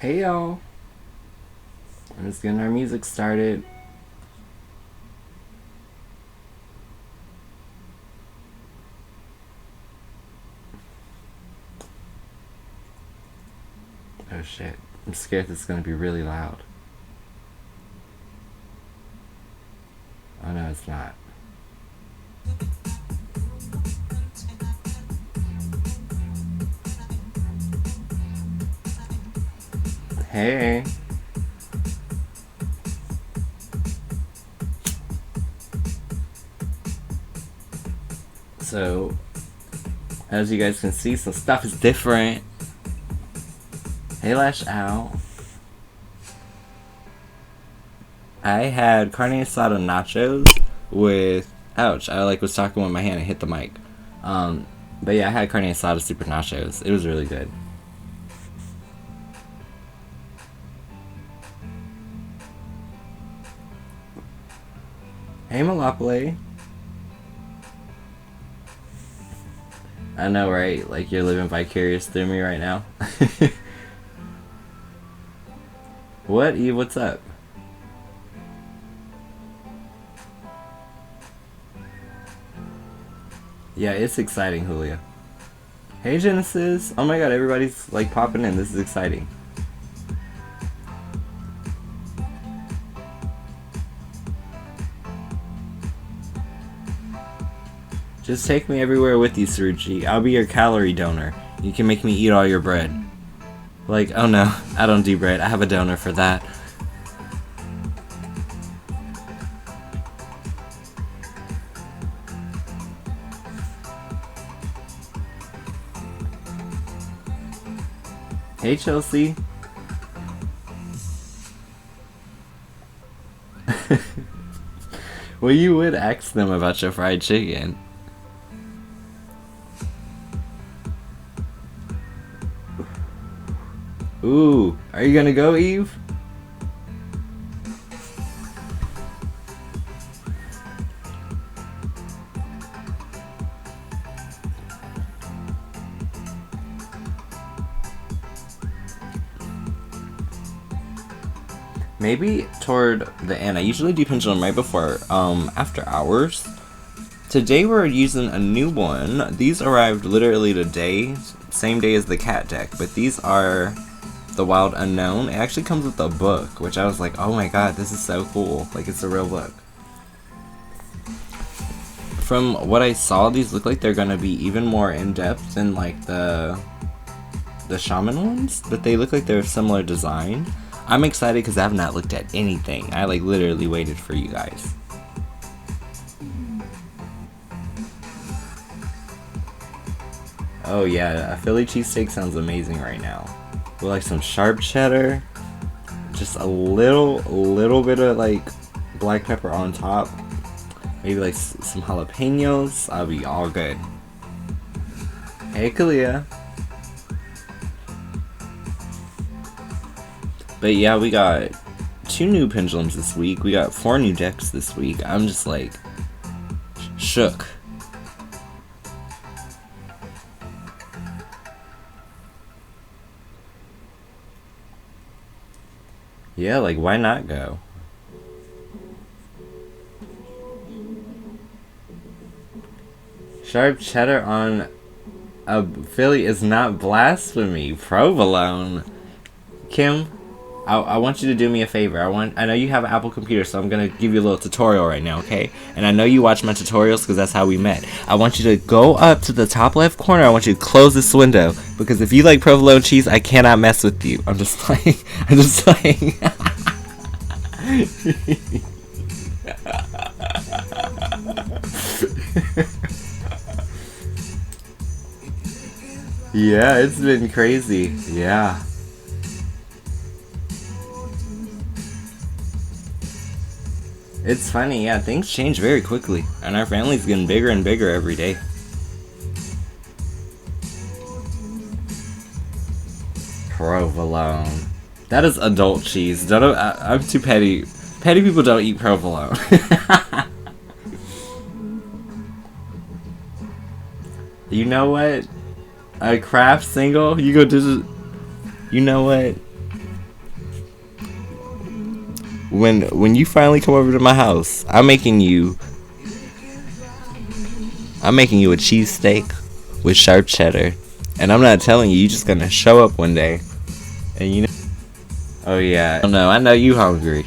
Hey y'all, I'm just getting our music started. Oh shit, I'm scared this is gonna be really loud. Oh no, it's not. Hey. So, as you guys can see, some stuff is different. Hey, Lash Out. I had carne asada nachos with. Ouch! I was talking with my hand and hit the mic. But yeah, I had carne asada super nachos. It was really good. Hey, Malapale. I know, right? Like, you're living vicarious through me right now. What, Eve? What's up? Yeah, it's exciting, Julia. Hey, Genesis. Oh my god, everybody's, like, popping in. This is exciting. Just take me everywhere with you, Suruchi. I'll be your calorie donor. You can make me eat all your bread. Like, oh no, I don't do bread. I have a donor for that. Hey, Chelsea. Well, you would ask them about your fried chicken. Ooh, are you gonna go, Eve? Maybe toward the end. I usually do pendulum right before, after hours. Today we're using a new one. These arrived literally today, same day as the cat deck, but these are the Wild Unknown. It actually comes with a book, which I was like, oh my god, this is so cool. Like, it's a real book. From what I saw, these look like they're gonna be even more in-depth than like the shaman ones, but they look like they're a similar design. I'm excited because I have not looked at anything. I like literally waited for you guys. Oh yeah, a Philly cheesesteak sounds amazing right now. With like some sharp cheddar, just a little bit of like black pepper on top, maybe like some jalapenos. I'll be all good. Hey, Kalia. But yeah, we got 2 new pendulums this week. We got 4 new decks this week. I'm just like shook. Yeah, like, why not go? Sharp cheddar on a Philly is not blasphemy. Provolone. Kim, I want you to do me a favor. I know you have an Apple computer, so I'm gonna give you a little tutorial right now, okay? And I know you watch my tutorials because that's how we met. I want you to go up to the top left corner. I want you to close this window because if you like provolone cheese, I cannot mess with you. I'm just playing. I'm just playing. Yeah, it's been crazy. Yeah. It's funny, yeah, things change very quickly, and our family's getting bigger and bigger every day. Provolone. That is adult cheese. I'm too petty. Petty people don't eat provolone. You know what? A craft single? You go to. You know what? when you finally come over to my house, I'm making you a cheesesteak with sharp cheddar, and I'm not telling you. You're just gonna show up one day, and you know. Oh yeah. Oh no, I know you hungry.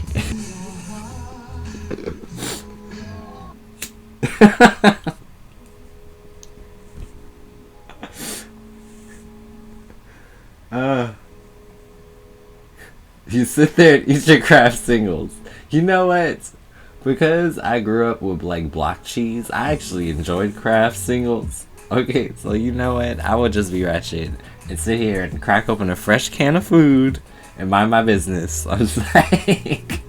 You sit there and eat your Kraft singles. You know what? Because I grew up with like block cheese, I actually enjoyed Kraft singles. Okay, so you know what? I would just be ratchet and sit here and crack open a fresh can of food and mind my business. I'm just like,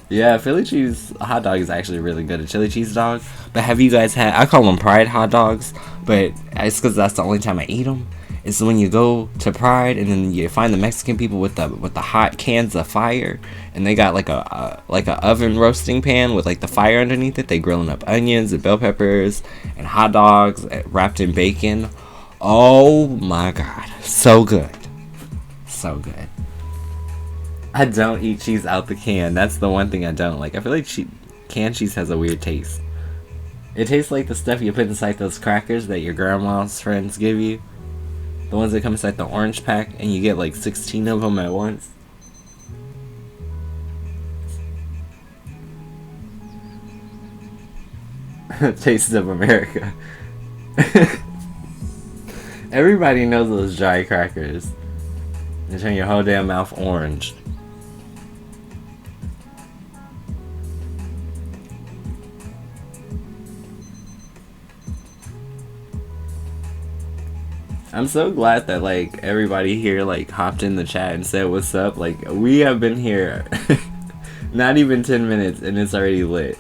yeah, Philly cheese hot dog is actually really good. A chili cheese dog. But have you guys had? I call them Pride hot dogs, but it's because that's the only time I eat them. It's when you go to Pride and then you find the Mexican people with the hot cans of fire, and they got like a oven roasting pan with like the fire underneath it. They grilling up onions and bell peppers and hot dogs wrapped in bacon. Oh my god, so good, so good. I don't eat cheese out the can. That's the one thing I don't like. I feel like canned cheese has a weird taste. It tastes like the stuff you put inside those crackers that your grandma's friends give you. The ones that come inside the orange pack, and you get like 16 of them at once. Taste of America. Everybody knows those dry crackers. They turn your whole damn mouth orange. I'm so glad that like everybody here like hopped in the chat and said what's up. Like we have been here not even 10 minutes and it's already lit.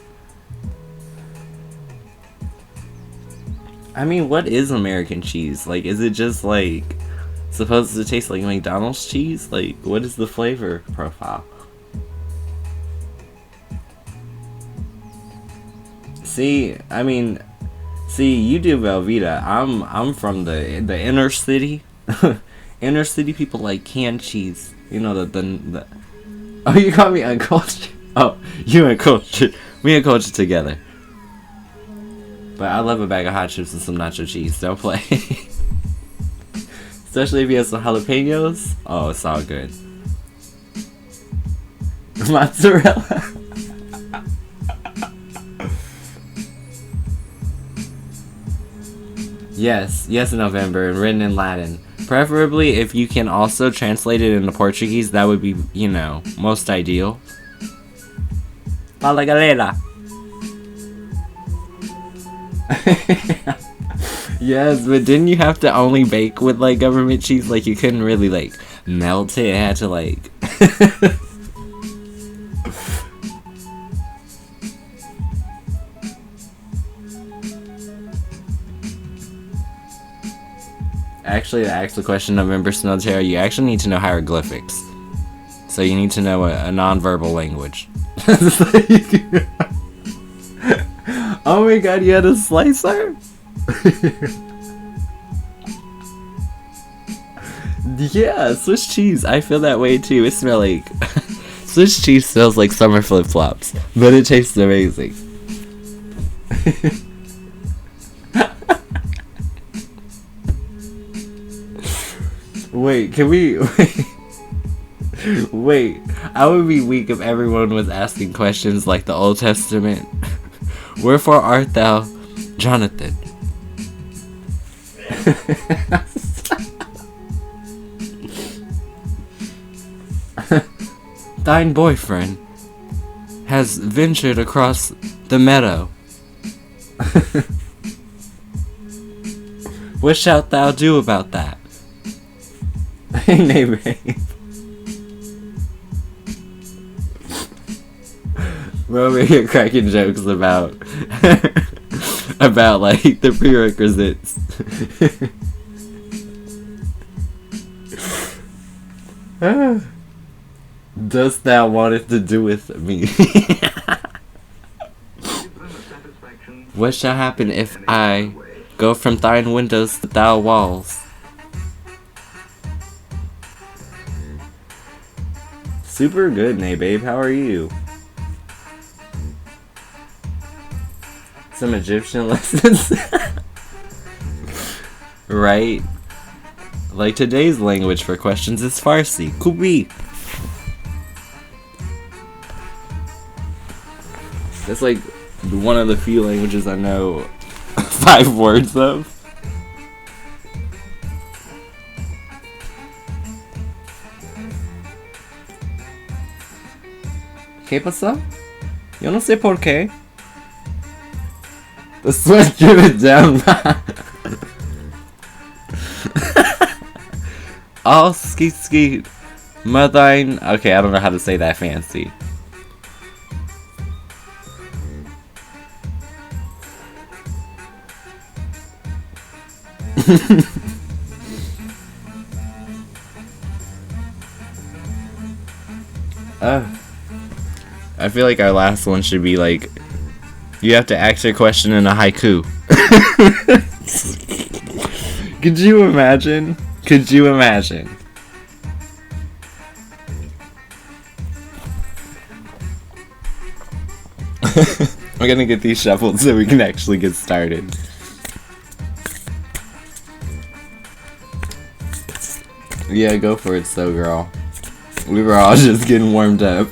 I mean, what is American cheese? Like, is it just like supposed to taste like McDonald's cheese? Like, what is the flavor profile? See, I mean, see, you do Velveeta. I'm from the inner city. Inner city people like canned cheese. You know the. Oh, you call me uncultured. Oh, you uncultured. We uncultured together. But I love a bag of hot chips and some nacho cheese. Don't play. Especially if you have some jalapenos. Oh, it's all good. Mozzarella. Yes, November, and written in Latin. Preferably, if you can also translate it into Portuguese, that would be, you know, most ideal. Fala galera. Yes, but didn't you have to only bake with like government cheese? Like you couldn't really like melt it. It had to like. Actually, to ask the question, November Snowterra, you actually need to know hieroglyphics. So you need to know a non-verbal language. Oh my god, you had a slicer? Yeah, Swiss cheese. I feel that way too. It smells like Swiss cheese smells like summer flip-flops, but it tastes amazing. Wait, can we wait, I would be weak if everyone was asking questions like the Old Testament. Wherefore art thou, Jonathan? Thine boyfriend has ventured across the meadow. What shalt thou do about that? Nay, babe. We're over here cracking jokes about about like the prerequisites. Dost thou want it to do with me? What shall happen if I go from thine windows to thou walls? Super good, Nay babe. How are you? Some Egyptian lessons. Right? Like today's language for questions is Farsi. Kubi. That's like one of the few languages I know 5 words of. ¿Qué pasa? Yo no sé por qué. The sweat give it down. Oh, skeet skeet. Mudine. Okay, I don't know how to say that fancy. I feel like our last one should be like, you have to ask your question in a haiku. Could you imagine? Could you imagine? We're gonna get these shuffled so we can actually get started. Yeah, go for it, so girl. We were all just getting warmed up.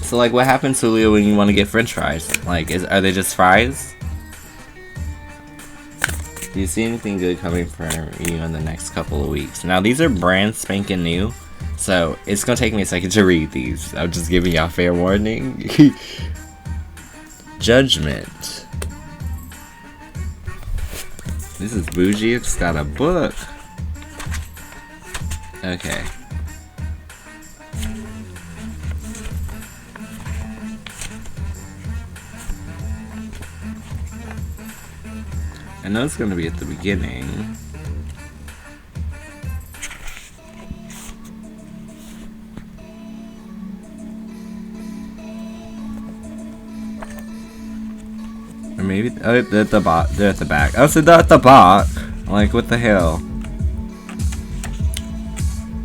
So like, what happens, Julio, when you want to get French fries? Like, are they just fries? Do you see anything good coming for you in the next couple of weeks? Now, these are brand spanking new, so it's gonna take me a second to read these. I'm just giving y'all fair warning. Judgment. This is bougie. It's got a book. Okay. I know it's gonna be at the beginning. Or maybe they're at the they're at the back. Oh, so they're at the back. Like, what the hell?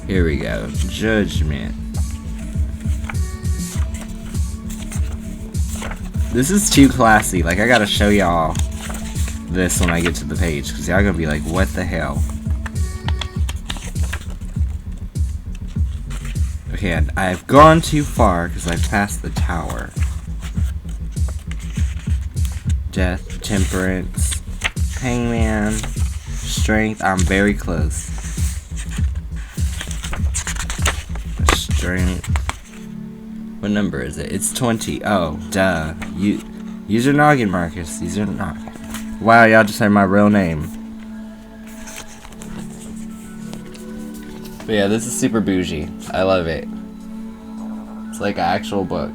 Here we go. Judgment. This is too classy. Like, I gotta show y'all this when I get to the page, because y'all gonna be like, what the hell? Okay, and I've gone too far because I've passed the tower. Death, temperance, hangman, strength. I'm very close. Strength. What number is it? It's 20. Oh, duh. Use your noggin, Marcus. Use your noggin. Wow, y'all just heard my real name. But yeah, this is super bougie. I love it. It's like an actual book.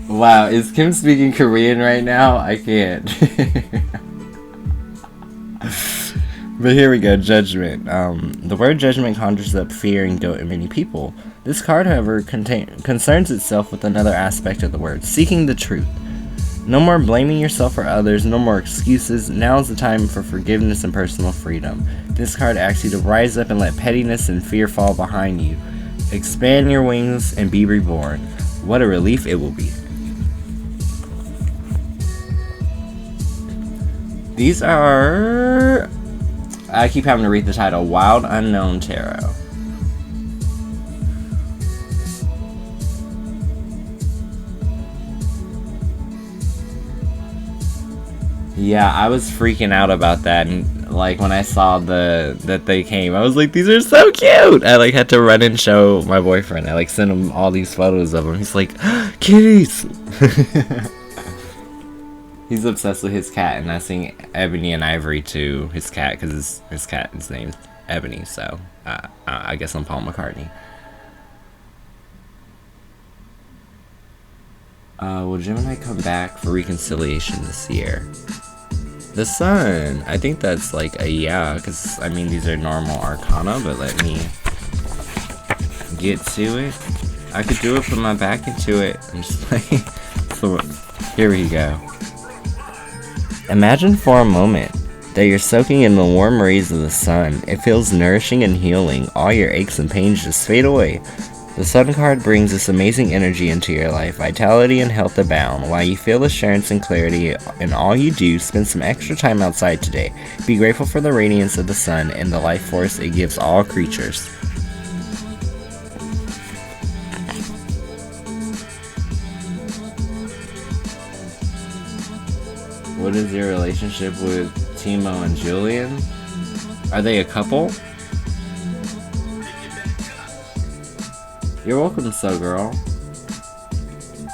Wow, is Kim speaking Korean right now? I can't. But here we go, judgment. The word judgment conjures up fear and guilt in many people. This card, however, concerns itself with another aspect of the word, seeking the truth. No more blaming yourself or others, no more excuses. Now is the time for forgiveness and personal freedom. This card asks you to rise up and let pettiness and fear fall behind you. Expand your wings and be reborn. What a relief it will be. These are... I keep having to read the title. Wild Unknown Tarot. Yeah, I was freaking out about that, and like when I saw that they came, I was like, these are so cute. I like had to run and show my boyfriend. I like sent him all these photos of them. He's like, kitties. He's obsessed with his cat, and I sing Ebony and Ivory to his cat because his cat is named Ebony. So I guess I'm Paul McCartney. Will Gemini come back for reconciliation this year? The Sun. I think that's like a yeah, because I mean these are normal arcana, but let me get to it. I could do it, put my back into it. I'm just playing. So, here we go. Imagine for a moment that you're soaking in the warm rays of the sun. It feels nourishing and healing. All your aches and pains just fade away. The Sun card brings this amazing energy into your life. Vitality and health abound. While you feel assurance and clarity in all you do, spend some extra time outside today. Be grateful for the radiance of the sun and the life force it gives all creatures. What is your relationship with Timo and Julian? Are they a couple? You're welcome, So Girl.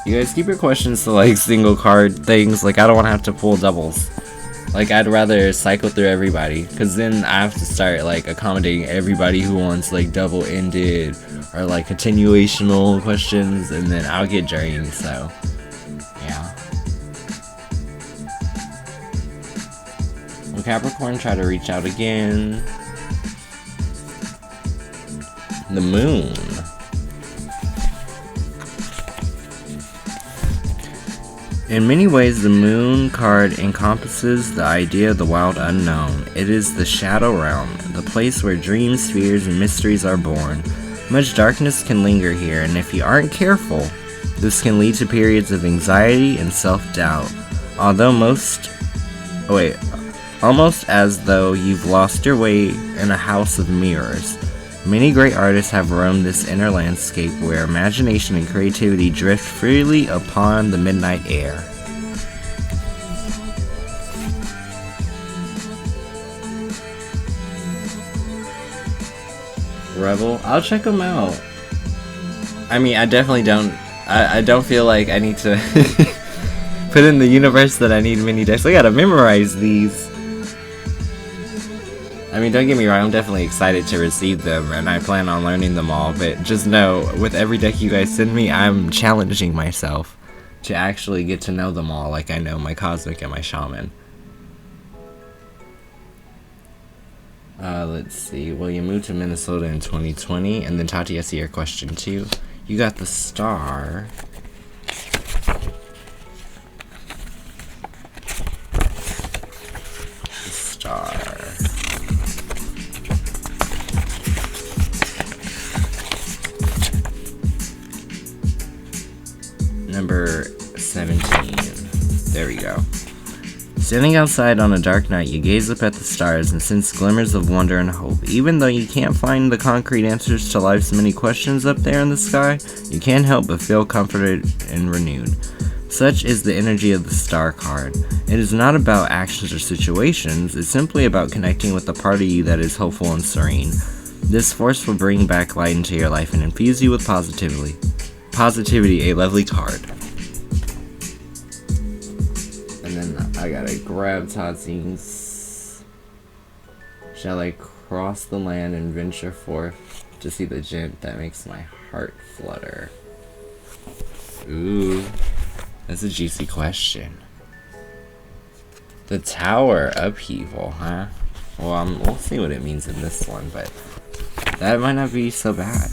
You guys keep your questions to like single card things. Like I don't want to have to pull doubles. Like I'd rather cycle through everybody, because then I have to start like accommodating everybody who wants like double ended or like continuational questions, and then I'll get drained. So yeah. When Capricorn try to reach out again. The Moon. In many ways, the Moon card encompasses the idea of the wild unknown. It is the shadow realm, the place where dreams, fears, and mysteries are born. Much darkness can linger here, and if you aren't careful, this can lead to periods of anxiety and self-doubt. Almost as though you've lost your way in a house of mirrors. Many great artists have roamed this inner landscape where imagination and creativity drift freely upon the midnight air. Rebel? I'll check them out. I mean, I definitely don't. I don't feel like I need to put in the universe that I need mini decks. I gotta memorize these. I mean, don't get me wrong, I'm definitely excited to receive them, and I plan on learning them all, but just know, with every deck you guys send me, I'm challenging myself to actually get to know them all like I know my Cosmic and my Shaman. Let's see. Well, you moved to Minnesota in 2020, and then Tati, I see your question too. You got the Star. The Star. Number 17. There we go. Standing outside on a dark night, you gaze up at the stars and sense glimmers of wonder and hope. Even though you can't find the concrete answers to life's many questions up there in the sky, you can't help but feel comforted and renewed. Such is the energy of the Star card. It is not about actions or situations, it's simply about connecting with the part of you that is hopeful and serene. This force will bring back light into your life and infuse you with positivity. Positivity, a lovely card. And then I gotta grab Tati's. Shall I cross the land and venture forth to see the gent that makes my heart flutter? Ooh, that's a juicy question. The Tower upheaval, huh? Well, we'll see what it means in this one, but that might not be so bad.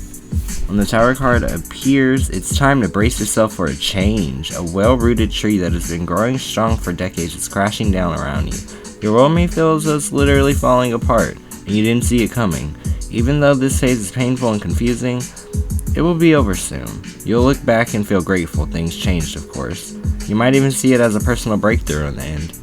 When the Tower card appears, it's time to brace yourself for a change. A well-rooted tree that has been growing strong for decades is crashing down around you. Your world may feel as though it's literally falling apart, and you didn't see it coming. Even though this phase is painful and confusing, it will be over soon. You'll look back and feel grateful things changed, of course. You might even see it as a personal breakthrough in the end.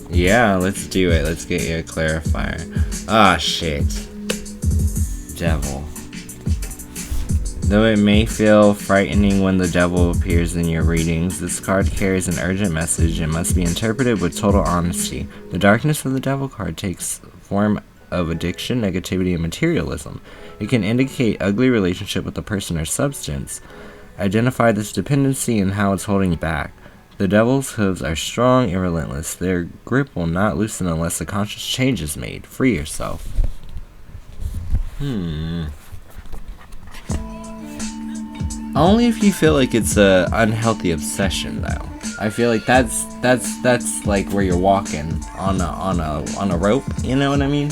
Yeah, let's do it. Let's get you a clarifier. Ah, shit. Devil. Though it may feel frightening when the devil appears in your readings, this card carries an urgent message and must be interpreted with total honesty. The darkness of the devil card takes form of addiction, negativity, and materialism. It can indicate ugly relationship with a person or substance. Identify this dependency and how it's holding you back. The devil's hooves are strong and relentless. Their grip will not loosen unless a conscious change is made. Free yourself. Only if you feel like it's a unhealthy obsession, though. I feel like that's like where you're walking on a rope. You know what I mean?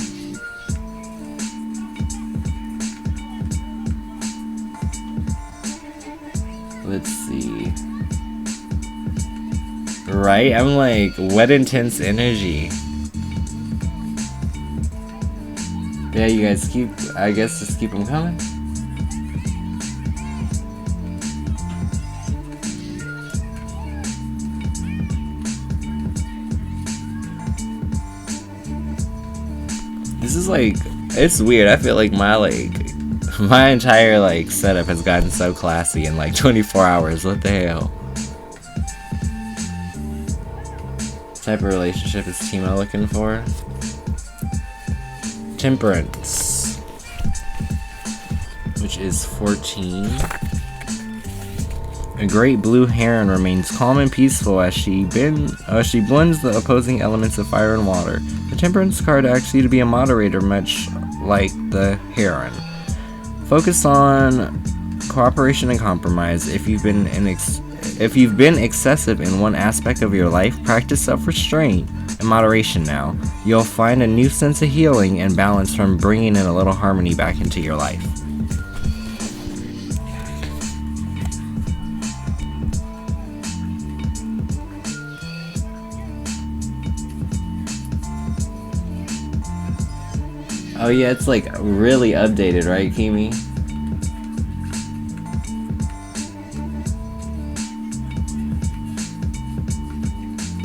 Right? I'm like, what intense energy. Yeah, you guys keep, I guess just keep them coming. This is like, it's weird. I feel like my entire like setup has gotten so classy in like 24 hours. What the hell? What type of relationship is Timo looking for? Temperance, which is 14. A great blue heron remains calm and peaceful as she blends the opposing elements of fire and water. The Temperance card asks you to be a moderator, much like the heron. Focus on cooperation and compromise. If you've been excessive in one aspect of your life, practice self-restraint and moderation now. You'll find a new sense of healing and balance from bringing in a little harmony back into your life. Oh yeah, it's like really updated, right, Kimi?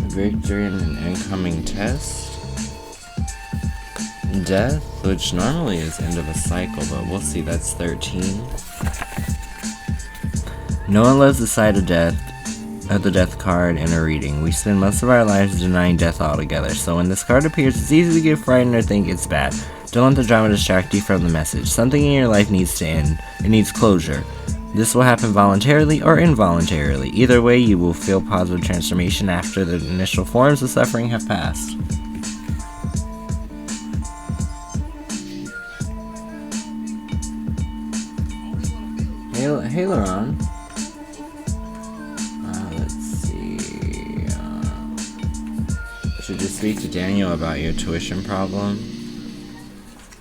Victory in an incoming test. Death, which normally is end of a cycle, but we'll see, that's 13. No one loves the sight of death, of the death card in a reading. We spend most of our lives denying death altogether, so when this card appears, it's easy to get frightened or think it's bad. Don't let the drama distract you from the message. Something in your life needs to end. It needs closure. This will happen voluntarily or involuntarily. Either way, you will feel positive transformation after the initial forms of suffering have passed. Hey, Laurent. Let's see. Should you speak to Daniel about your tuition problem?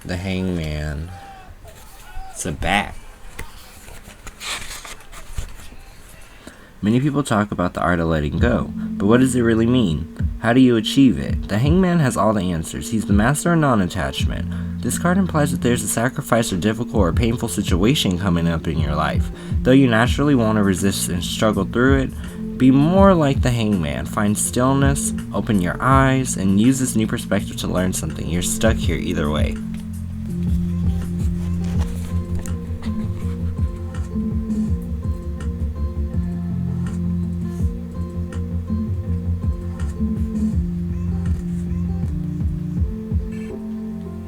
The Hangman. It's a bat. Many people talk about the art of letting go, but what does it really mean? How do you achieve it? The Hangman has all the answers. He's the master of non-attachment. This card implies that there's a sacrifice or difficult or painful situation coming up in your life. Though you naturally want to resist and struggle through it, be more like the Hangman. Find stillness, open your eyes, and use this new perspective to learn something. You're stuck here either way.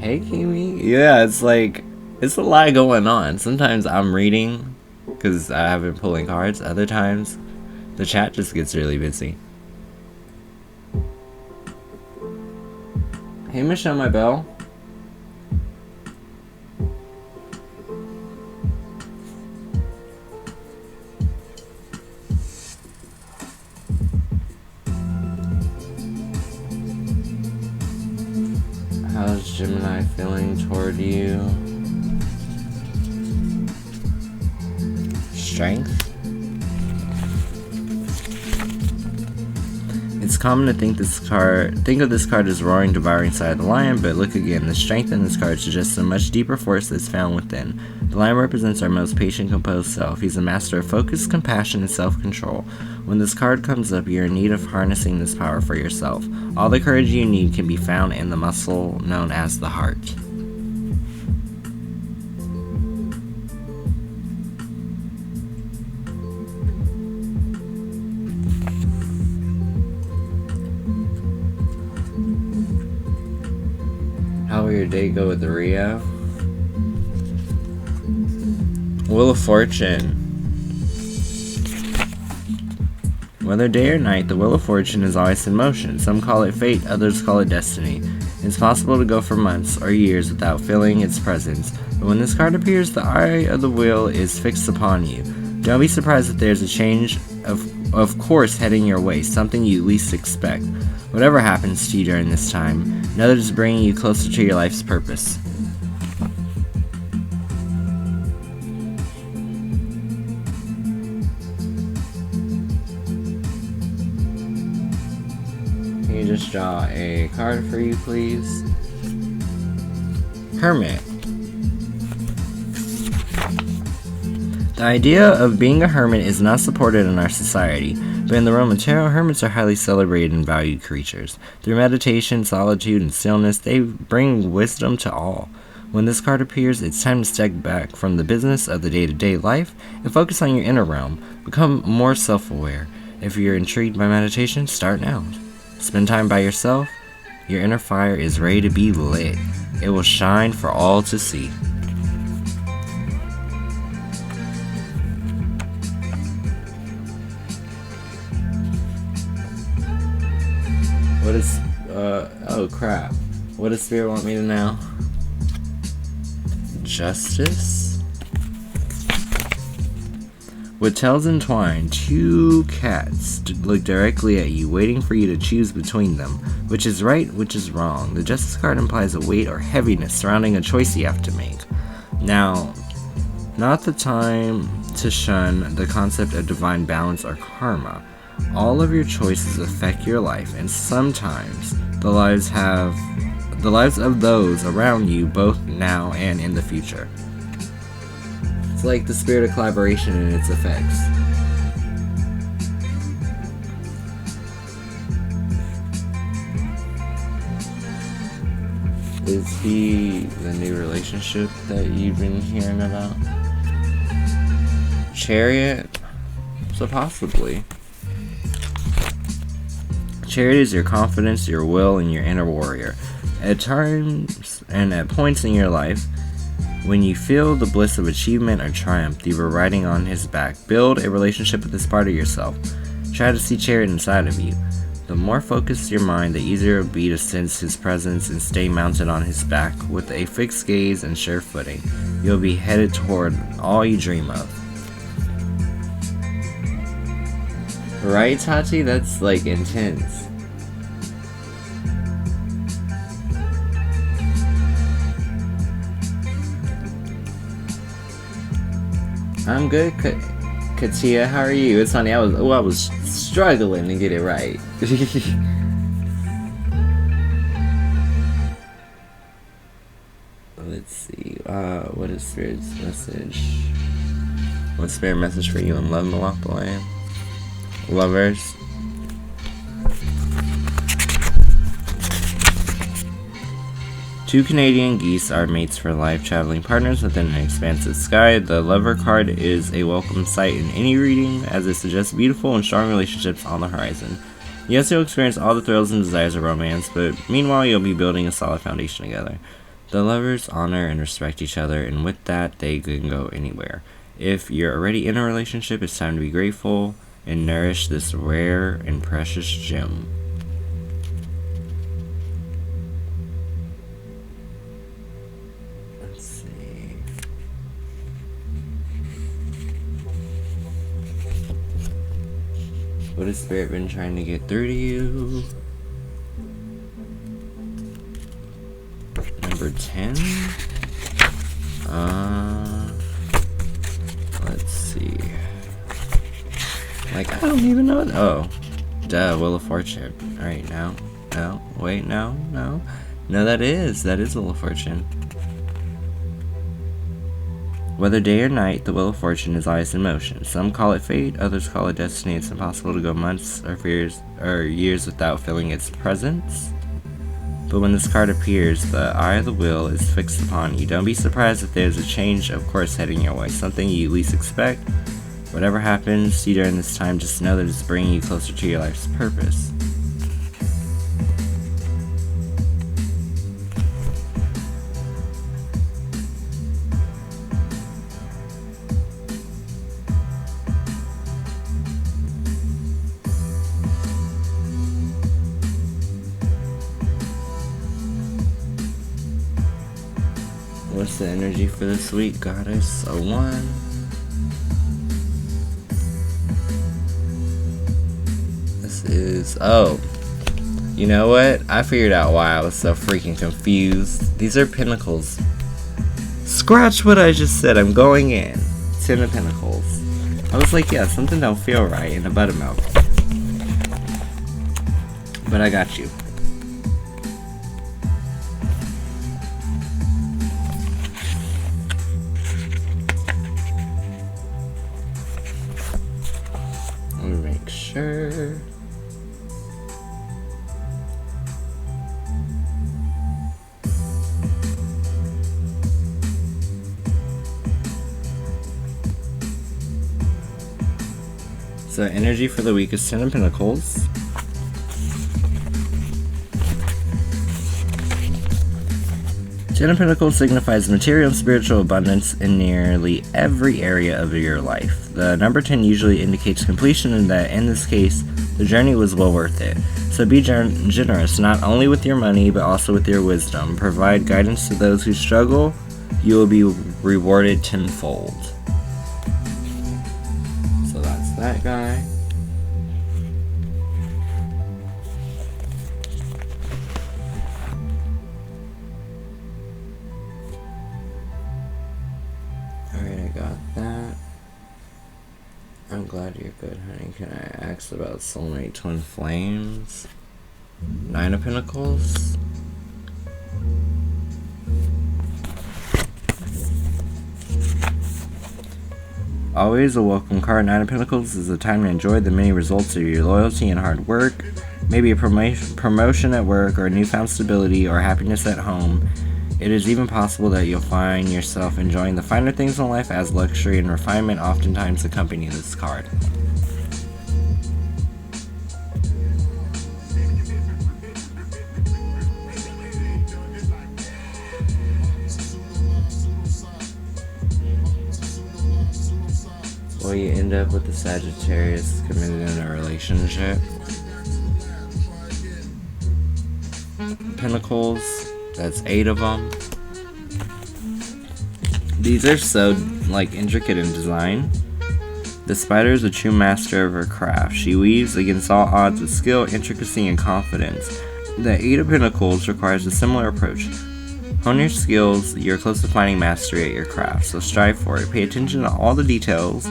Hey, Kimi. Yeah, it's like, it's a lot going on. Sometimes I'm reading because I have been pulling cards. Other times, the chat just gets really busy. Hey, Michelle, my belle. How's Gemini feeling toward you? Strength? It's common to think of this card as roaring, devouring side of the lion, but look again, the strength in this card suggests a much deeper force that's found within. The lion represents our most patient, composed self. He's a master of focus, compassion, and self-control. When this card comes up, you're in need of harnessing this power for yourself. All the courage you need can be found in the muscle known as the heart. How will your day go with the Rio? Wheel of Fortune. Whether day or night, the Wheel of Fortune is always in motion. Some call it fate, others call it destiny. It's possible to go for months or years without feeling its presence, but when this card appears, the eye of the wheel is fixed upon you. Don't be surprised if there's a change of course heading your way, something you least expect. Whatever happens to you during this time, know that it's bringing you closer to your life's purpose. Can you just draw a card for you, please? Hermit. The idea of being a hermit is not supported in our society, but in the realm of tarot, hermits are highly celebrated and valued creatures. Through meditation, solitude, and stillness, they bring wisdom to all. When this card appears, it's time to step back from the business of the day-to-day life and focus on your inner realm. Become more self-aware. If you're intrigued by meditation, start now. Spend time by yourself. Your inner fire is ready to be lit. It will shine for all to see. What is, oh crap. What does Spirit want me to know? Justice? With tails entwined, two cats look directly at you, waiting for you to choose between them. Which is right, which is wrong. The Justice card implies a weight or heaviness surrounding a choice you have to make. Now, not the time to shun the concept of divine balance or karma. All of your choices affect your life, and sometimes the lives of those around you, both now and in the future. It's like the spirit of collaboration and its effects. Is he the new relationship that you've been hearing about? Chariot? So possibly. Chariot is your confidence, your will, and your inner warrior. At times and at points in your life, when you feel the bliss of achievement or triumph, you were riding on his back. Build a relationship with this part of yourself. Try to see Chariot inside of you. The more focused your mind, the easier it will be to sense his presence and stay mounted on his back. With a fixed gaze and sure footing, you'll be headed toward all you dream of. Right, Tati? That's like intense. I'm good, Katia. How are you? It's funny. I was struggling to get it right. Let's see. What is Spirit's message? What's Spirit message for you in Love Malapalane? Lovers. Two Canadian geese are mates for life, traveling partners within an expansive sky. The Lover card is a welcome sight in any reading, as it suggests beautiful and strong relationships on the horizon. Yes, you'll experience all the thrills and desires of romance, but meanwhile you'll be building a solid foundation together. The lovers honor and respect each other, and with that, they can go anywhere. If you're already in a relationship, it's time to be grateful and nourish this rare and precious gem. Let's see. What has Spirit been trying to get through to you? Number 10? Let's see. Like, I don't even know. Oh. Duh, Wheel of Fortune. Alright, now. No. Wait, no. No. No, that is Wheel of Fortune. Whether day or night, the Wheel of Fortune is always in motion. Some call it fate, others call it destiny. It's impossible to go months or years without feeling its presence. But when this card appears, the eye of the wheel is fixed upon you. Don't be surprised if there's a change of course heading your way, something you least expect. Whatever happens to you during this time, just know that it's bringing you closer to your life's purpose. What's the energy for this week, Goddess? A 1. This is... oh. You know what? I figured out why I was so freaking confused. These are Pentacles. Scratch what I just said. I'm going in. 10 of Pentacles. I was like, yeah, something don't feel right in the buttermilk. But I got you. Let me make sure. So energy for the week is 10 of Pentacles. Ten of Pentacles signifies material and spiritual abundance in nearly every area of your life. The number 10 usually indicates completion, and that in this case, the journey was well worth it. So be generous, not only with your money, but also with your wisdom. Provide guidance to those who struggle. You will be rewarded tenfold. So that's that guy. I'm glad you're good, honey. Can I ask about soulmate twin flames? 9 of Pentacles. Always a welcome card. 9 of Pentacles is a time to enjoy the many results of your loyalty and hard work. Maybe a promotion at work, or newfound stability or happiness at home. It is even possible that you'll find yourself enjoying the finer things in life, as luxury and refinement oftentimes accompany this card. Will you end up with the Sagittarius committed in a relationship? Pentacles. That's 8 of them. These are so intricate in design. The spider is a true master of her craft. She weaves against all odds with skill, intricacy, and confidence. The 8 of Pentacles requires a similar approach. Hone your skills. You're close to finding mastery at your craft, so strive for it. Pay attention to all the details.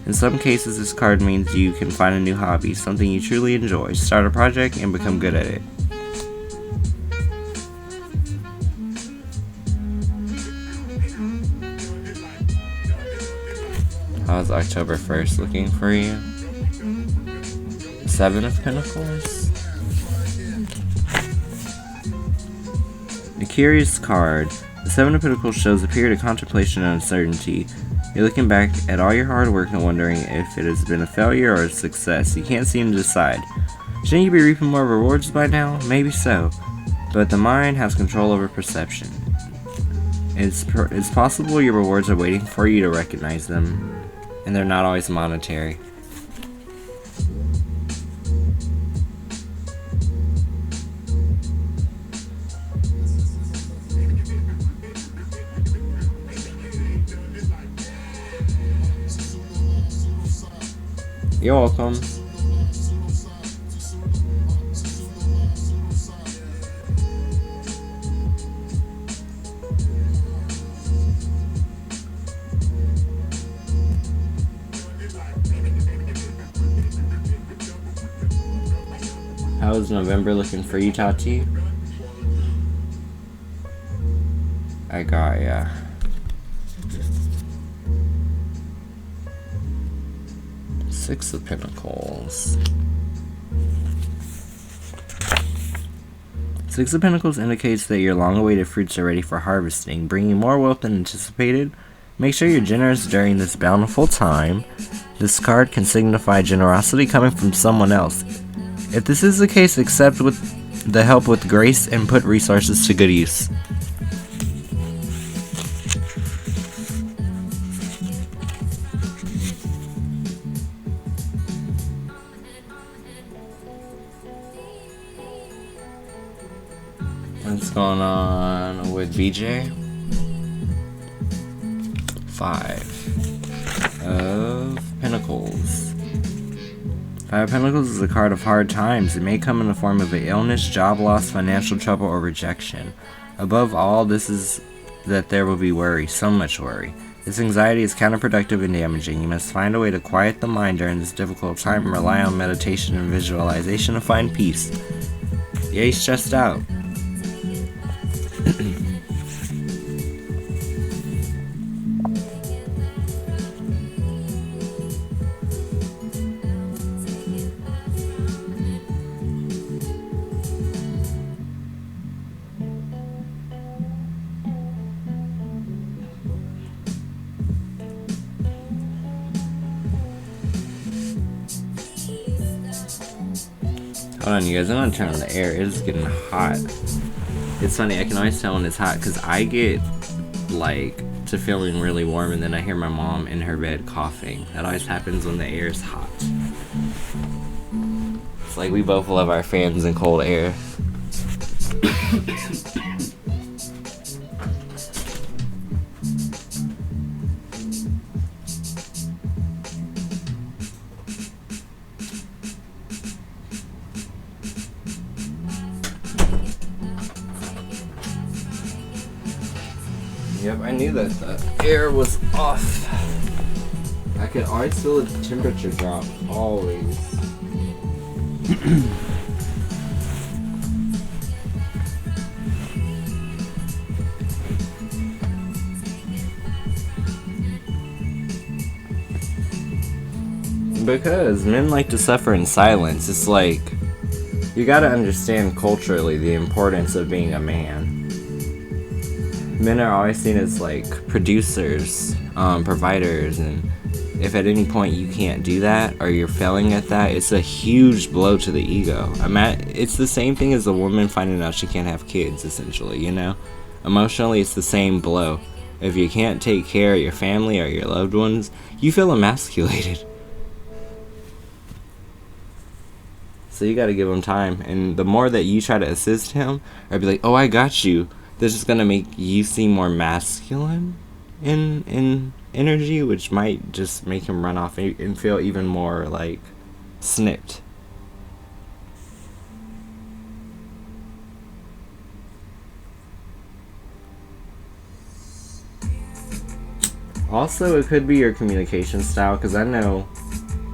In some cases, this card means you can find a new hobby, something you truly enjoy. Start a project and become good at it. How's October 1st looking for you? 7 of Pentacles. A curious card. The 7 of Pentacles shows a period of contemplation and uncertainty. You're looking back at all your hard work and wondering if it has been a failure or a success. You can't seem to decide. Shouldn't you be reaping more rewards by now? Maybe so. But the mind has control over perception. It's possible your rewards are waiting for you to recognize them. And they're not always monetary. You're welcome. How's November looking for you, Tati? I got ya. Six of Pentacles. Six of Pentacles indicates that your long-awaited fruits are ready for harvesting, bringing more wealth than anticipated. Make sure you're generous during this bountiful time. This card can signify generosity coming from someone else. If this is the case, accept with the help with grace and put resources to good use. What's going on with BJ? 5 of Pentacles. 5 of Pentacles is a card of hard times. It may come in the form of an illness, job loss, financial trouble, or rejection. Above all, this is that there will be worry, so much worry. This anxiety is counterproductive and damaging. You must find a way to quiet the mind during this difficult time and rely on meditation and visualization to find peace. Yeah, he's stressed out. Hold on, you guys. I'm gonna turn on the air. It's getting hot. It's funny. I can always tell when it's hot because I get like to feeling really warm, and then I hear my mom in her bed coughing. That always happens when the air is hot. It's like we both love our fans and cold air. Yep, I knew that the air was off. I could always feel the temperature drop, always. Because men like to suffer in silence. It's like, you gotta understand culturally the importance of being a man. Men are always seen as like producers, providers, and if at any point you can't do that or you're failing at that, it's a huge blow to the ego. It's the same thing as a woman finding out she can't have kids, essentially, you know? Emotionally, it's the same blow. If you can't take care of your family or your loved ones, you feel emasculated. So you gotta give him time, and the more that you try to assist him, or be like, oh, I got you, this is gonna make you seem more masculine in energy, which might just make him run off and feel even more like snipped. Also, it could be your communication style, because I know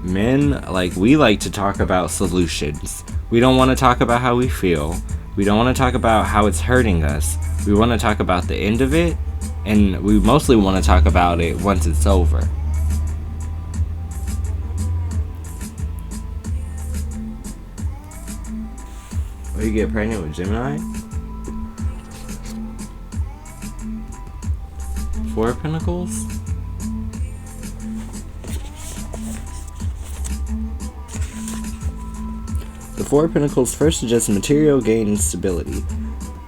men, like, we like to talk about solutions. We don't want to talk about how we feel. We don't want to talk about how it's hurting us. We want to talk about the end of it, and we mostly want to talk about it once it's over. Or you get pregnant with Gemini? 4 of Pentacles? The 4 of Pentacles first suggests material gain and stability.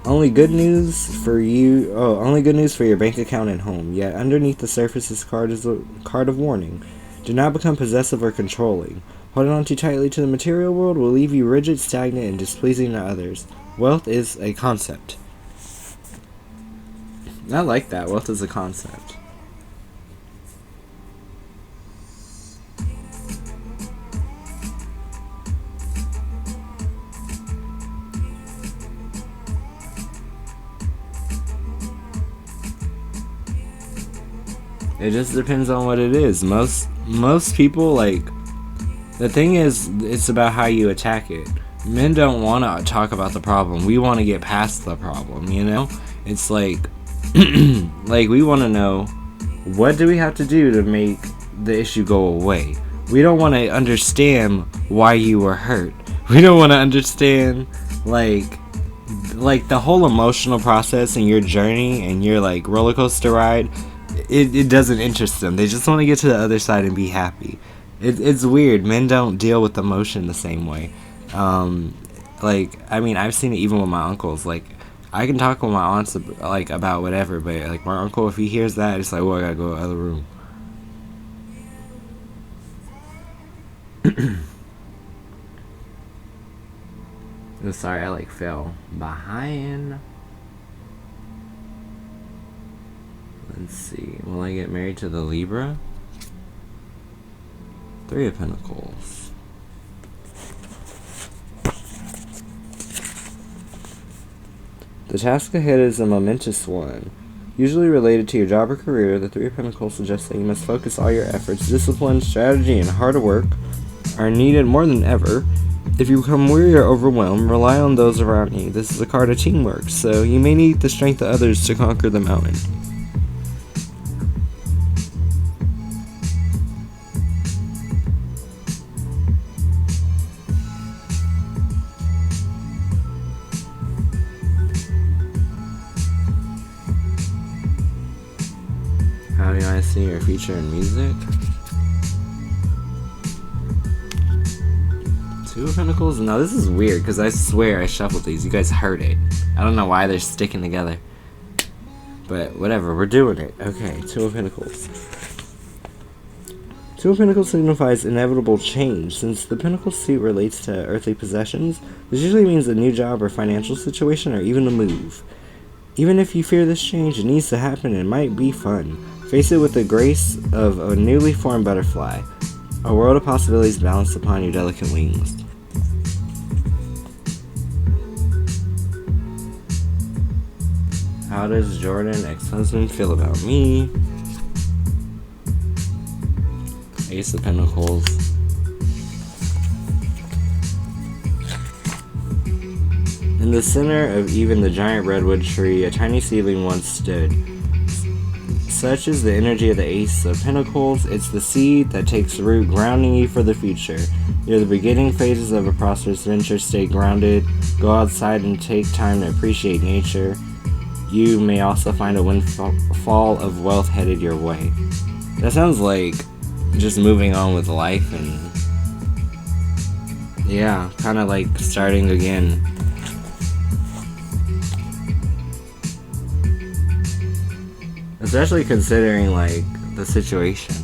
Only good news for you. Oh, only good news for your bank account and home. Yet underneath the surface, this card is a card of warning. Do not become possessive or controlling. Holding on too tightly to the material world will leave you rigid, stagnant, and displeasing to others. Wealth is a concept. I like that. Wealth is a concept. It just depends on what it is. Most people, like, the thing is, it's about how you attack it. Men don't want to talk about the problem. We want to get past the problem, you know? It's like, like, we want to know, what do we have to do to make the issue go away? We don't want to understand why you were hurt. We don't want to understand, like the whole emotional process and your journey and your, like, roller coaster ride. It doesn't interest them. They just want to get to the other side and be happy. It's weird. Men don't deal with emotion the same way. Like, I mean, I've seen it even with my uncles. Like, I can talk with my aunts like about whatever, but like my uncle, if he hears that, it's like, well, I gotta go to the other room. I'm sorry, I like fell behind. Let's see. Will I get married to the Libra? 3 of Pentacles. The task ahead is a momentous one. Usually related to your job or career, the 3 of Pentacles suggests that you must focus all your efforts. Discipline, strategy, and hard work are needed more than ever. If you become weary or overwhelmed, rely on those around you. This is a card of teamwork, so you may need the strength of others to conquer the mountain. How do I see your future in music? Two of Pentacles? No, this is weird because I swear I shuffled these. You guys heard it. I don't know why they're sticking together. But whatever, we're doing it. Okay, Two of Pentacles. Two of Pentacles signifies inevitable change. Since the Pentacle suit relates to earthly possessions, this usually means a new job or financial situation or even a move. Even if you fear this change, it needs to happen and it might be fun. Face it with the grace of a newly formed butterfly. A world of possibilities balanced upon your delicate wings. How does Jordan, ex-husband, feel about me? Ace of Pentacles. In the center of even the giant redwood tree, a tiny seedling once stood. Such is the energy of the Ace of Pentacles. It's the seed that takes root, grounding you for the future. Near the beginning phases of a prosperous venture, stay grounded. Go outside and take time to appreciate nature. You may also find a windfall of wealth headed your way. That sounds like just moving on with life and yeah, kind of like starting again. Especially considering like the situation.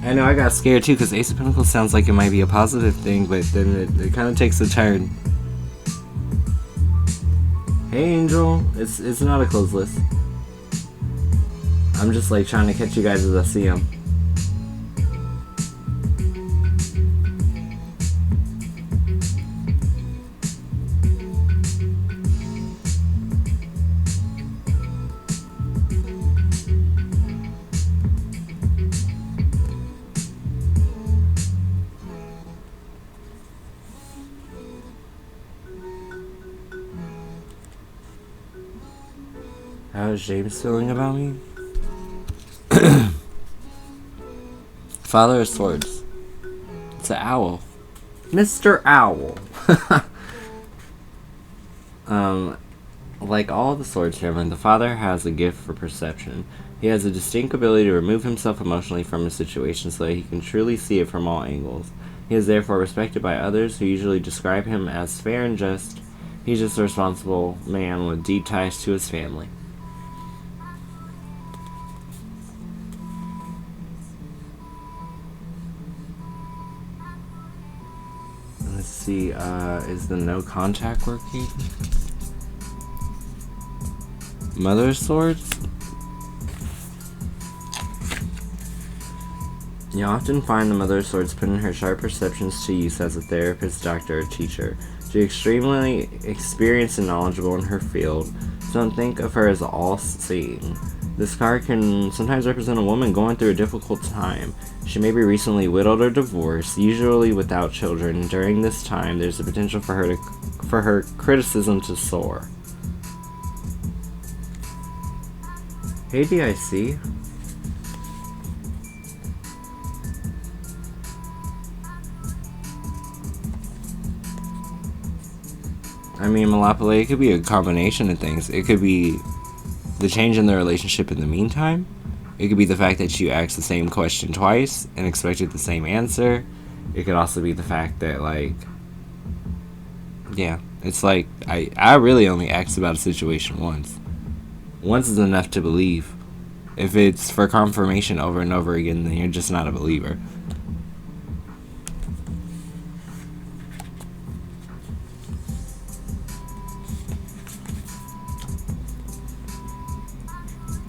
I know I got scared too because Ace of Pentacles sounds like it might be a positive thing, but then it kind of takes a turn. Hey Angel, it's not a closed list. I'm just like trying to catch you guys as I see them. How is James feeling about me? Father of Swords. It's an owl. Mr. Owl. Like all the Swords Chairmen, the father has a gift for perception. He has a distinct ability to remove himself emotionally from a situation so that he can truly see it from all angles. He is therefore respected by others who usually describe him as fair and just. He's just a responsible man with deep ties to his family. Let's see, is the no contact working? Mother of Swords? You often find the Mother of Swords putting her sharp perceptions to use as a therapist, doctor, or teacher. She's extremely experienced and knowledgeable in her field, so don't think of her as all-seeing. This card can sometimes represent a woman going through a difficult time. She may be recently widowed or divorced, usually without children. During this time, there's a potential for her criticism to soar. Hey, DIC. I mean, Malapale, it could be a combination of things. It could be the change in the relationship in the meantime. It could be the fact that you asked the same question twice and expected the same answer. It could also be the fact that, like, yeah, it's like, I really only asked about a situation once. Once is enough to believe. If it's for confirmation over and over again, then you're just not a believer.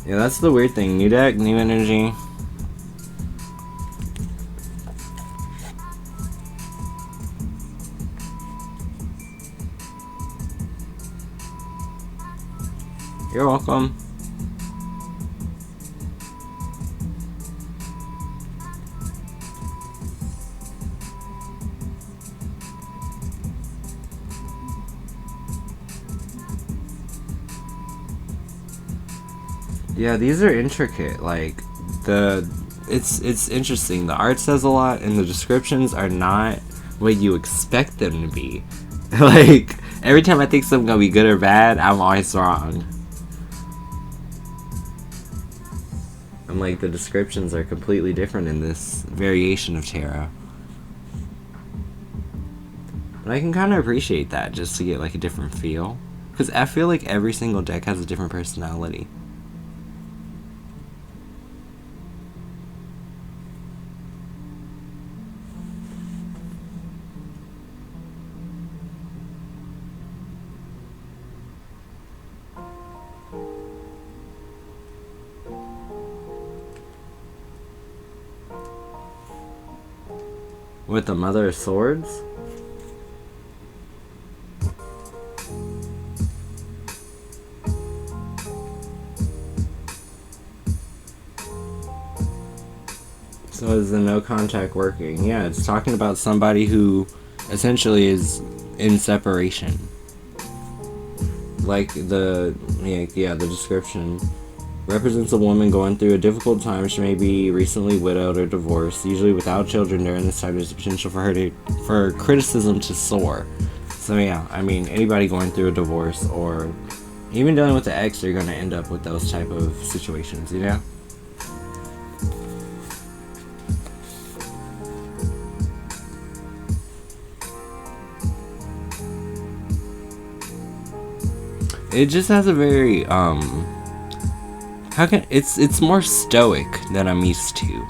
Yeah, that's the weird thing. New deck, new energy. You're welcome. Yeah, these are intricate. Like it's interesting. The art says a lot, and the descriptions are not what you expect them to be. Like every time I think something's gonna be good or bad, I'm always wrong. I'm like, the descriptions are completely different in this variation of tarot. But I can kind of appreciate that just to get like a different feel. Because I feel like every single deck has a different personality. With the Mother of Swords? So is the no contact working? Yeah, it's talking about somebody who essentially is in separation. Like the description represents a woman going through a difficult time. She may be recently widowed or divorced, usually without children. During this time, there's a potential for criticism to soar. So yeah, I mean, anybody going through a divorce or even dealing with the ex, you're going to end up with those type of situations, you know? It just has a very it's more stoic than I'm used to.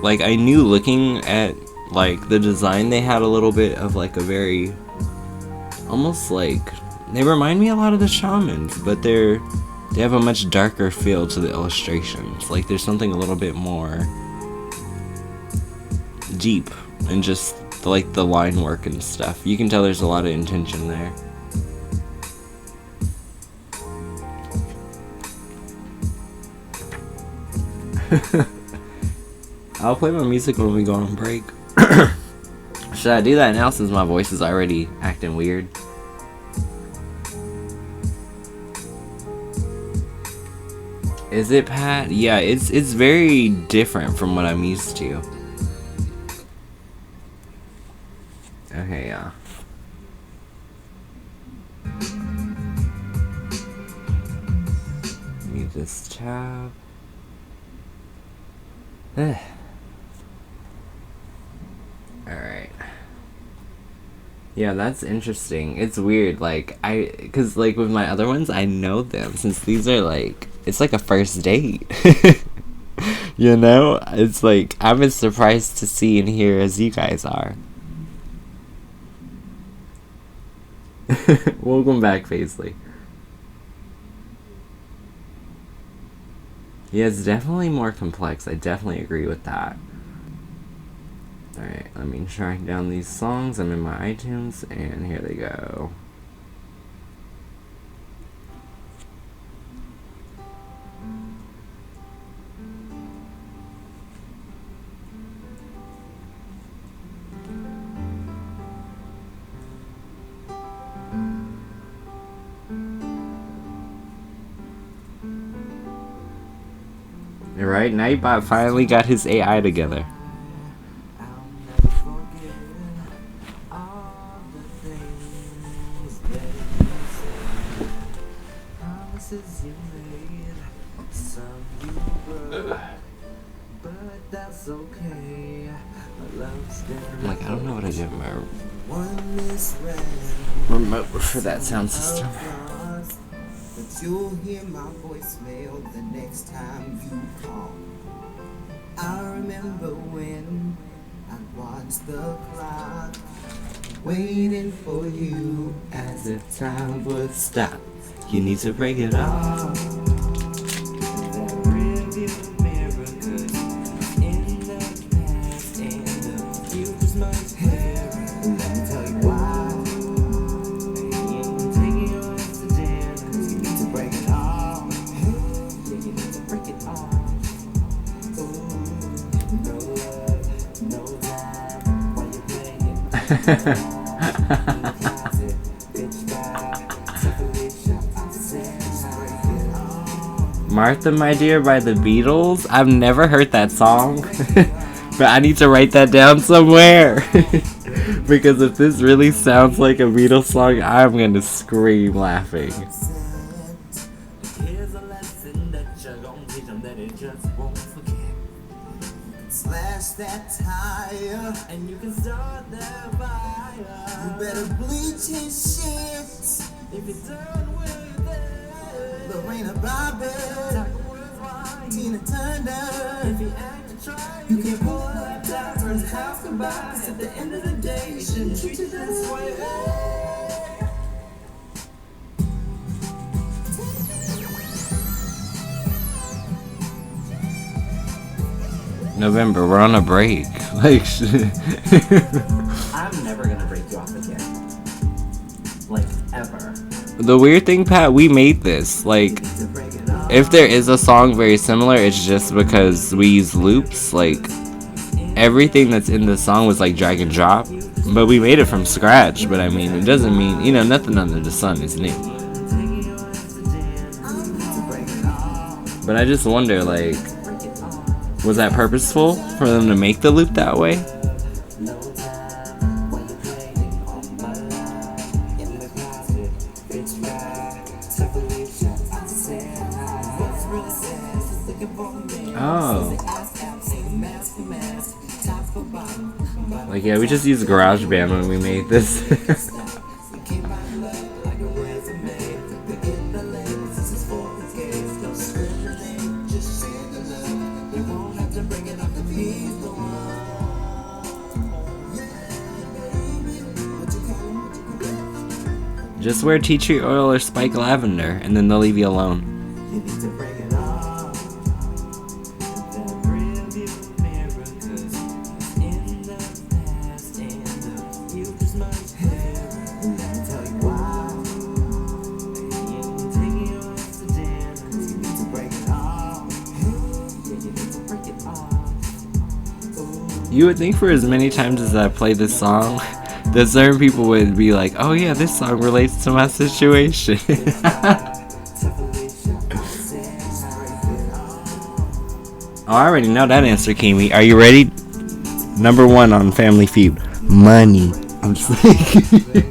Like, I knew looking at like the design, they had a little bit of like a very, almost like, they remind me a lot of the shamans, but they have a much darker feel to the illustrations. Like there's something a little bit more deep and just like the line work and stuff. You can tell there's a lot of intention there. I'll play my music when we go on break. Should I do that now since my voice is already acting weird? Is it, Pat? Yeah, it's very different from what I'm used to. Okay, yeah. Mute this tab. Alright. Yeah, that's interesting. It's weird, like, cause like with my other ones, I know them, since these are like, it's like a first date. You know? It's like, I'm as surprised to see and hear as you guys are. Welcome back, Paisley. Yeah, it's definitely more complex. I definitely agree with that. Alright, let me track down these songs. I'm in my iTunes, and here they go. Right, Nightbot finally got his AI together. I'm like, I don't know what I did with my remote for that sound system. But you'll hear my voicemail the next time you call. I remember when I watched the clock, waiting for you as if time would stop. You need to break it off. Martha, My Dear by the Beatles. I've never heard that song. But I need to write that down somewhere. Because if this really sounds like a Beatles song, I'm gonna scream laughing. Here's a lesson that you're gonna teach them that it just won't forget. You can slash that tire and you can start that fire. You better bleach his shit if you're done with it. Lorena Bobbitt, Tina Turner, if you act to try, you can pull up that turn the house goodbye. Cause at the end of the day, you shouldn't treat you this way. November, we're on a break. Like, I'm never gonna break you off again. Like, ever. the weird thing, Pat, we made this. Like, if there is a song very similar, it's just because we use loops. Like, everything that's in the song was like drag and drop. But we made it from scratch. But I mean, it doesn't mean, you know, nothing under the sun is new. But I just wonder, like, was that purposeful for them to make the loop that way? Oh. Like, yeah, we just used GarageBand when we made this. Just wear tea tree oil or spike lavender, and then they'll leave you alone. You would think for as many times as I play this song, that certain people would be like, oh yeah, this song relates to my situation. Oh, I already know that answer, Kimi. Are you ready? Number 1 on Family Feud. Money. I'm just like...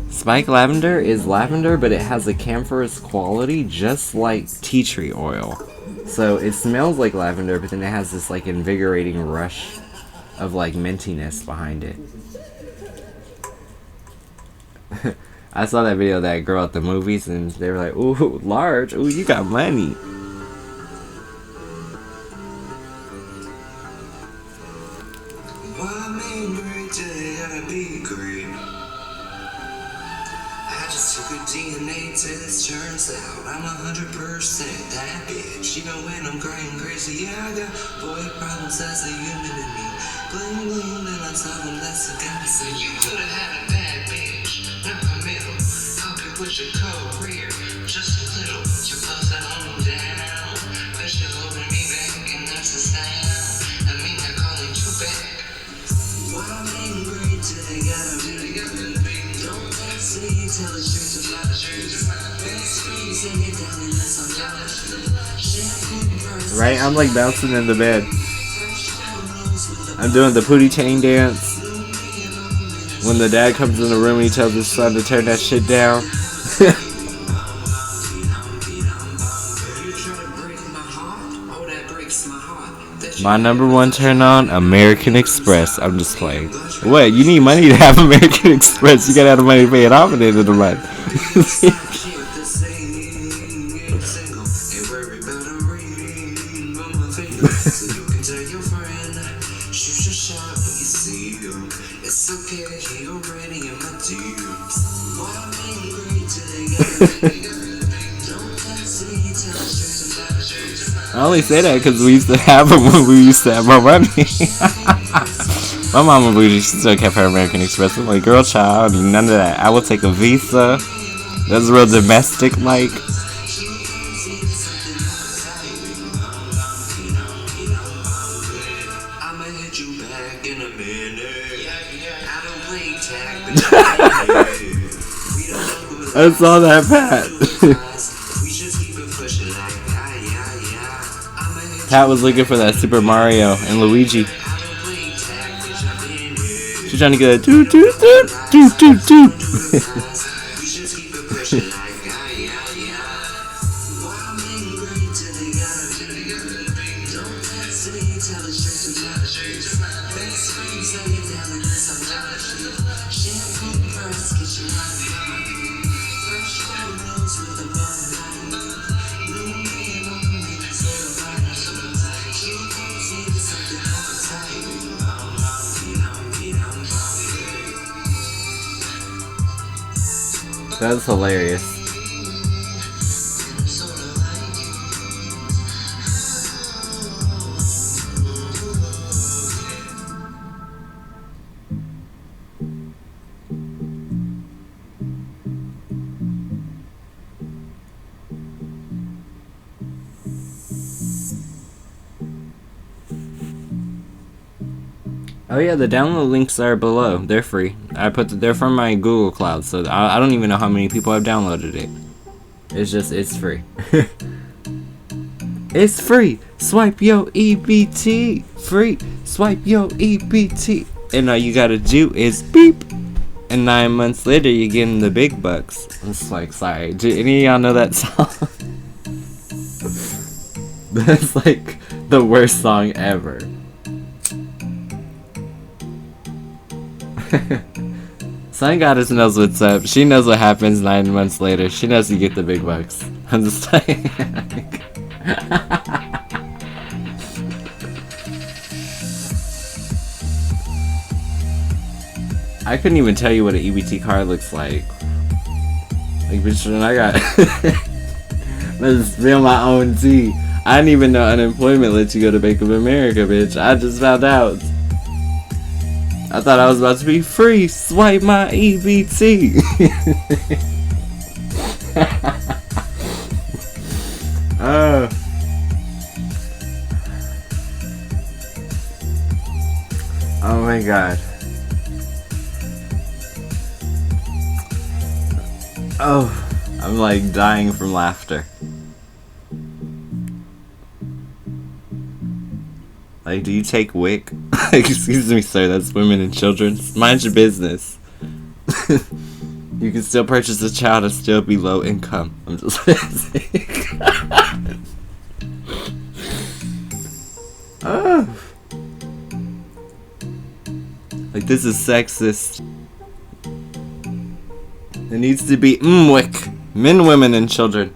Spike lavender is lavender, but it has a camphorous quality just like tea tree oil. So it smells like lavender, but then it has this like invigorating rush of like mintiness behind it. I saw that video of that girl at the movies and they were like, ooh, large, ooh, you got money. DNA test turns out I'm 100% that bitch. Even when I'm crying crazy, yeah, I got boy problems as a human in me. Bling bling, and I tell them that's a godsend. You could've had a bad bitch, not a middle. Hope you push your career just a little. You close that home down, but you're holding me back, and that's the sound. I mean, they're calling you back. Why I'm angry today, gotta be together. Don't text me, tell the truth. Right? I'm like bouncing in the bed. I'm doing the pootie chain dance. When the dad comes in the room and he tells his son to turn that shit down. My number 1 turn on, American Express. I'm just playing. What? You need money to have American Express. You gotta have the money to pay it off at the end of the month. I only say that because we used to have them when we used to have more money. My mama bougie, she still kept her American Express. I'm like, girl, child, none of that. I will take a Visa. That's real domestic, like. I'ma hit you back in a minute. I don't play tag, I saw that, Pat. Pat was looking for that Super Mario and Luigi. She's trying to get a toot toot toot toot toot toot. That's hilarious. Oh yeah, the download links are below. They're free. They're from my Google Cloud, so I don't even know how many people have downloaded it. It's free. It's free. Swipe yo EBT. Free. Swipe yo EBT. And all you gotta do is beep. And 9 months later, you're getting the big bucks. It's like, sorry. Do any of y'all know that song? That's like the worst song ever. Sun Goddess knows what's up. She knows what happens 9 months later. She knows you get the big bucks. I'm just saying. I couldn't even tell you what an EBT card looks like. Like, bitch, when I got let's spill my own tea. I didn't even know unemployment lets you go to Bank of America, bitch. I just found out. I thought I was about to be free. Swipe my EBT. Oh my god. Oh, I'm like dying from laughter. Like, do you take WIC? Excuse me, sir, that's women and children. Mind your business. You can still purchase a child and still be low income. I'm just saying. Like, this is sexist. It needs to be WIC. Men, women, and children.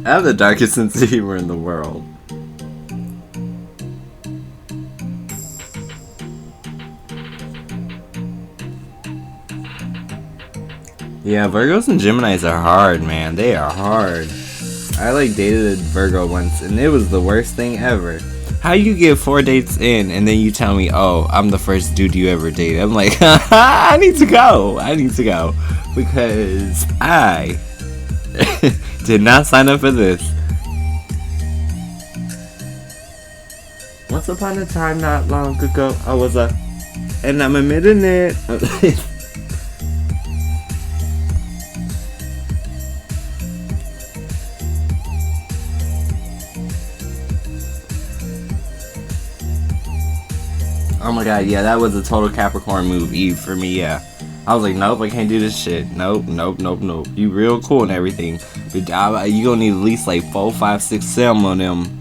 I have the darkest sense of humor in the world. Yeah, Virgos and Geminis are hard, man. They are hard. I like dated a Virgo once, and it was the worst thing ever. How you get 4 dates in, and then you tell me, oh, I'm the first dude you ever dated? I'm like, I need to go. I need to go. Because I did not sign up for this. Once upon a time, not long ago, I was a... And I'm admitting it. Oh my god, yeah, that was a total Capricorn move, Eve, for me, yeah. I was like, nope, I can't do this shit. Nope, nope, nope, nope. You real cool and everything, but you gonna need at least like 4, 5, 6, 7 of them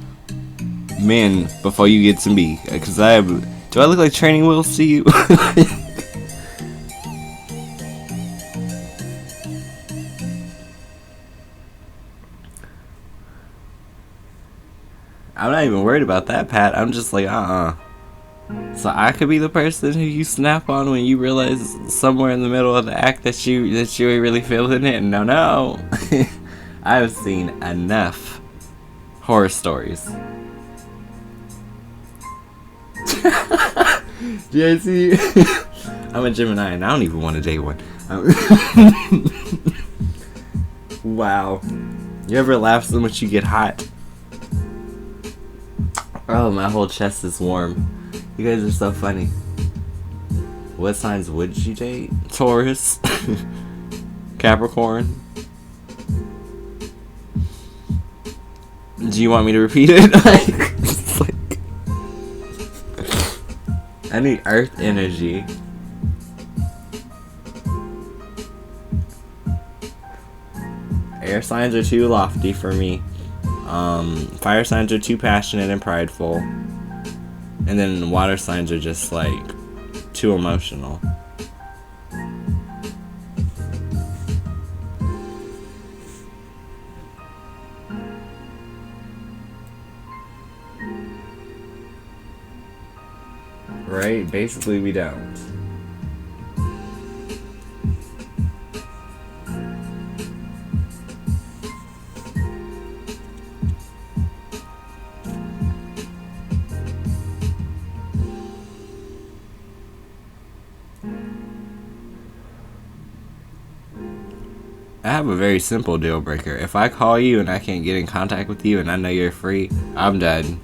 men before you get to me. Cause do I look like training wheels to you? I'm not even worried about that, Pat. I'm just like, So I could be the person who you snap on when you realize somewhere in the middle of the act that you ain't really feeling it. No. I've seen enough horror stories. JC, I'm a Gemini and I don't even want to date one. Wow. You ever laugh so much you get hot? Oh, my whole chest is warm. You guys are so funny. What signs would you date? Taurus. Capricorn. Do you want me to repeat it? I need earth energy. Air signs are too lofty for me. Fire signs are too passionate and prideful. And then water signs are just like too emotional. Right? Basically, we don't. I have a very simple deal breaker. If I call you and I can't get in contact with you and I know you're free, I'm done.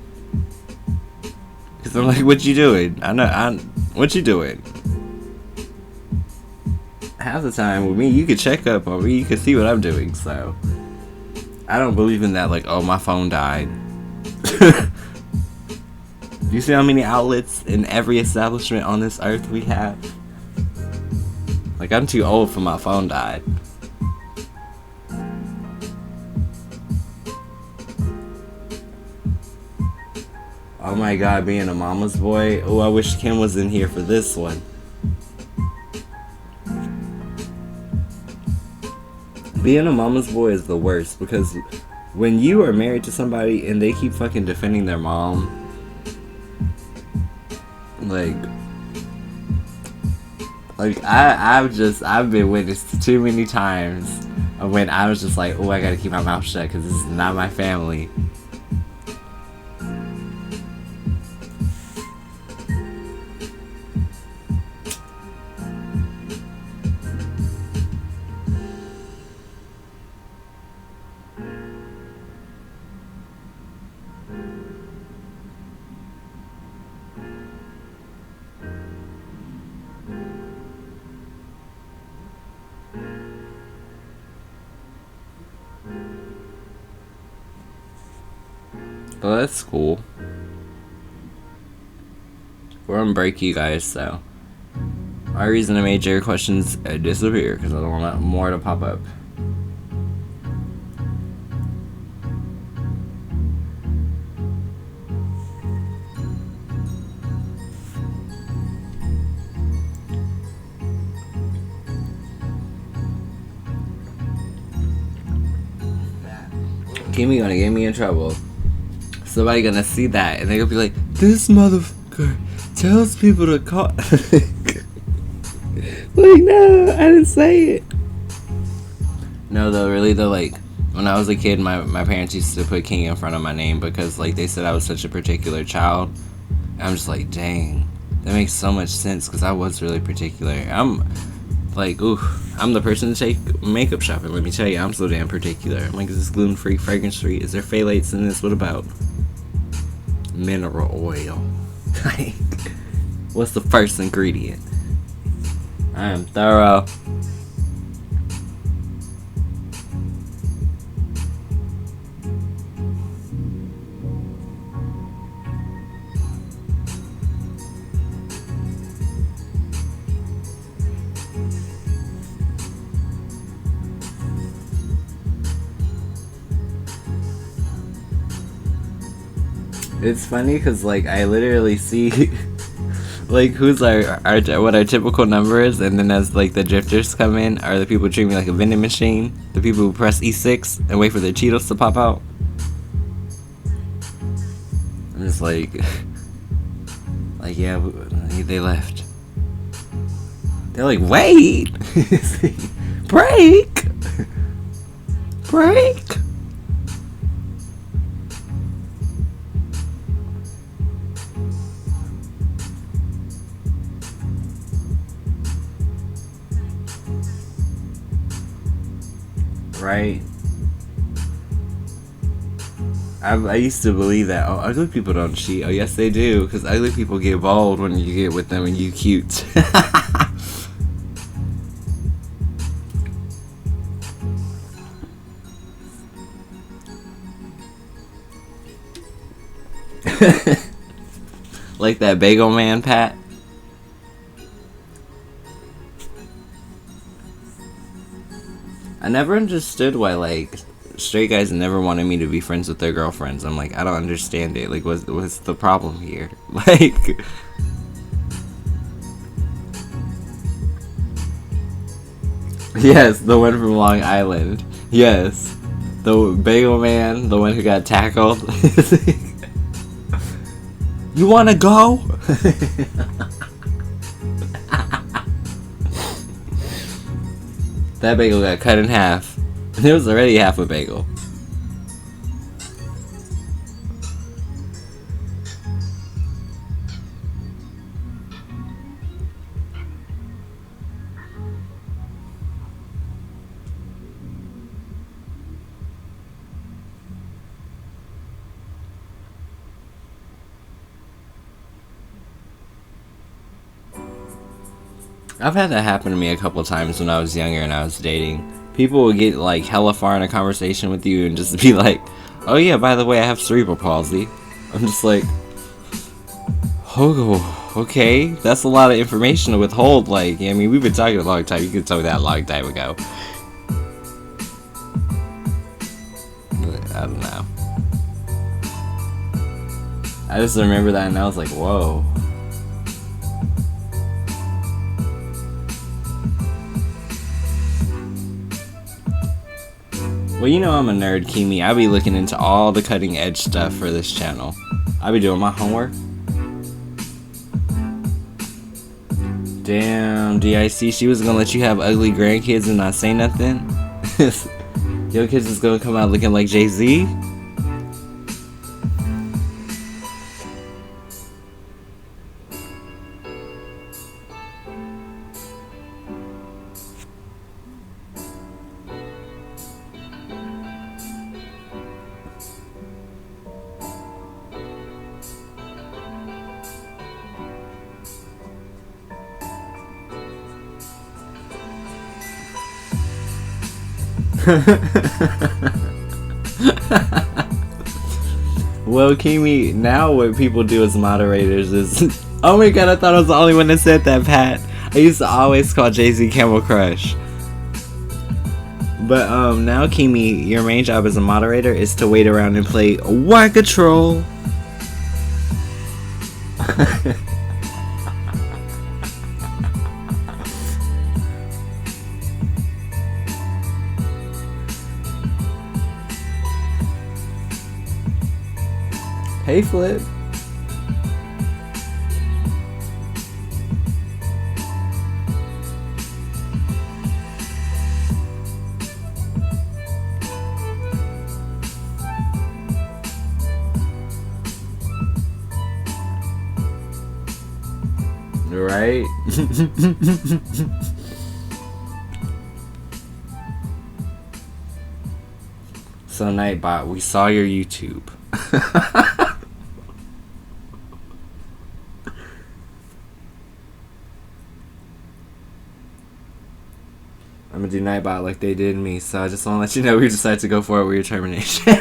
Cause I'm like, what you doing? What you doing? Half the time with me, you could check up on me, you can see what I'm doing. So I don't believe in that. Like, oh, my phone died. You see how many outlets in every establishment on this earth we have? Like, I'm too old for my phone died. Oh my god, being a mama's boy. Oh, I wish Kim was in here for this one. Being a mama's boy is the worst, because when you are married to somebody and they keep fucking defending their mom, like I've been witness to too many times of when I was just like, oh, I gotta keep my mouth shut because this is not my family. Well, that's cool. We're on break, you guys, so my reason I made your questions disappear because I don't want more to pop up. Kimmy gonna get me in trouble. Somebody gonna see that and they gonna be like, this motherfucker tells people to call. Like, no, I didn't say it. No, though, really, though, like, when I was a kid, my parents used to put King in front of my name because, like, they said I was such a particular child. And I'm just like, dang, that makes so much sense because I was really particular. I'm like, ooh, I'm the person to take makeup shopping. Let me tell you, I'm so damn particular. I'm like, is this gluten-free, fragrance-free? Is there phthalates in this? What about mineral oil? Like, what's the first ingredient? I am thorough. It's funny because, like, I literally see like who's what our typical number is, and then as like the drifters come in, are the people treat me like a vending machine, the people who press E6 and wait for their Cheetos to pop out. I'm just like yeah, they left. They're like, wait, break. right? I used to believe that. Oh, ugly people don't cheat. Oh, yes, they do. Because ugly people get bold when you get with them and you cute. Like that bagel man, Pat. I never understood why, like, straight guys never wanted me to be friends with their girlfriends. I'm like, I don't understand it. Like, what's the problem here? Like, yes, the one from Long Island. Yes, the bagel man, the one who got tackled. You wanna go? That bagel got cut in half. It was already half a bagel. I've had that happen to me a couple times when I was younger and I was dating. People would get like hella far in a conversation with you and just be like, oh yeah, by the way, I have cerebral palsy. I'm just like, oh, okay, that's a lot of information to withhold. Like, I mean, we've been talking a long time. You could tell me that a long time ago. But I don't know. I just remember that and I was like, whoa. Well, you know I'm a nerd, Kimi. I be looking into all the cutting edge stuff for this channel. I be doing my homework. Damn, DIC, she was gonna let you have ugly grandkids and not say nothing? Your kids is gonna come out looking like Jay-Z? Well, Kimi, now what people do as moderators is... Oh my god, I thought I was the only one that said that, Pat. I used to always call Jay-Z Camel Crush. But now, Kimi, your main job as a moderator is to wait around and play Whack-A-Troll. Hey, Flip. Right? So, Nightbot, we saw your YouTube. I'm gonna do Nightbot like they did me, so I just want to let you know we decided to go forward with your termination.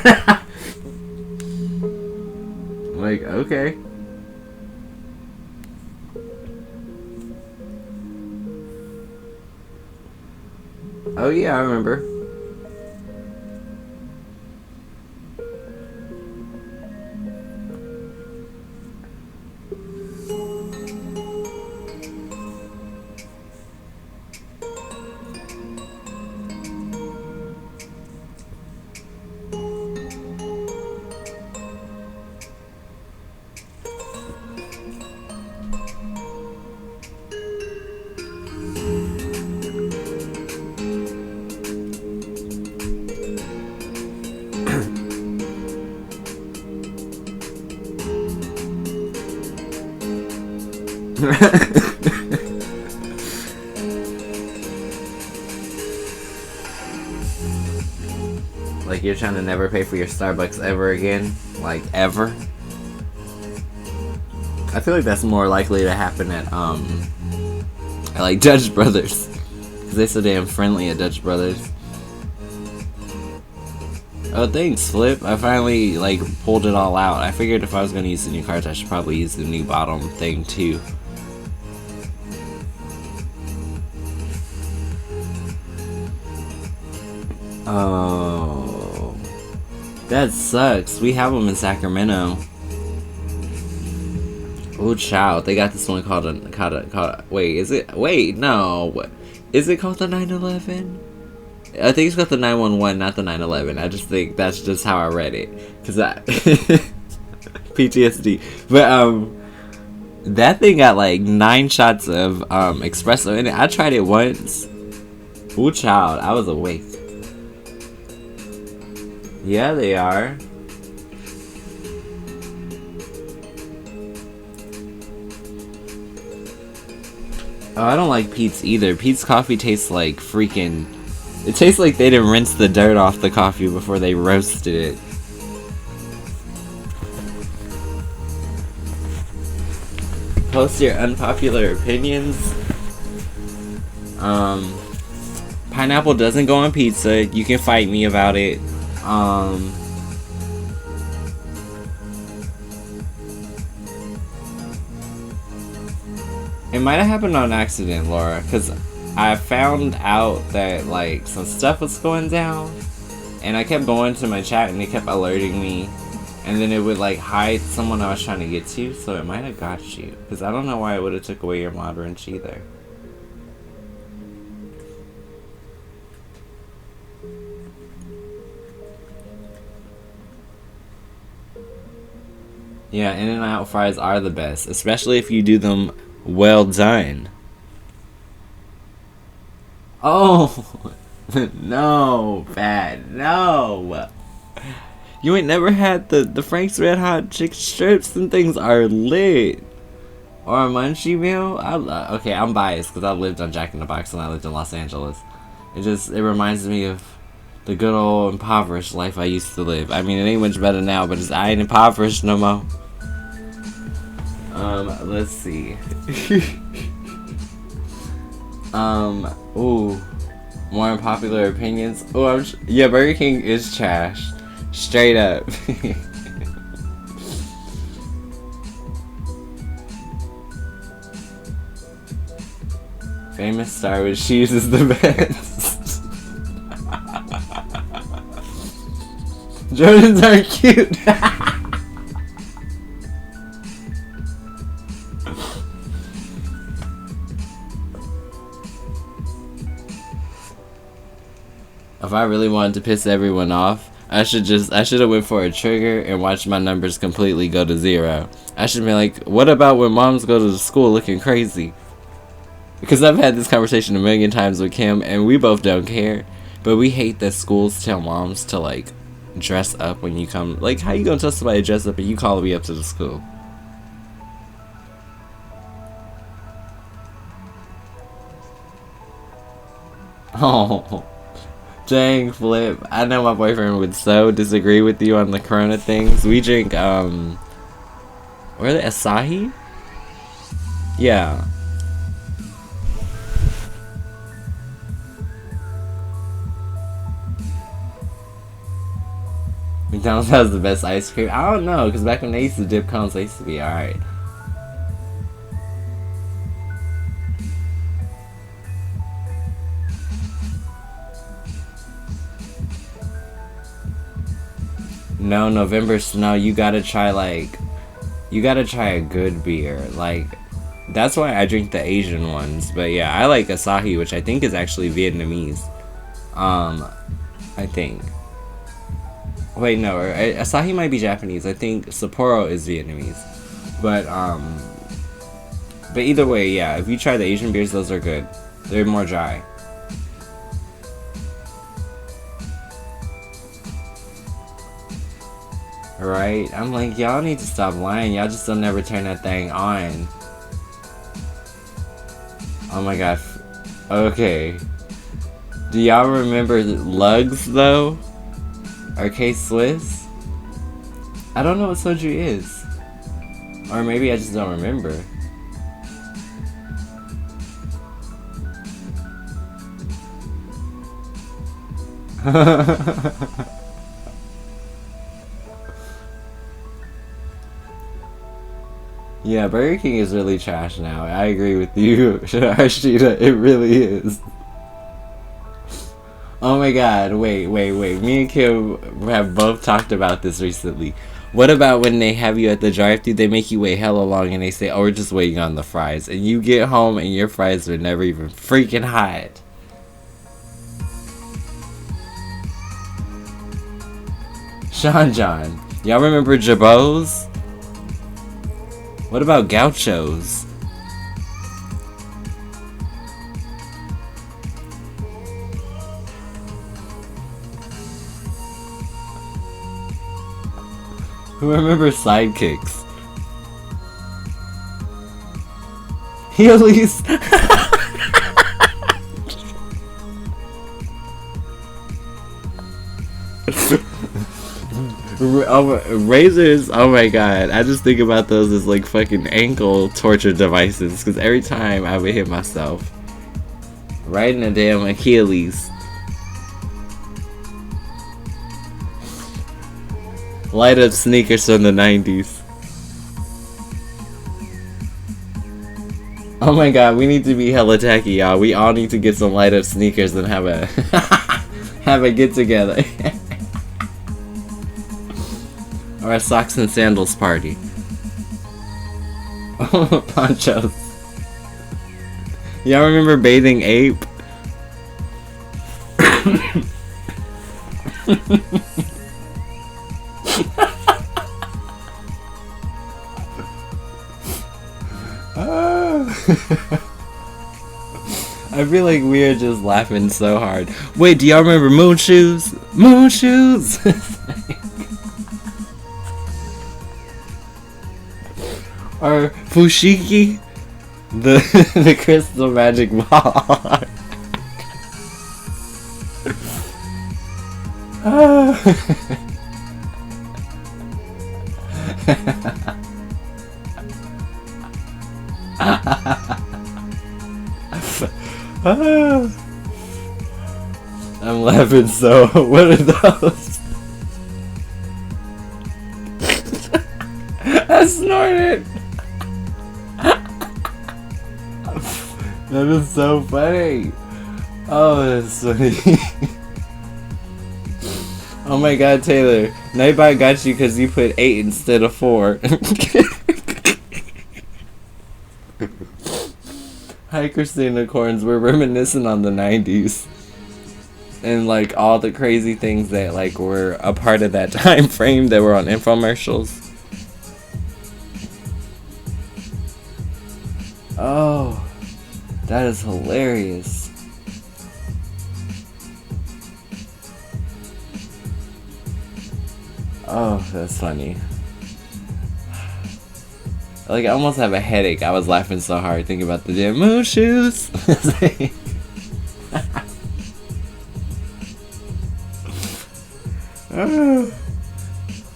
Like, okay. Oh yeah, I remember. you're trying to never pay for your Starbucks ever again, like ever. I feel like that's more likely to happen at like Dutch Brothers, because they're so damn friendly at Dutch Brothers. Oh, thanks, Flip. I finally like pulled it all out. I figured if I was gonna use the new cards, I should probably use the new bottom thing too. Oh, that sucks. We have them in Sacramento. Oh, child. They got this one called wait, is it? Wait, no. What? Is it called the 911? I think it's got the 911, not the 911. I just think that's just how I read it. Because PTSD. But, that thing got like 9 shots of espresso in it. I tried it once. Oh, child. I was awake. Yeah, they are. Oh, I don't like Pete's either. Pete's coffee tastes like freaking... It tastes like they didn't rinse the dirt off the coffee before they roasted it. Post your unpopular opinions. Pineapple doesn't go on pizza. You can fight me about it. It might have happened on accident, Laura, because I found out that like some stuff was going down, and I kept going to my chat and it kept alerting me, and then it would like hide someone I was trying to get to, so it might have got you, because I don't know why it would have took away your mod wrench either. Yeah, In-N-Out fries are the best, especially if you do them well done. Oh, no, bad, no. You ain't never had the Frank's Red Hot chicken strips? Them things are lit. Or a munchie meal? Okay, I'm biased because I lived on Jack in the Box when I lived in Los Angeles. It reminds me of the good old impoverished life I used to live. I mean, it ain't much better now, but I ain't impoverished no more. Let's see. Ooh, more unpopular opinions. Oh, yeah, Burger King is trash. Straight up. Famous Star with cheese is the best. Jordans are cute. If I really wanted to piss everyone off, I should have went for a trigger and watched my numbers completely go to 0. I should be like, what about when moms go to school looking crazy? Because I've had this conversation a million times with Kim, and we both don't care, but we hate that schools tell moms to like dress up when you come. Like, how you gonna tell somebody to dress up and you call me up to the school? Oh. Dang, Flip. I know my boyfriend would so disagree with you on the Corona things. We drink, what are they? Asahi? Yeah. McDonald's has the best ice cream. I don't know, because back when they used to dip cones, they used to be alright. No, November Snow, you gotta try a good beer. Like, that's why I drink the Asian ones. But yeah, I like Asahi, which I think is actually Vietnamese. I think. Wait, no, Asahi might be Japanese. I think Sapporo is Vietnamese. But either way, yeah, if you try the Asian beers, those are good. They're more dry. Right? I'm like, y'all need to stop lying. Y'all just don't never turn that thing on. Oh my god. Okay. Do y'all remember Lugs, though? Or K-Swiss? I don't know what soju is. Or maybe I just don't remember. Yeah, Burger King is really trash now. I agree with you, Harshita. It really is. Oh my god, wait. Me and Kim have both talked about this recently. What about when they have you at the drive-thru, they make you wait hella long and they say, oh, we're just waiting on the fries. And you get home and your fries are never even freaking hot. Sean John. Y'all remember Jabos? What about Gauchos? Who remembers Sidekicks? Heelys! Razors, oh my god, I just think about those as like fucking ankle torture devices, because every time I would hit myself right in the damn Achilles. Light up sneakers from the 90s. Oh my god, we need to be hella tacky, y'all. We all need to get some light up sneakers and have a have a get together. Or a socks and sandals party. Ponchos. Y'all remember Bathing Ape? I feel like we are just laughing so hard. Wait, do y'all remember Moon Shoes? Moon Shoes! Or Fushigi? The crystal magic ball. I'm laughing so. What are those? I snorted. That is so funny. Oh, that's funny. Oh my god, Taylor. Nightbot got you because you put 8 instead of 4. Hi, Christina Corns. We're reminiscing on the 90s. And like all the crazy things that like were a part of that time frame that were on infomercials. Oh, that is hilarious. Oh, that's funny. Like, I almost have a headache. I was laughing so hard thinking about the damn Moon Shoes.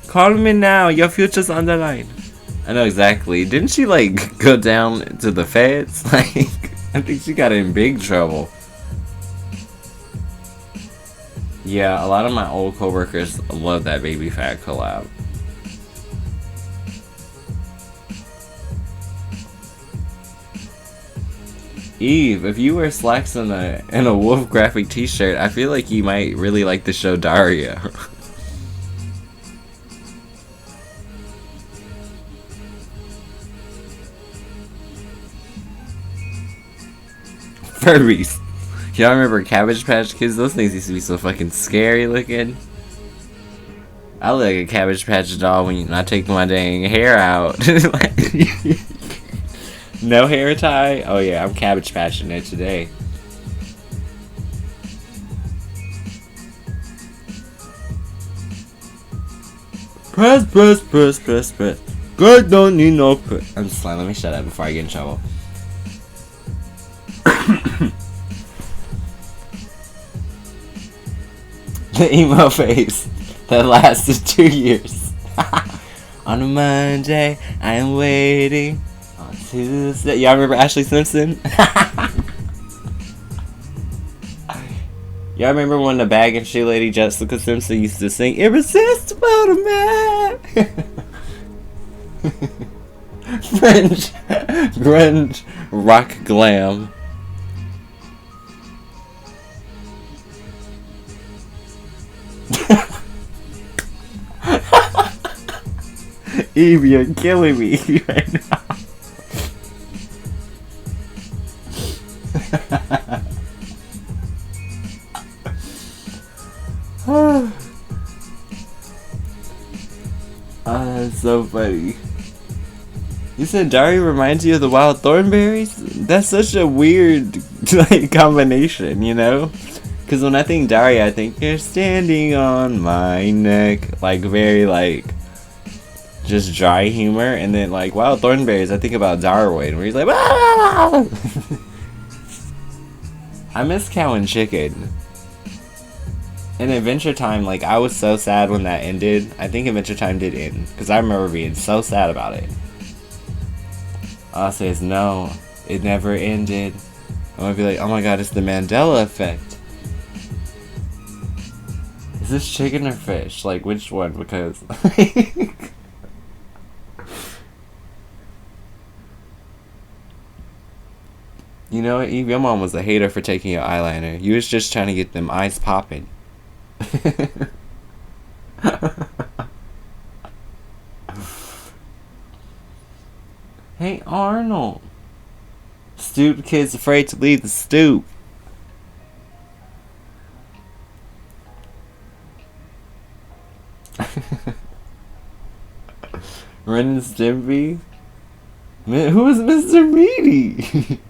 Call me now. Your future's on the line. I know exactly. Didn't she, like, go down to the feds? Like, I think she got in big trouble. Yeah, a lot of my old coworkers love that Baby Fat collab. Eve, if you wear slacks and a wolf graphic t-shirt, I feel like you might really like the show Daria. Furbies. Y'all remember Cabbage Patch Kids? Those things used to be so fucking scary looking. I look like a Cabbage Patch doll when I take my dang hair out. No hair tie? Oh yeah, I'm Cabbage Patching it today. Press. God don't need no press. I'm just lying, let me shut up before I get in trouble. The emo face. that lasted 2 years. On a Monday, I am waiting. On Tuesday, y'all remember Ashley Simpson? Y'all remember when the bag and shoe lady Jessica Simpson used to sing "Irresistible to Man"? Fringe, grunge, rock, glam. Eve, you're killing me right now. That's so funny. You said Dari reminds you of the wild thornberries? That's such a weird like combination, you know? Because when I think Dari, I think you're standing on my neck, like very like just dry humor, and then like wild thornberries, I think about Darwin, where he's like, ah! I miss Cow and Chicken. And Adventure Time, like I was so sad when that ended. I think Adventure Time did end because I remember being so sad about it. Says no, it never ended. I'm gonna be like, oh my god, it's the Mandela effect. Is this chicken or fish? Like which one? Because you know what, Eve, your mom was a hater for taking your eyeliner. You was just trying to get them eyes popping. Hey Arnold. Stoop kids afraid to leave the stoop. Ren and Stimpy? Man, who is Mr. Meaty?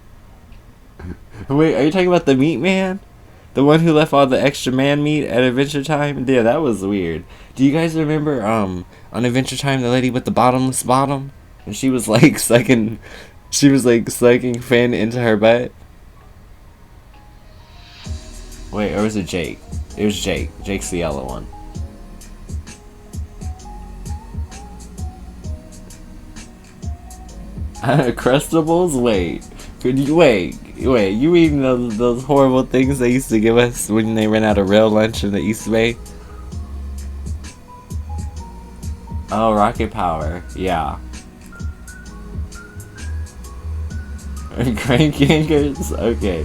Wait, are you talking about the Meat Man? The one who left all the extra man meat at Adventure Time? Yeah, that was weird. Do you guys remember on Adventure Time, the lady with the bottomless bottom? And she was like sucking Finn into her butt? Wait, or was it Jake? It was Jake. Jake's the yellow one. Crustables? Wait. Wait, you eating those horrible things they used to give us when they ran out of real lunch in the East Bay? Oh, Rocket Power. Yeah. Crank yankers? Okay.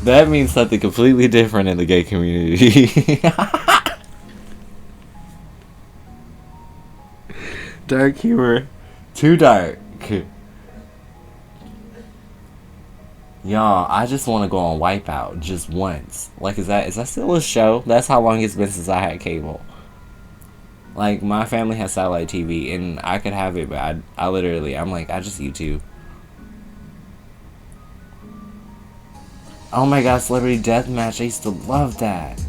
That means something completely different in the gay community. Dark humor. Too dark. Y'all, I just want to go on Wipeout just once. Like, is that still a show? That's how long it's been since I had cable. Like, my family has satellite TV, and I could have it, but I literally, I'm like, I just YouTube. Oh my god, Celebrity Deathmatch, I used to love that.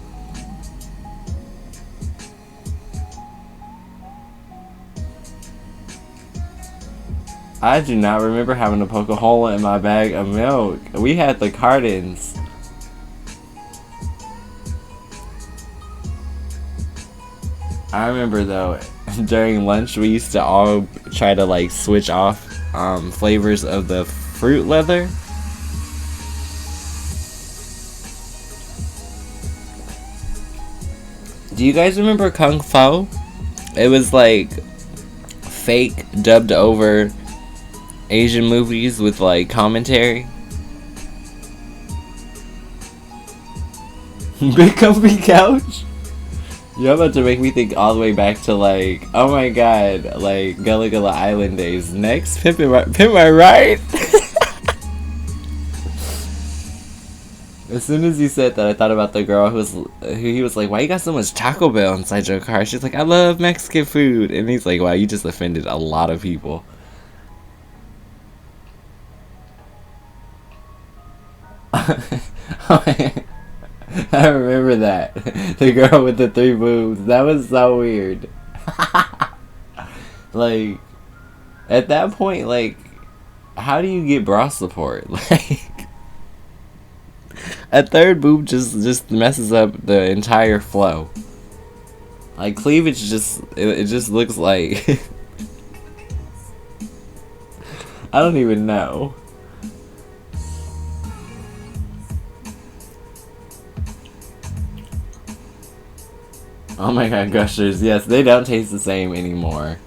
I do not remember having to poke a hole in my bag of milk. We had the cartons. I remember though, during lunch we used to all try to like switch off flavors of the fruit leather. Do you guys remember Kung Fu? It was like fake dubbed over Asian movies with like commentary. Big comfy couch? You're about to make me think all the way back to like, oh my god, like Gullah Gullah Island days. Next, Pimp My Ride? As soon as you said that, I thought about the girl who he was like, why you got so much Taco Bell inside your car? She's like, I love Mexican food. And he's like, wow, you just offended a lot of people. I remember that. The girl with the 3 boobs. That was so weird. Like, at that point, like, how do you get bra support? Like, a 3rd boob just messes up the entire flow. Like cleavage just it just looks like I don't even know. Oh my god, Gushers. Yes, they don't taste the same anymore.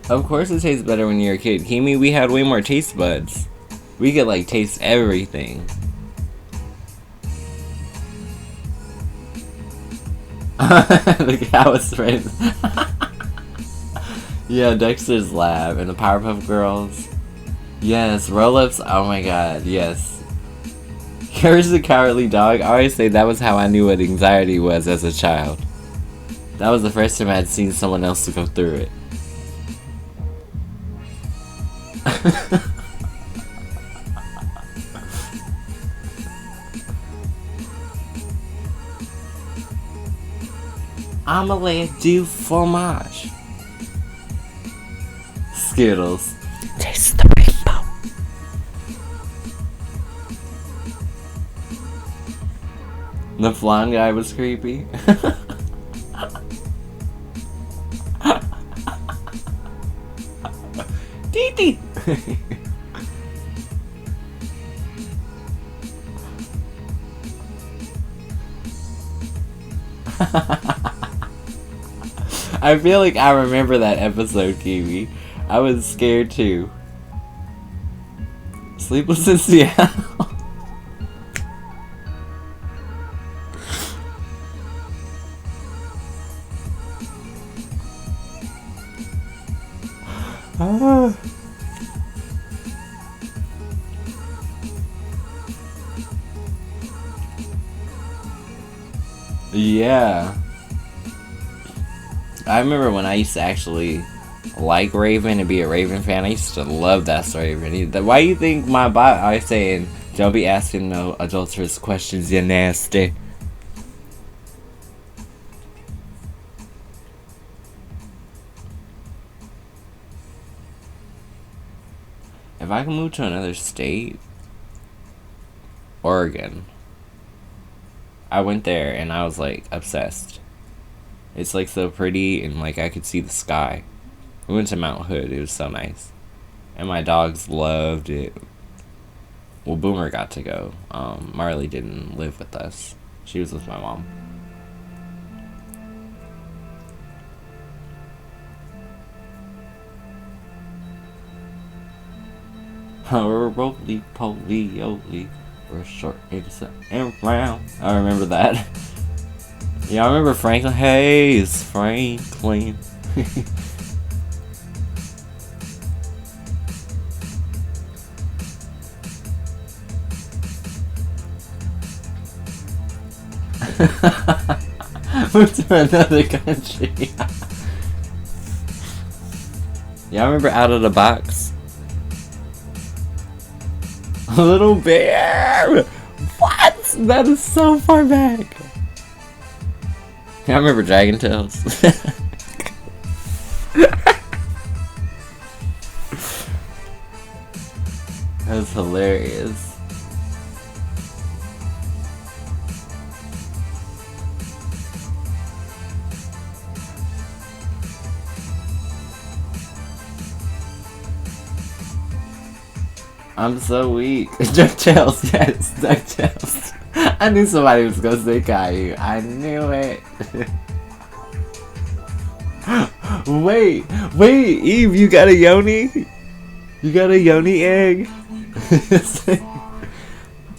Of course it tastes better when you're a kid. Kimi, we had way more taste buds. We could like taste everything. The cow was friends. Yeah, Dexter's Lab and the Powerpuff Girls. Yes, roll-ups. Oh my god, yes. Courage the Cowardly Dog. I always say that was how I knew what anxiety was as a child. That was the first time I had seen someone else to go through it. Omelette du fromage. Skittles. Taste the rainbow. The flan guy was creepy. Titi. I feel like I remember that episode, Kiwi. I was scared too. Sleepless in Seattle. Yeah. I remember when I used to actually like Raven and be a Raven fan. I used to love that Raven. Why do you think my bot I saying don't be asking no adulterous questions, you nasty? If I can move to another state, Oregon. I went there and I was like obsessed. It's like so pretty and like I could see the sky. We went to Mount Hood. It was so nice. And my dogs loved it. Well, Boomer got to go. Marley didn't live with us. She was with my mom. Roly poly oly. We're short and round. I remember that. Yeah, I remember Franklin. Hey, it's Franklin. Move to another country. Yeah, I remember Out of the Box. A Little Bear! What? That is so far back. Yeah, I remember Dragon Tales. That was hilarious. I'm so weak. DuckTales, yes, DuckTales. I knew somebody was gonna say Caillou. I knew it. Wait, Eve, you got a yoni? You got a yoni egg?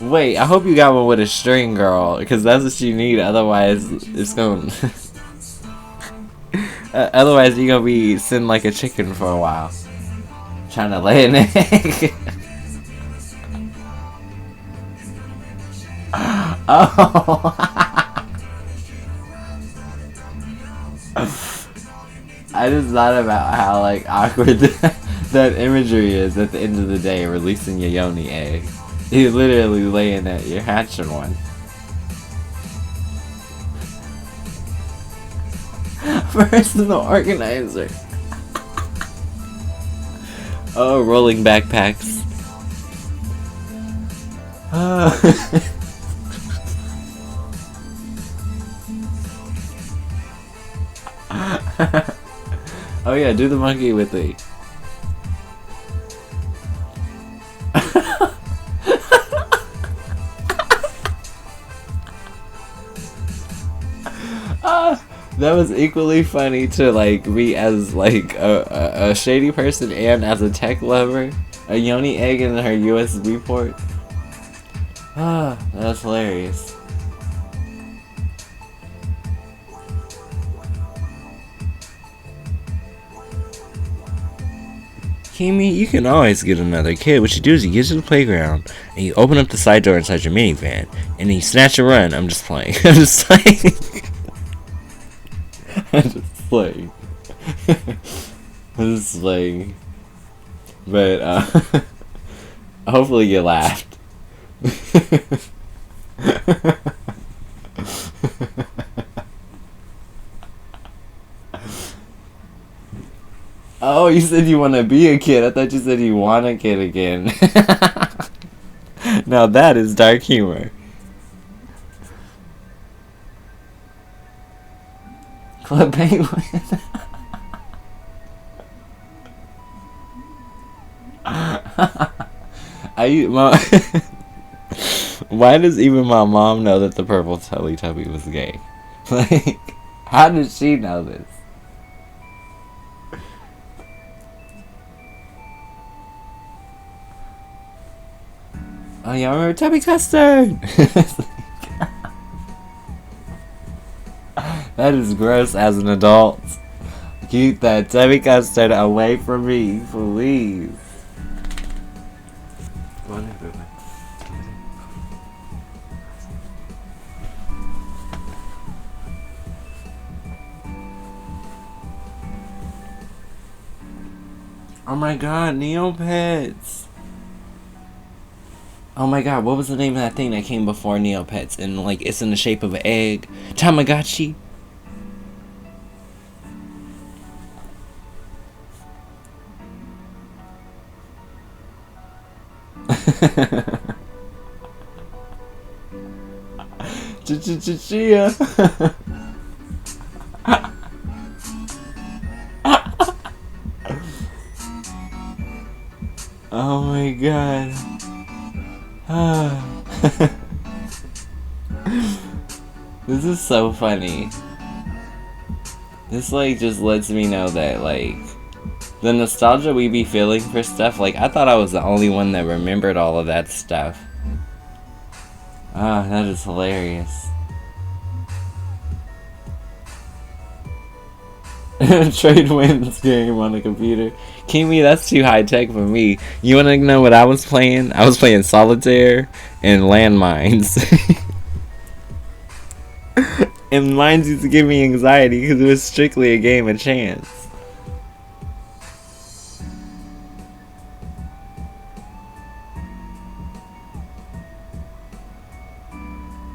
Wait, I hope you got one with a string, girl, because that's what you need. Otherwise, it's gonna. Otherwise, you're gonna be sitting like a chicken for a while, trying to lay an egg. Oh. I just thought about how like awkward that imagery is at the end of the day, releasing your yoni egg. You're literally laying it, you're hatching one. Personal organizer. Oh, rolling backpacks. Oh yeah, do the monkey with me. That was equally funny to like me as like a shady person and as a tech lover. A yoni egg in her USB port. That's hilarious. Kimi, you can always get another kid. What you do is you get to the playground and you open up the side door inside your minivan and then you snatch a run. I'm just playing. I'm just playing. I'm just playing. I'm just playing. But hopefully you laughed. Oh, you said you want to be a kid. I thought you said you want a kid again. Now that is dark humor. Club Penguin. Why does even my mom know that the purple Teletubby was gay? Like, how did she know this? Oh yeah, I remember Tubby Custard! That is gross as an adult. Keep that Tubby Custard away from me, please. Oh my god, Neopets! Oh my god, what was the name of that thing that came before Neopets? And like, it's in the shape of an egg. Tamagotchi? Chia. Oh my god. This is so funny. This like just lets me know that like the nostalgia we be feeling for stuff, like I thought I was the only one that remembered all of that stuff. That is hilarious. Trade wins game on the computer. Kimi, that's too high tech for me. You wanna know what I was playing? I was playing solitaire and landmines. And mines used to give me anxiety because it was strictly a game of chance.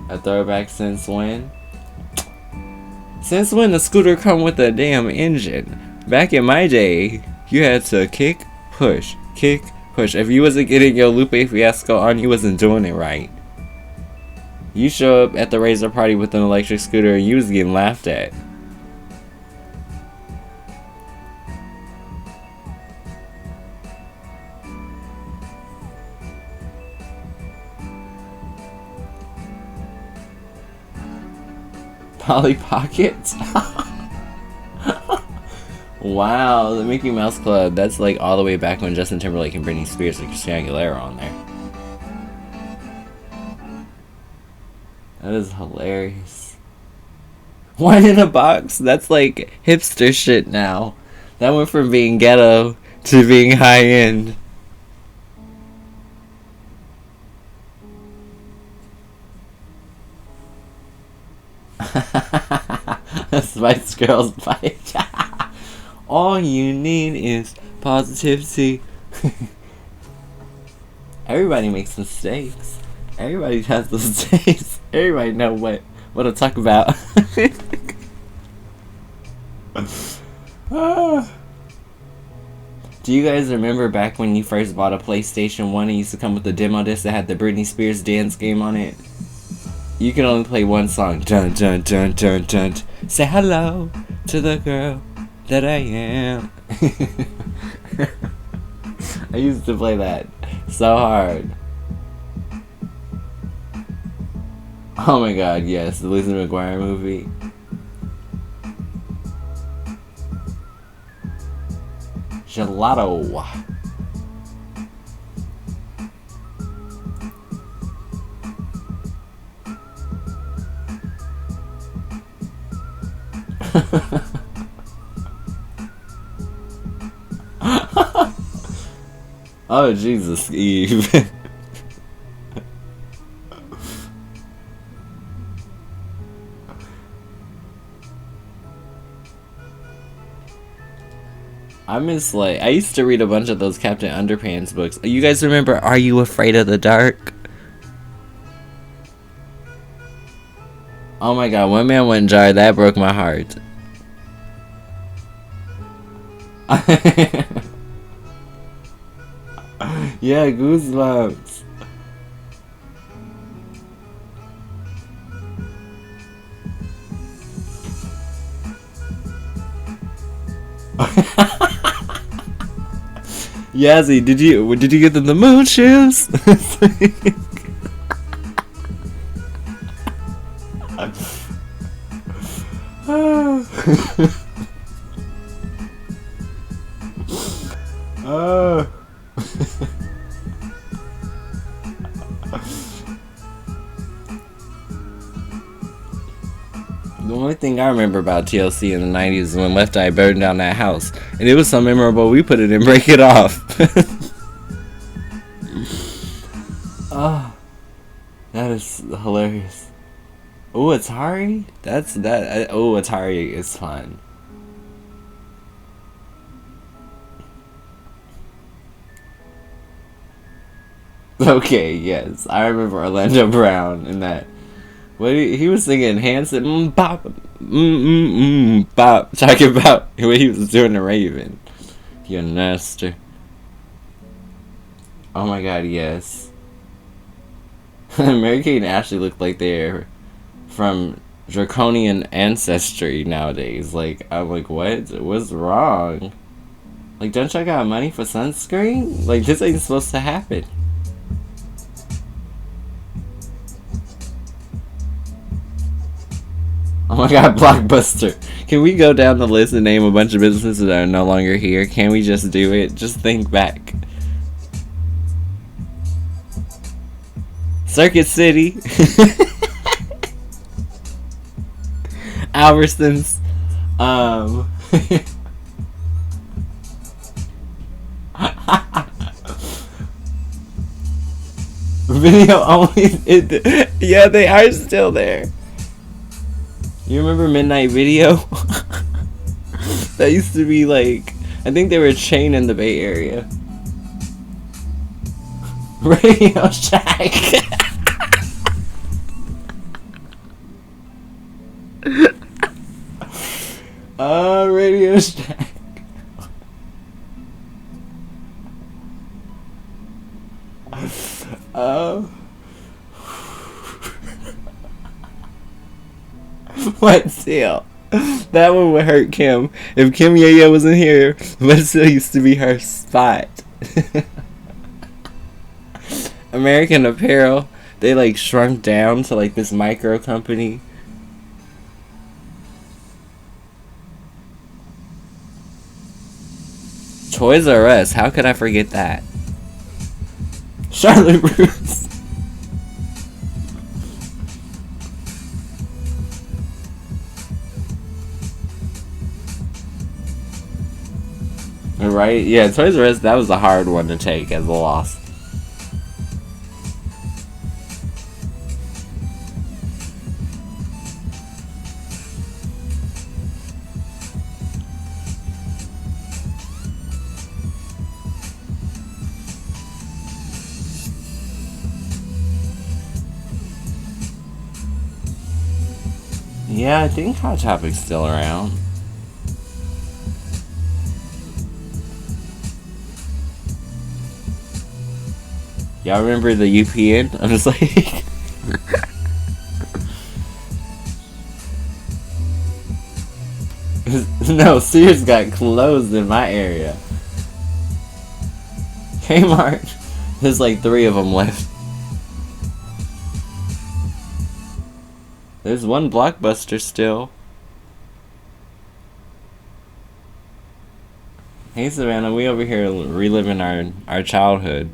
A throwback since when? Since when the scooter come with a damn engine? Back in my day, you had to kick, push, kick, push. If you wasn't getting your Lupe Fiasco on, you wasn't doing it right. You show up at the Razor party with an electric scooter and you was getting laughed at. Polly Pockets? Wow, the Mickey Mouse Club. That's like all the way back when Justin Timberlake and Britney Spears and Christina Aguilera on there. That is hilarious. Wine in a box? That's like hipster shit now. That went from being ghetto to being high end. Spice Girls bite. All you need is positivity. Everybody makes mistakes. Everybody has mistakes. Everybody know what to talk about. Do you guys remember back when you first bought a PlayStation 1 and used to come with the demo disc that had the Britney Spears dance game on it? You can only play one song. Dun dun dun dun dun. Say hello to the girl that I am. I used to play that so hard. Oh my god, yes, the Lizzie McGuire movie. Gelato. Oh Jesus, Eve. I miss, like, I used to read a bunch of those Captain Underpants books. You guys remember Are You Afraid of the Dark? Oh my god, One Man One Jar, that broke my heart. Yeah, goosebumps. Yazzie, did you get them the moon shoes? The only thing I remember about TLC in the 90s is when Left Eye burned down that house. And it was so memorable, we put it in Break It Off. Oh, that is hilarious. Oh, Atari? Oh, Atari is fun. Okay, yes. I remember Orlando Brown in that. What he was singing Hanson bop bop, talking about what he was doing to Raven. You nasty. Oh my god, yes. Mary Kate and Ashley look like they're from draconian ancestry nowadays. Like, I'm like, what's wrong? Like, don't y'all got money for sunscreen? Like, this ain't supposed to happen. Oh my god, Blockbuster. Can we go down the list and name a bunch of businesses that are no longer here? Can we just do it? Just think back. Circuit City. Albertsons. Video only. Yeah, they are still there. You remember Midnight Video? That used to be like, I think they were a chain in the Bay Area. Radio Shack. Radio Shack. What Seal? That one would hurt Kim. If Kim Yayo wasn't here, What Seal used to be her spot. American Apparel, they like shrunk down to like this micro company. Toys R Us, how could I forget that? Charlotte Russe. Right? Yeah, Toys R Us, that was a hard one to take as a loss. Yeah, I think Hot Topic's still around. Y'all remember the UPN? I'm just like... No, Sears got closed in my area. Kmart. There's like 3 of them left. There's one Blockbuster still. Hey Savannah, we over here reliving our childhood.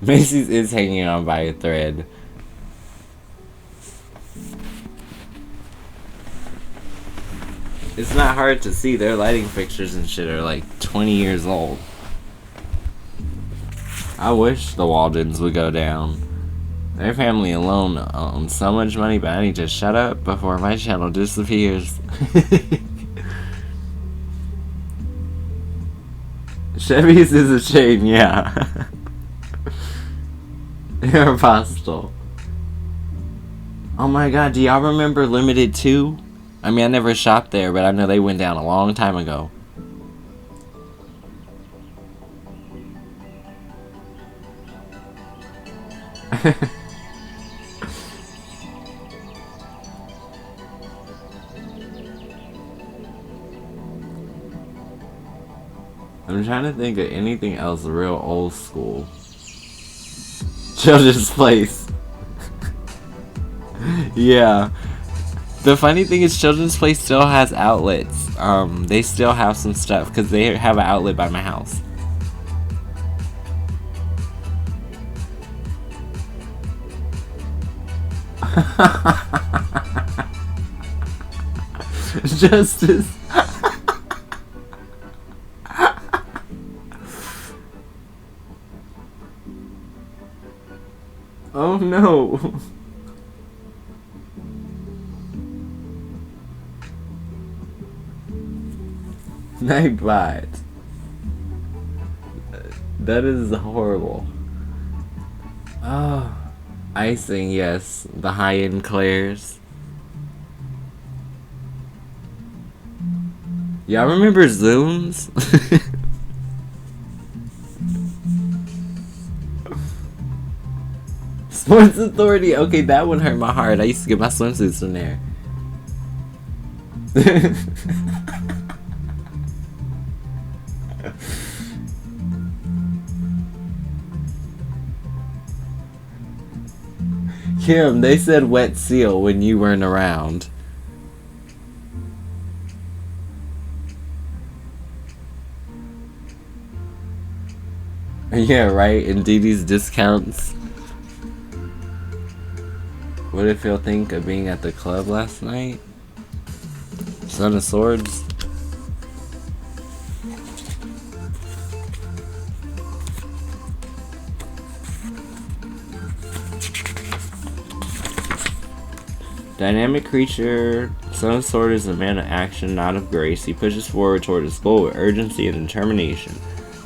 Macy's is hanging on by a thread. It's not hard to see. Their lighting fixtures and shit are like 20 years old. I wish the Waldens would go down. Their family alone owns so much money, but I need to shut up before my channel disappears. Chevy's is a chain, yeah. Aeropostale. Oh my god, do y'all remember Limited 2? I mean, I never shopped there, but I know they went down a long time ago. I'm trying to think of anything else real old school. Children's Place. Yeah. The funny thing is Children's Place still has outlets. They still have some stuff because they have an outlet by my house. Justice. Oh no. Nightbot. That is horrible. Oh. Icing, yes. The high-end Claire's. Y'all remember Zooms? Sports Authority. Okay, that one hurt my heart. I used to get my swimsuits from there. Kim, they said Wet Seal when you weren't around. Yeah, right? And Dee Dee's discounts. What did Phil think of being at the club last night? Son of Swords? Dynamic creature, Son of Sword is a man of action, not of grace. He pushes forward toward his goal with urgency and determination.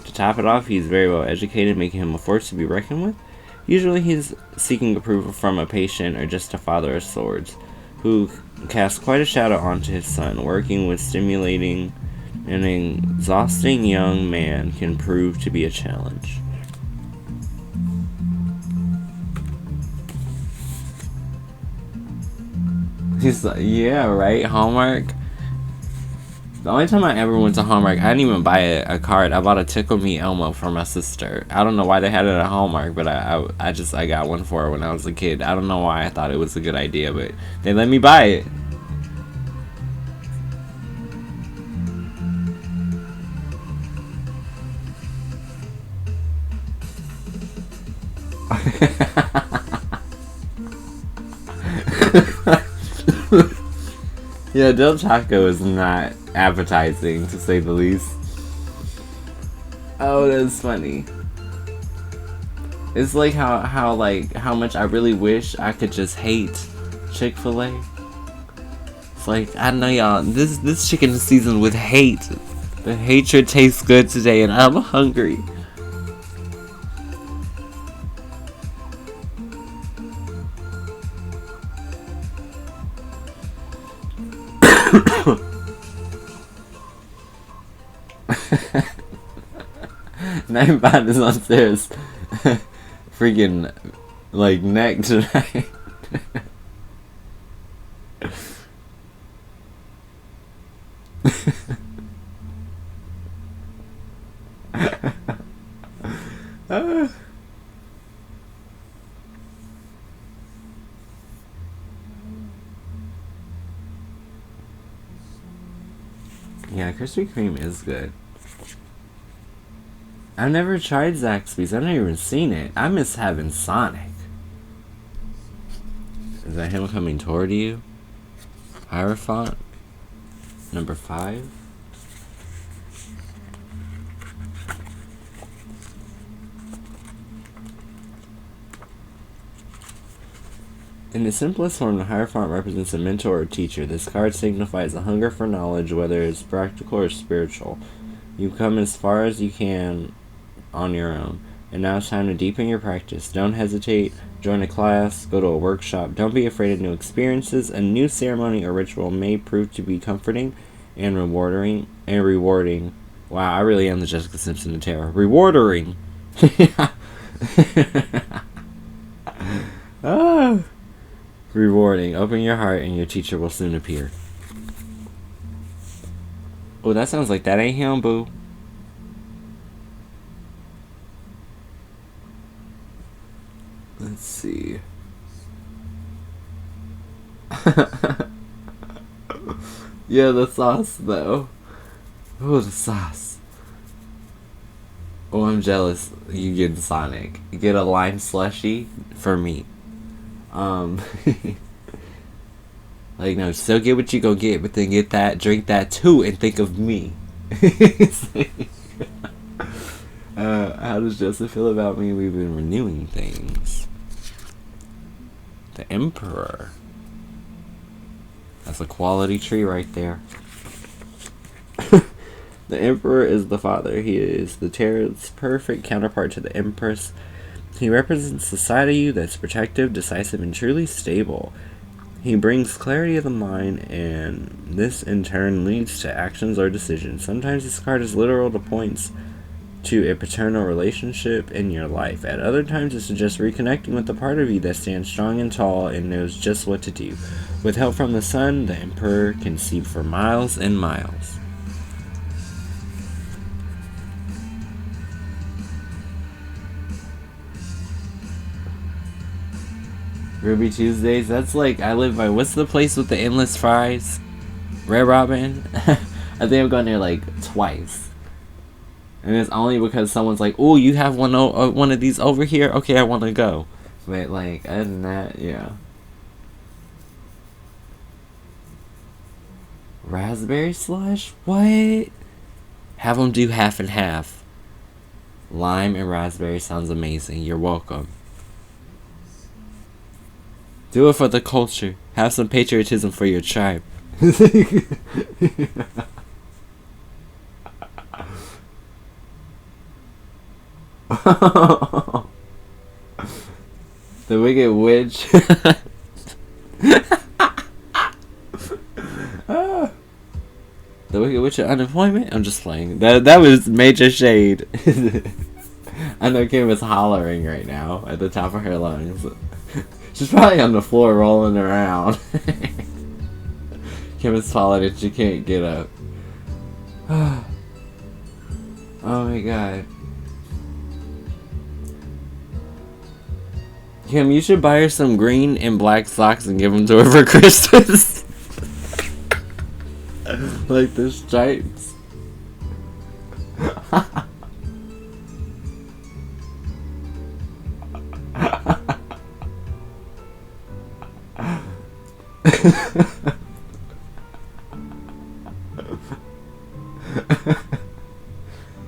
To top it off, he is very well educated, making him a force to be reckoned with. Usually he's seeking approval from a patient or just a father of swords, who casts quite a shadow onto his son. Working with stimulating an exhausting young man can prove to be a challenge. He's like, yeah, right, Hallmark. The only time I ever went to Hallmark, I didn't even buy a card. I bought a Tickle Me Elmo for my sister. I don't know why they had it at Hallmark, but I got one for her when I was a kid. I don't know why I thought it was a good idea, but they let me buy it. Yeah, Del Taco is not appetizing, to say the least. Oh, that's funny. It's like how much I really wish I could just hate Chick-fil-A. It's like, I know y'all, this chicken is seasoned with hate. The hatred tastes good today and I'm hungry. Nightbot is upstairs freaking like neck tonight. Yeah, Krispy Kreme is good. I've never tried Zaxby's. I've never even seen it. I miss having Sonic. Is that him coming toward you? Hierophant? Number 5? In the simplest form, the Hierophant represents a mentor or teacher. This card signifies a hunger for knowledge, whether it's practical or spiritual. You've come as far as you can on your own, and now it's time to deepen your practice. Don't hesitate. Join a class, go to a workshop. Don't be afraid of new experiences. A new ceremony or ritual may prove to be comforting and rewarding. Wow, I really am the Jessica Simpson of Tarot. Rewarding. Rewarding. Open your heart and your teacher will soon appear. Oh, that sounds like that ain't him, boo. Let's see. Yeah, the sauce, though. Oh, the sauce. Oh, I'm jealous. You get Sonic. You get a lime slushy for me. Like, no, still get what you go get, but then get that, drink that too, and think of me. How does Joseph feel about me? We've been renewing things. The Emperor. That's a quality tree right there. The Emperor is the father. He is the tarot's perfect counterpart to the Empress. He represents the side of you that's protective, decisive, and truly stable. He brings clarity of the mind, and this in turn leads to actions or decisions. Sometimes this card is literal to points to a paternal relationship in your life. At other times it suggests reconnecting with the part of you that stands strong and tall and knows just what to do. With help from the sun, the Emperor can see for miles and miles. Ruby Tuesdays, that's like, I live by, what's the place with the endless fries? Red Robin? I think I've gone there like twice. And it's only because someone's like, oh, you have one of these over here? Okay, I want to go. But like, other than that, yeah. Raspberry slush? What? Have them do half and half. Lime and raspberry sounds amazing. You're welcome. Do it for the culture. Have some patriotism for your tribe. The Wicked Witch. The Wicked Witch of Unemployment? I'm just playing. That was major shade. I know Kim is hollering right now at the top of her lungs. She's probably on the floor rolling around. Kim is falling and she can't get up. Oh my god. Kim, you should buy her some green and black socks and give them to her for Christmas. Like the stripes.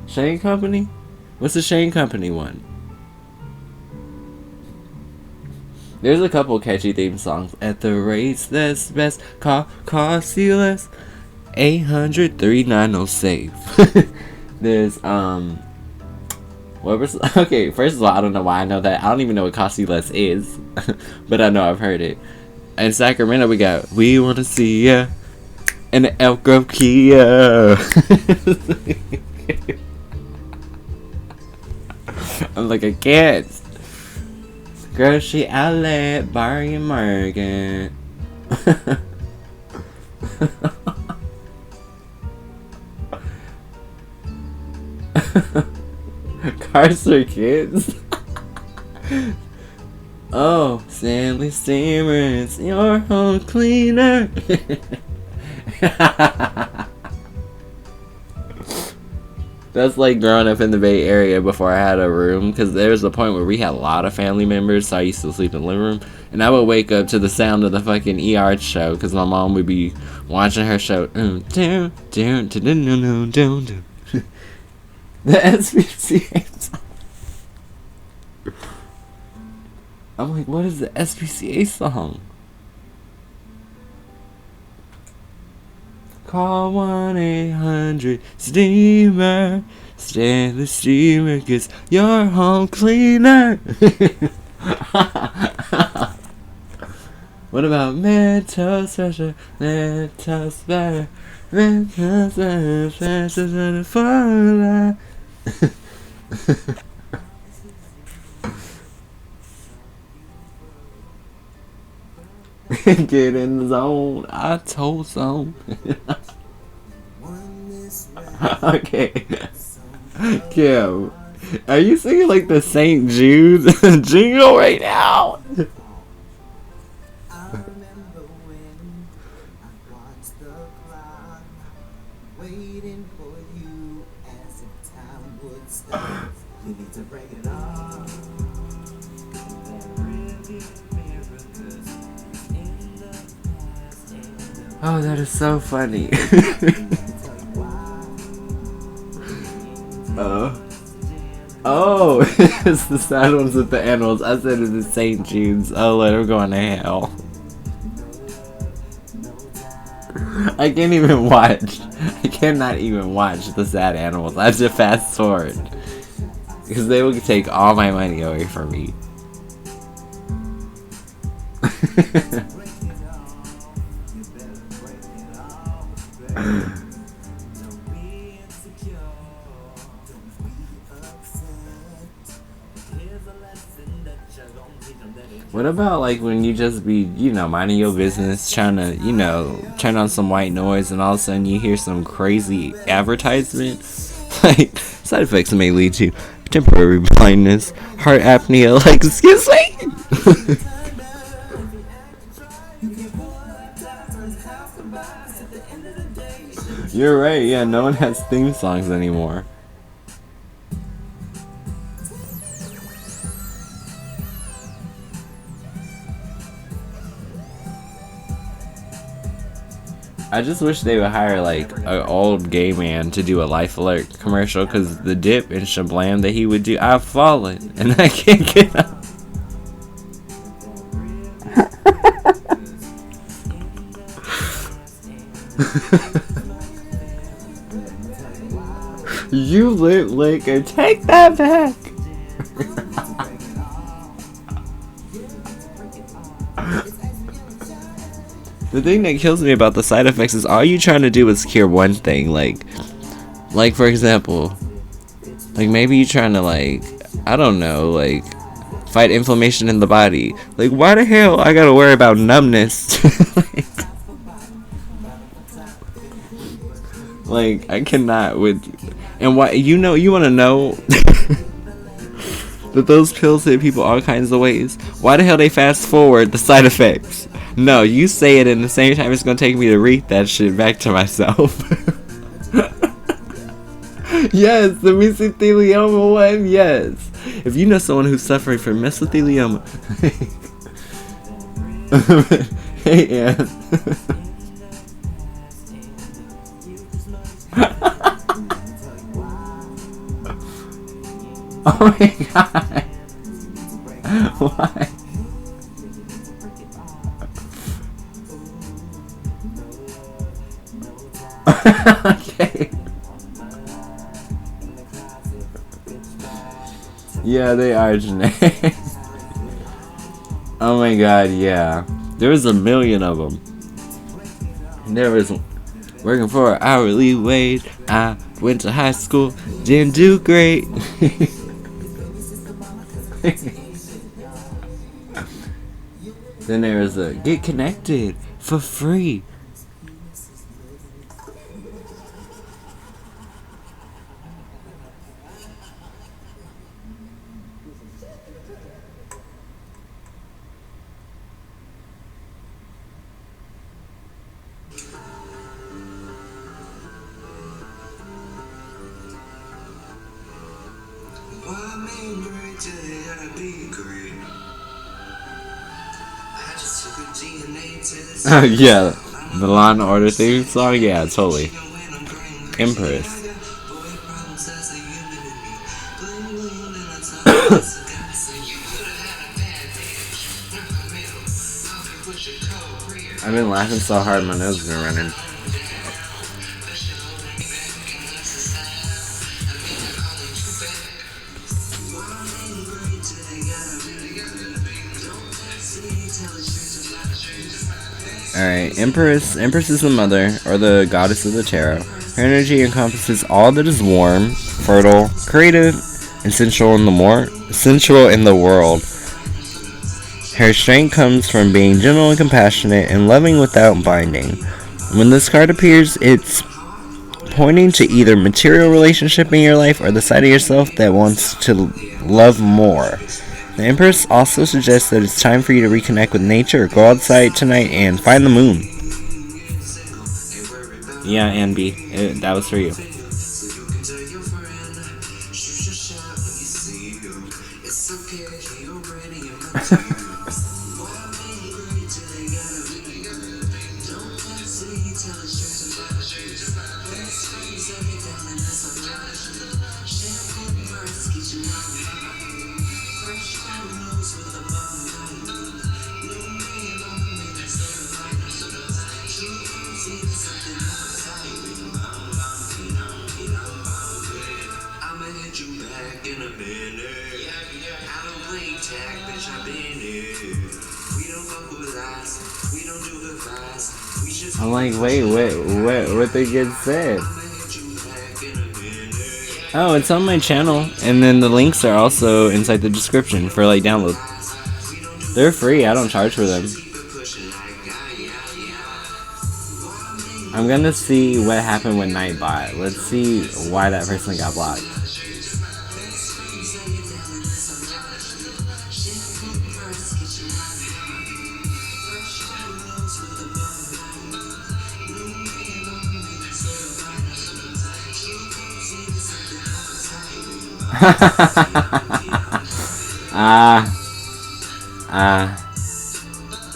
Shane Company? What's the Shane Company one? There's a couple catchy theme songs. At the rates that's best, cost you less. 800-390 safe. There's what was, okay, first of all, I don't know why I know that. I don't even know what cost you less is. But I know I've heard it. In Sacramento we got We Wanna See Ya and the Elk Grove Kia. I'm like, I can't. Grocery outlet, bar and market. Cars for kids. Oh, Stanley Steamers, your home cleaner. That's like growing up in the Bay Area before I had a room, because there was a point where we had a lot of family members, so I used to sleep in the living room, and I would wake up to the sound of the fucking ER show, because my mom would be watching her show. The SPCA song. I'm like, what is the SPCA song? Call 1-800-STEAMER. Stanley Steamer gets your home cleaner. What about Mentos Special? Mentos better. Mentos better. Faster than a formula. Get in the zone. I told some. Okay. Kim, are you singing like the St. Jude's jingle right now? I remember when I watched the clock, waiting for you as if time would stop. You need to break it off. Oh, that is so funny. Oh, it's the sad ones with the animals. I said it's the St. Jude's. Oh, let her go to hell. I can't even watch. I cannot even watch the sad animals. I have to fast forward. Because they will take all my money away from me. What about like when you just be, minding your business, trying to, turn on some white noise, and all of a sudden you hear some crazy advertisement? Like, side effects may lead to temporary blindness, heart apnea, like, excuse me? You're right, yeah, no one has theme songs anymore. I just wish they would hire like an old gay man to do a Life Alert commercial, because the dip and shablam that he would do, I've fallen and I can't get up. You lit liquor, take that back. The thing that kills me about the side effects is all you trying to do is cure one thing. Like for example, like maybe you trying to I don't know, fight inflammation in the body. Like, why the hell I gotta worry about numbness? I cannot with, and why, you want to know that those pills hit people all kinds of ways. Why the hell they fast forward the side effects? No, you say it in the same time it's gonna take me to read that shit back to myself. Yes, the mesothelioma one, yes. If you know someone who's suffering from mesothelioma, hey, Ann. Oh my god. Why? Okay. Yeah, they are genetic. Oh my god, yeah. There was a million of them. There was working for an hourly wage. I went to high school, didn't do great. Then there is a get connected for free. Yeah, the Law and Order theme song. Yeah, totally. Empress. I've been laughing so hard my nose is been running. Alright, Empress is the mother, or the goddess of the tarot. Her energy encompasses all that is warm, fertile, creative, and sensual in the world. Her strength comes from being gentle and compassionate and loving without binding. When this card appears, it's pointing to either material relationship in your life or the side of yourself that wants to love more. The Empress also suggests that it's time for you to reconnect with nature or go outside tonight and find the moon. Yeah, and B, that was for you. I'm like, wait, what they get said? Oh, it's on my channel, and then the links are also inside the description for like download. They're free. I don't charge for them. I'm gonna see what happened with Nightbot. Let's see why that person got blocked.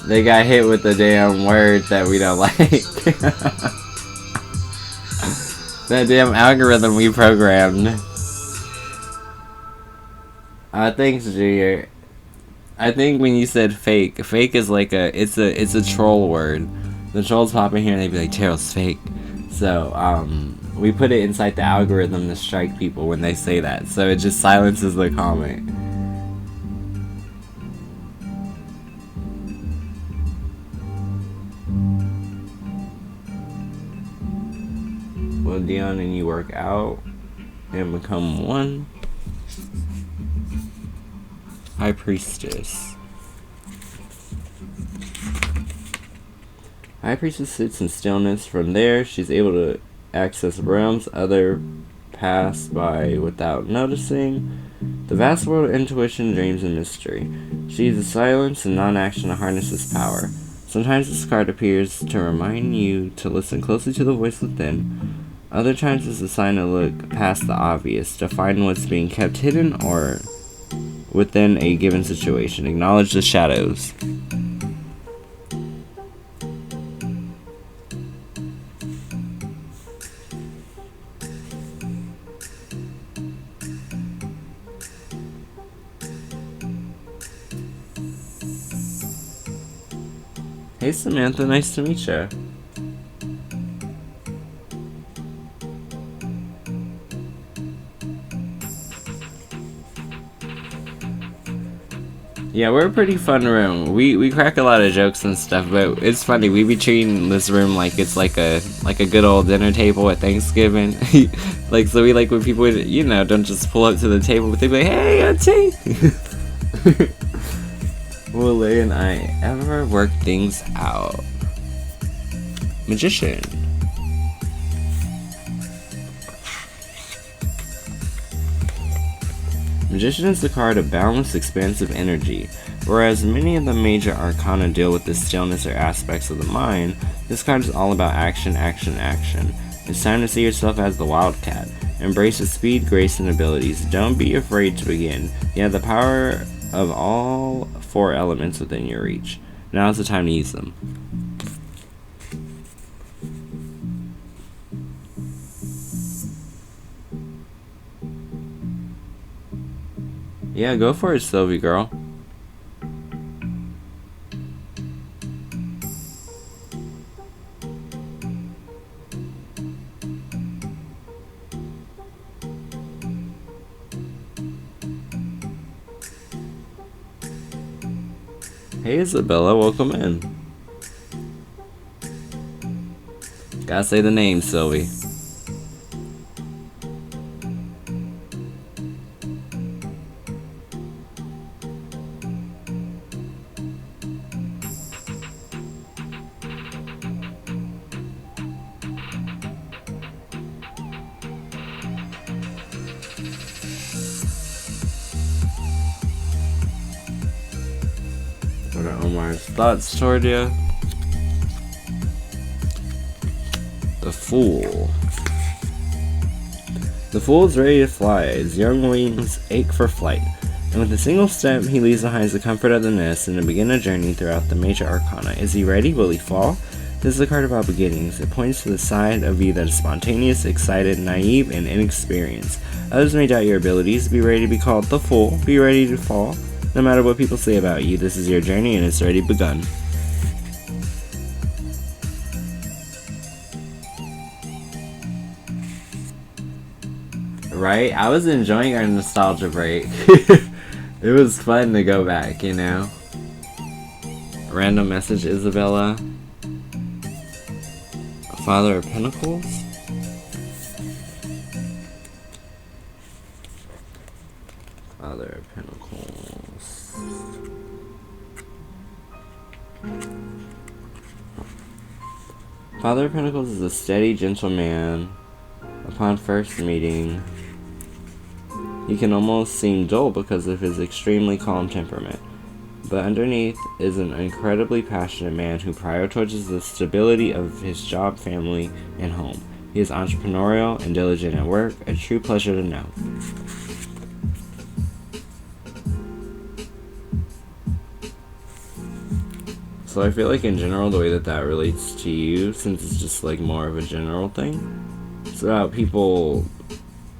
They got hit with the damn word that we don't like. That damn algorithm we programmed. Thanks, Junior. I think when you said fake is like it's a troll word. The trolls pop in here and they be like, Tarot's fake. So, we put it inside the algorithm to strike people when they say that. So it just silences the comment. Well, Dion and you work out and become one. High Priestess. High Priestess sits in stillness. From there, she's able to access realms other pass by without noticing. The vast world of intuition, dreams, and mystery. She uses silence and non-action to harness this power. Sometimes this card appears to remind you to listen closely to the voice within. Other times it's a sign to look past the obvious, to find what's being kept hidden or within a given situation. Acknowledge the shadows. Hey Samantha, nice to meet you. Yeah, we're a pretty fun room. We crack a lot of jokes and stuff, but it's funny. We be treating this room like it's like a good old dinner table at Thanksgiving. Like, so we like when people, you know, don't just pull up to the table, but they be like, hey, auntie. Will Lay and I ever work things out? Magician. Magician is the card of balanced, expansive energy. Whereas many of the major arcana deal with the stillness or aspects of the mind, this card is all about action, action, action. It's time to see yourself as the wildcat. Embrace the speed, grace, and abilities. Don't be afraid to begin. You have the power of all 4 elements within your reach. Now is the time to use them. Yeah, go for it, Sylvie girl. Hey Isabella, welcome in. Gotta say the name, Sylvie. What are Omar's thoughts toward you? The Fool. The Fool is ready to fly. His young wings ache for flight, and with a single step, he leaves behind the comfort of the nest and to begin a journey throughout the major arcana. Is he ready? Will he fall? This is a card about beginnings. It points to the side of you that is spontaneous, excited, naive, and inexperienced. Others may doubt your abilities. Be ready to be called the Fool. Be ready to fall. No matter what people say about you, this is your journey and it's already begun. Right? I was enjoying our nostalgia break. It was fun to go back, you know? Random message, Isabella. Father of Pentacles? Father of Pentacles. Father of Pentacles is a steady, gentle man. Upon first meeting, he can almost seem dull because of his extremely calm temperament. But underneath is an incredibly passionate man who prioritizes the stability of his job, family, and home. He is entrepreneurial and diligent at work, a true pleasure to know. So I feel like in general, the way that that relates to you, since it's just like more of a general thing, it's about people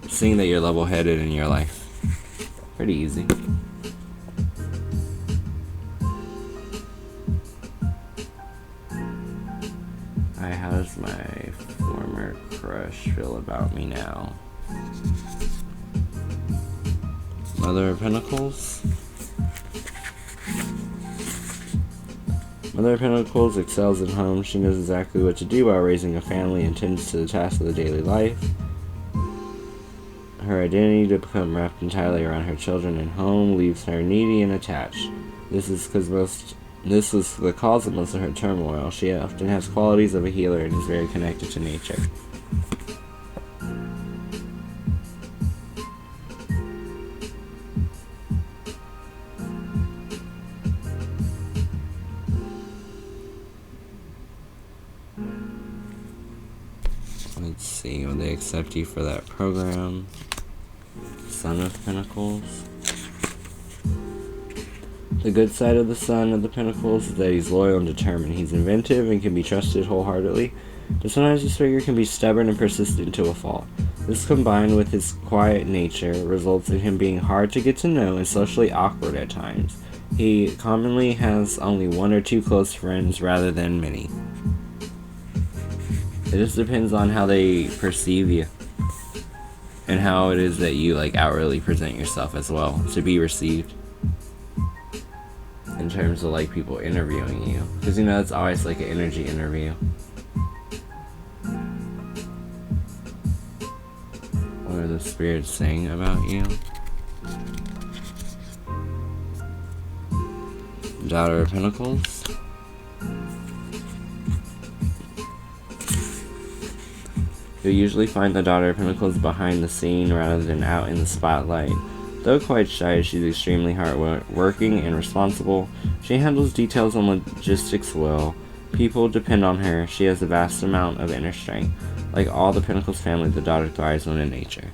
seeing that you're level-headed in your life. Pretty easy. Hi, how does my former crush feel about me now? Mother of Pentacles. Mother of Pentacles excels at home. She knows exactly what to do while raising a family and tends to the tasks of the daily life. Her identity to become wrapped entirely around her children and home leaves her needy and attached. This is the cause of most of her turmoil. She often has qualities of a healer and is very connected to nature. Let's see, will they accept you for that program? Son of Pentacles. The good side of the Son of the Pentacles is that he's loyal and determined. He's inventive and can be trusted wholeheartedly, but sometimes this figure can be stubborn and persistent to a fault. This, combined with his quiet nature, results in him being hard to get to know and socially awkward at times. He commonly has only 1 or 2 close friends rather than many. It just depends on how they perceive you and how it is that you like outwardly present yourself as well to be received in terms of like people interviewing you, because you know it's always like an energy interview. What are the spirits saying about you? Daughter of Pentacles. You'll usually find the Daughter of Pentacles behind the scene rather than out in the spotlight. Though quite shy, she's extremely hardworking and responsible. She handles details and logistics well. People depend on her. She has a vast amount of inner strength. Like all the Pentacles family, the daughter thrives when in nature.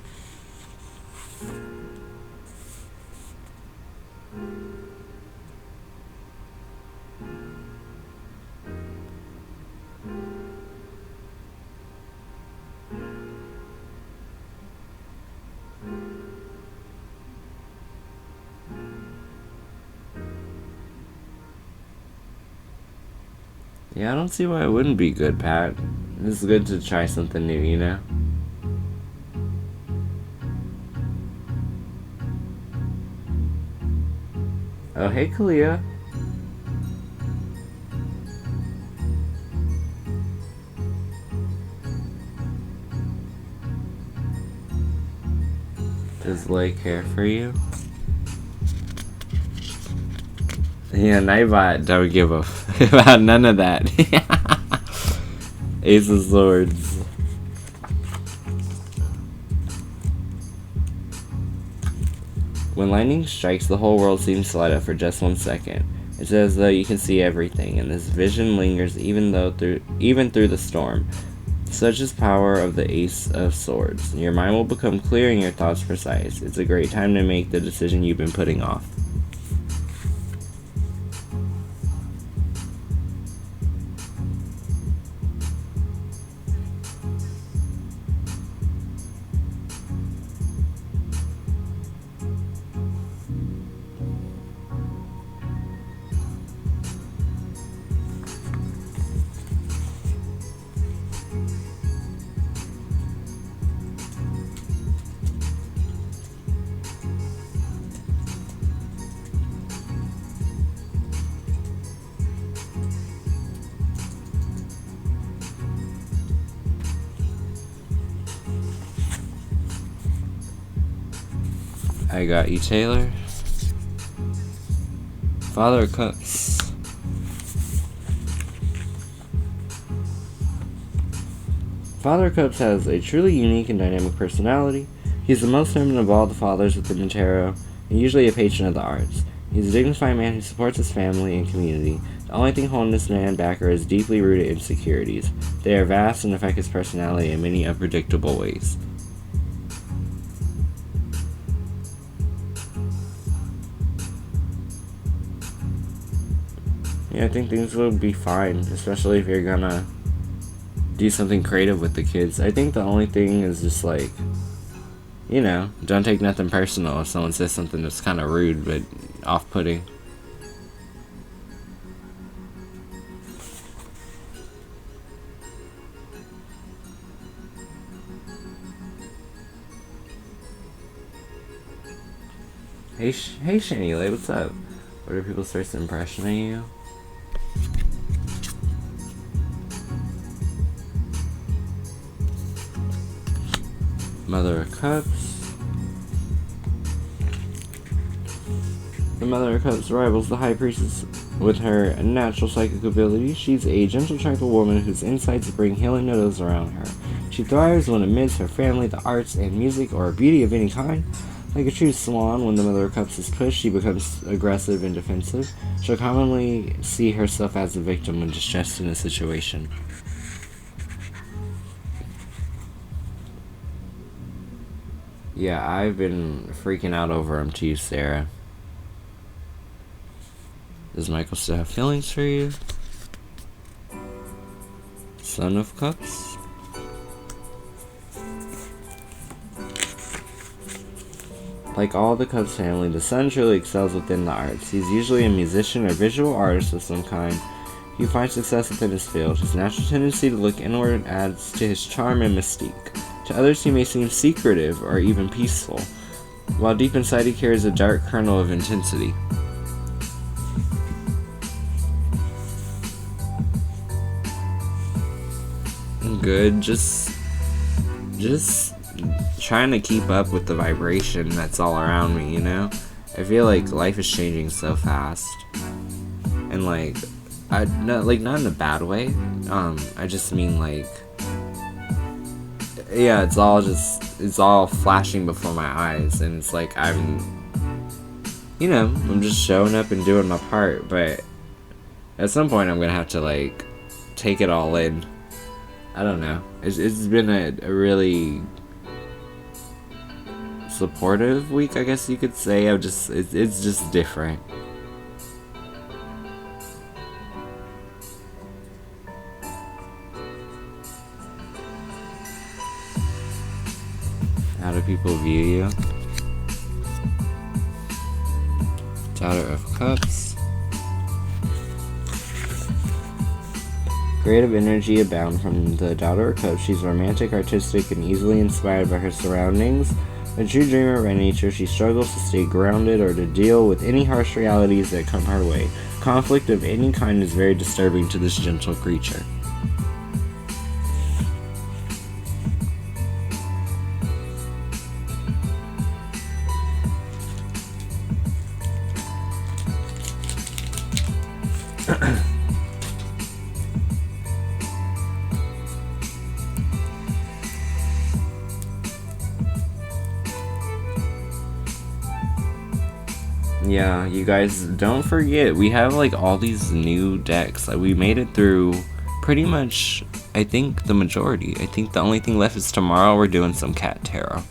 Yeah, I don't see why it wouldn't be good, Pat. It's good to try something new, you know? Oh, hey, Kalia. Does Lake care for you? Yeah, Nightbot don't give a about none of that. Ace of Swords. When lightning strikes, the whole world seems to light up for just 1 second. It's as though you can see everything, and this vision lingers even through the storm. Such is power of the Ace of Swords. Your mind will become clear and your thoughts precise. It's a great time to make the decision you've been putting off. I got you, Taylor. Father of Cups. Father of Cups has a truly unique and dynamic personality. He's the most feminine of all the fathers within the tarot, and usually a patron of the arts. He's a dignified man who supports his family and community. The only thing holding this man back are his deeply rooted insecurities. They are vast and affect his personality in many unpredictable ways. Yeah, I think things will be fine, especially if you're gonna do something creative with the kids. I think the only thing is just like, you know, don't take nothing personal if someone says something that's kind of rude but off-putting. Hey Shani, like, what's up? What are people's first impression of you? Mother of Cups. The Mother of Cups rivals the High Priestess with her natural psychic abilities. She's a gentle, tranquil woman whose insights bring healing to those around her. She thrives when amidst her family, the arts, and music, or beauty of any kind. Like a true swan, when the Mother of Cups is pushed, she becomes aggressive and defensive. She'll commonly see herself as a victim when distressed in a situation. Yeah, I've been freaking out over him too, Sarah. Does Michael still have feelings for you? Son of Cups. Like all the Cups family, the son truly excels within the arts. He's usually a musician or visual artist of some kind. He finds success within his field. His natural tendency to look inward adds to his charm and mystique. To others, he may seem secretive or even peaceful, while deep inside he carries a dark kernel of intensity. Good, just trying to keep up with the vibration that's all around me, you know? I feel like life is changing so fast. And like, not in a bad way. I just mean like, yeah, it's all flashing before my eyes, and it's like I'm just showing up and doing my part, but at some point I'm gonna have to like take it all in. I don't know. It's been a really supportive week, I guess you could say. It's just different. How do people view you? Daughter of Cups. Creative energy abound from the Daughter of Cups. She's romantic, artistic, and easily inspired by her surroundings. A true dreamer by nature, she struggles to stay grounded or to deal with any harsh realities that come her way. Conflict of any kind is very disturbing to this gentle creature. Yeah, you guys, don't forget, we have like all these new decks. Like, we made it through pretty much, I think, the majority. I think the only thing left is tomorrow we're doing some cat tarot.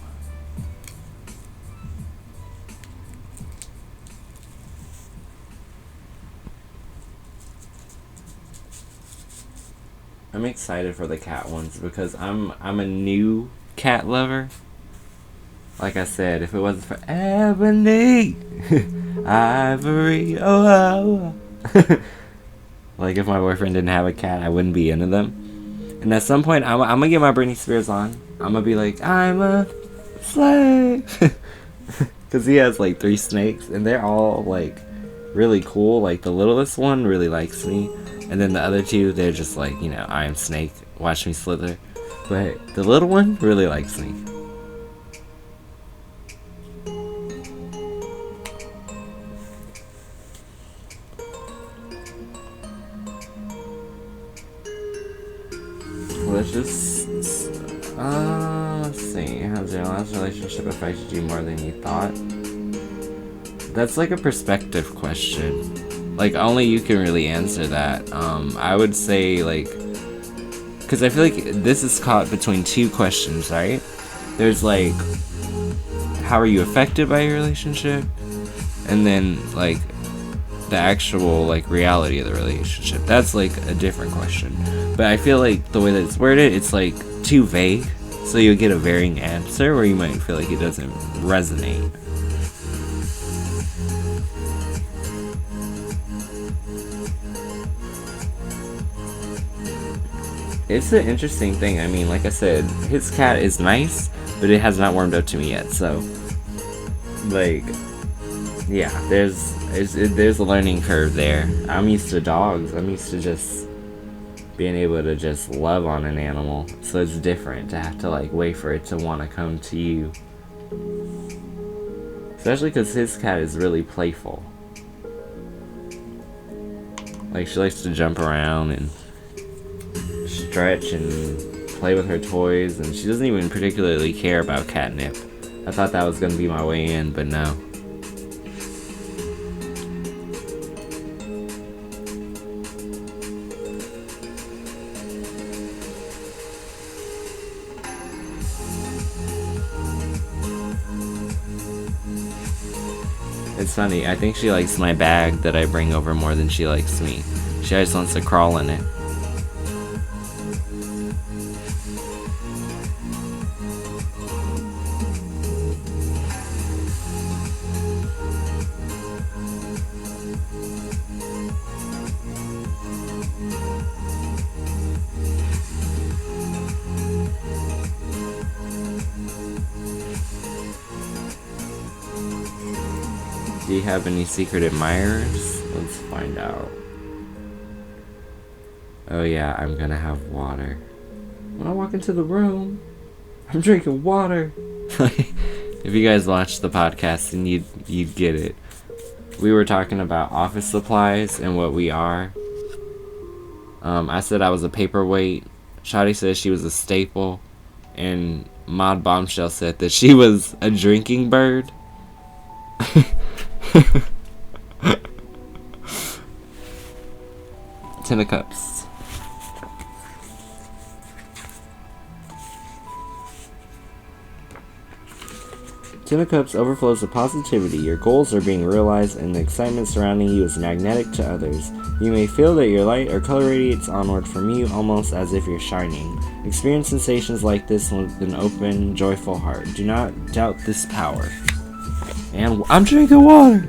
I'm excited for the cat ones because I'm a new cat lover. Like I said, if it wasn't for Ebony, Ivory, oh. Like, if my boyfriend didn't have a cat, I wouldn't be into them. And at some point, I'm gonna get my Britney Spears on. I'm gonna be like, I'm a slave. Because he has like 3 snakes, and they're all like really cool. Like, the littlest one really likes me. And then the other 2, they're just like, I am Snake, watch me slither. But the little one really likes me. Let's see. Has your last relationship affected you more than you thought? That's like a perspective question. Like, only you can really answer that. I would say, like, because I feel like this is caught between 2 questions, right? There's like, how are you affected by your relationship? And then, like, the actual, like, reality of the relationship. That's like a different question. But I feel like the way that it's worded, it's like too vague, so you'll get a varying answer where you might feel like it doesn't resonate. It's an interesting thing. I mean, like I said, his cat is nice, but it has not warmed up to me yet, so like, yeah, there's a learning curve there. I'm used to dogs. I'm used to just being able to just love on an animal. So it's different to have to like wait for it to want to come to you. Especially because his cat is really playful. Like, she likes to jump around and stretch and play with her toys, and she doesn't even particularly care about catnip. I thought that was going to be my way in, but no. It's funny, I think she likes my bag that I bring over more than she likes me. She always wants to crawl in it. Do you have any secret admirers? Let's find out. Oh yeah, I'm gonna have water. When I walk into the room, I'm drinking water. If you guys watched the podcast, then you'd get it. we were talking about office supplies and what we are. I said I was a paperweight. Shawty said she was a staple. And Mod Bombshell said that she was a drinking bird. 10 of Cups. Ten of Cups overflows with positivity. Your goals are being realized and the excitement surrounding you is magnetic to others. You may feel that your light or color radiates onward from you almost as if you're shining. Experience sensations like this with an open, joyful heart. Do not doubt this power. And I'm drinking water!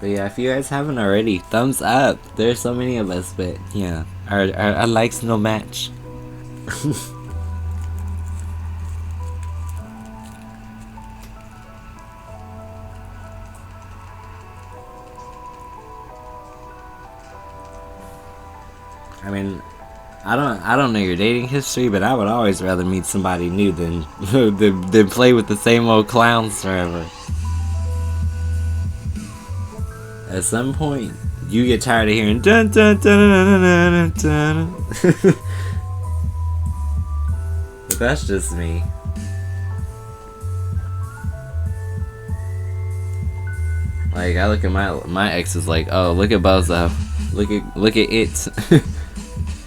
But yeah, if you guys haven't already, thumbs up. There's so many of us, but yeah, our likes no match. I mean, I don't know your dating history, but I would always rather meet somebody new than than play with the same old clowns forever. At some point, you get tired of hearing dun dun dun dun dun dun dun. But that's just me. Like I look at my exes like, oh look at Bozo, look at it,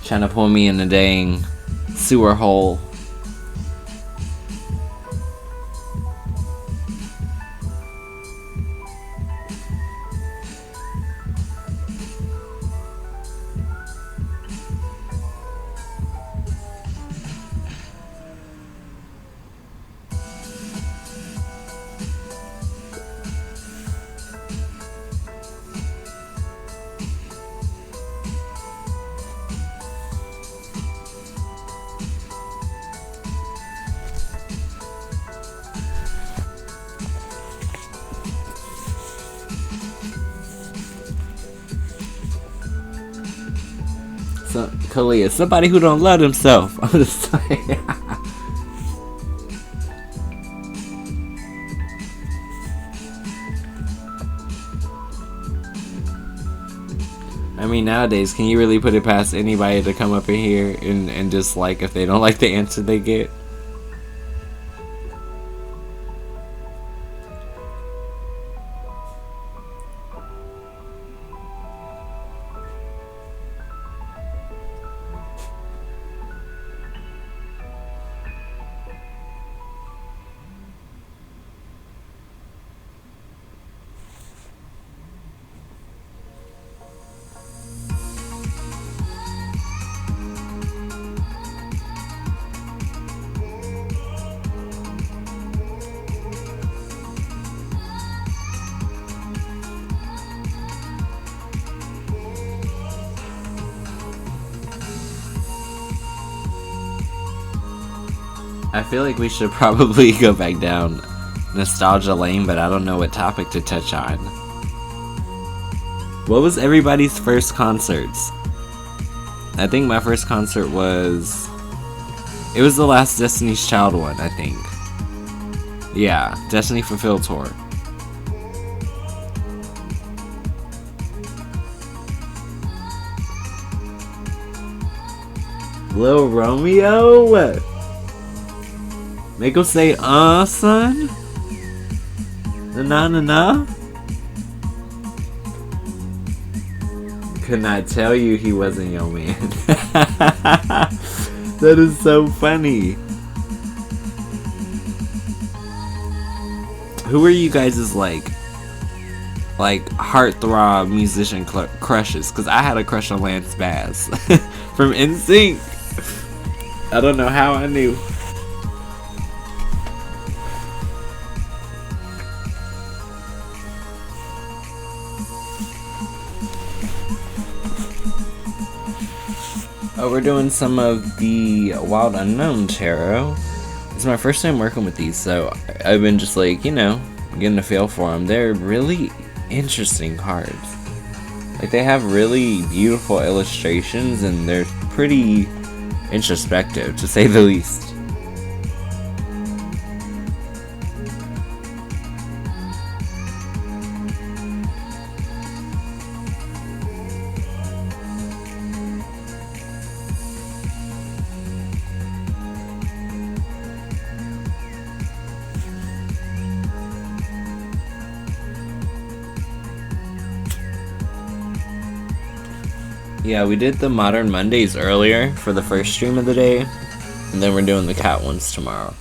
trying to pull me in the dang sewer hole. So, Kalia, somebody who don't love himself. I'm just like, I mean, nowadays, can you really put it past anybody to come up in here and just like if they don't like the answer they get? I feel like we should probably go back down nostalgia lane, but I don't know what topic to touch on. What was everybody's first concerts? I think my first concert was... It was the last Destiny's Child one, I think. Yeah, Destiny Fulfilled tour. Lil Romeo? Make him say, son? Na. Could not tell you he wasn't your man. That is so funny. Who are you guys' like heartthrob musician crushes? Because I had a crush on Lance Bass from NSYNC. I don't know how I knew. We're doing some of the Wild Unknown Tarot. It's my first time working with these, so I've been just like, getting a feel for them. They're really interesting cards. Like, they have really beautiful illustrations, and they're pretty introspective, to say the least. Yeah, we did the Modern Mondays earlier for the first stream of the day, and then we're doing the cat ones tomorrow.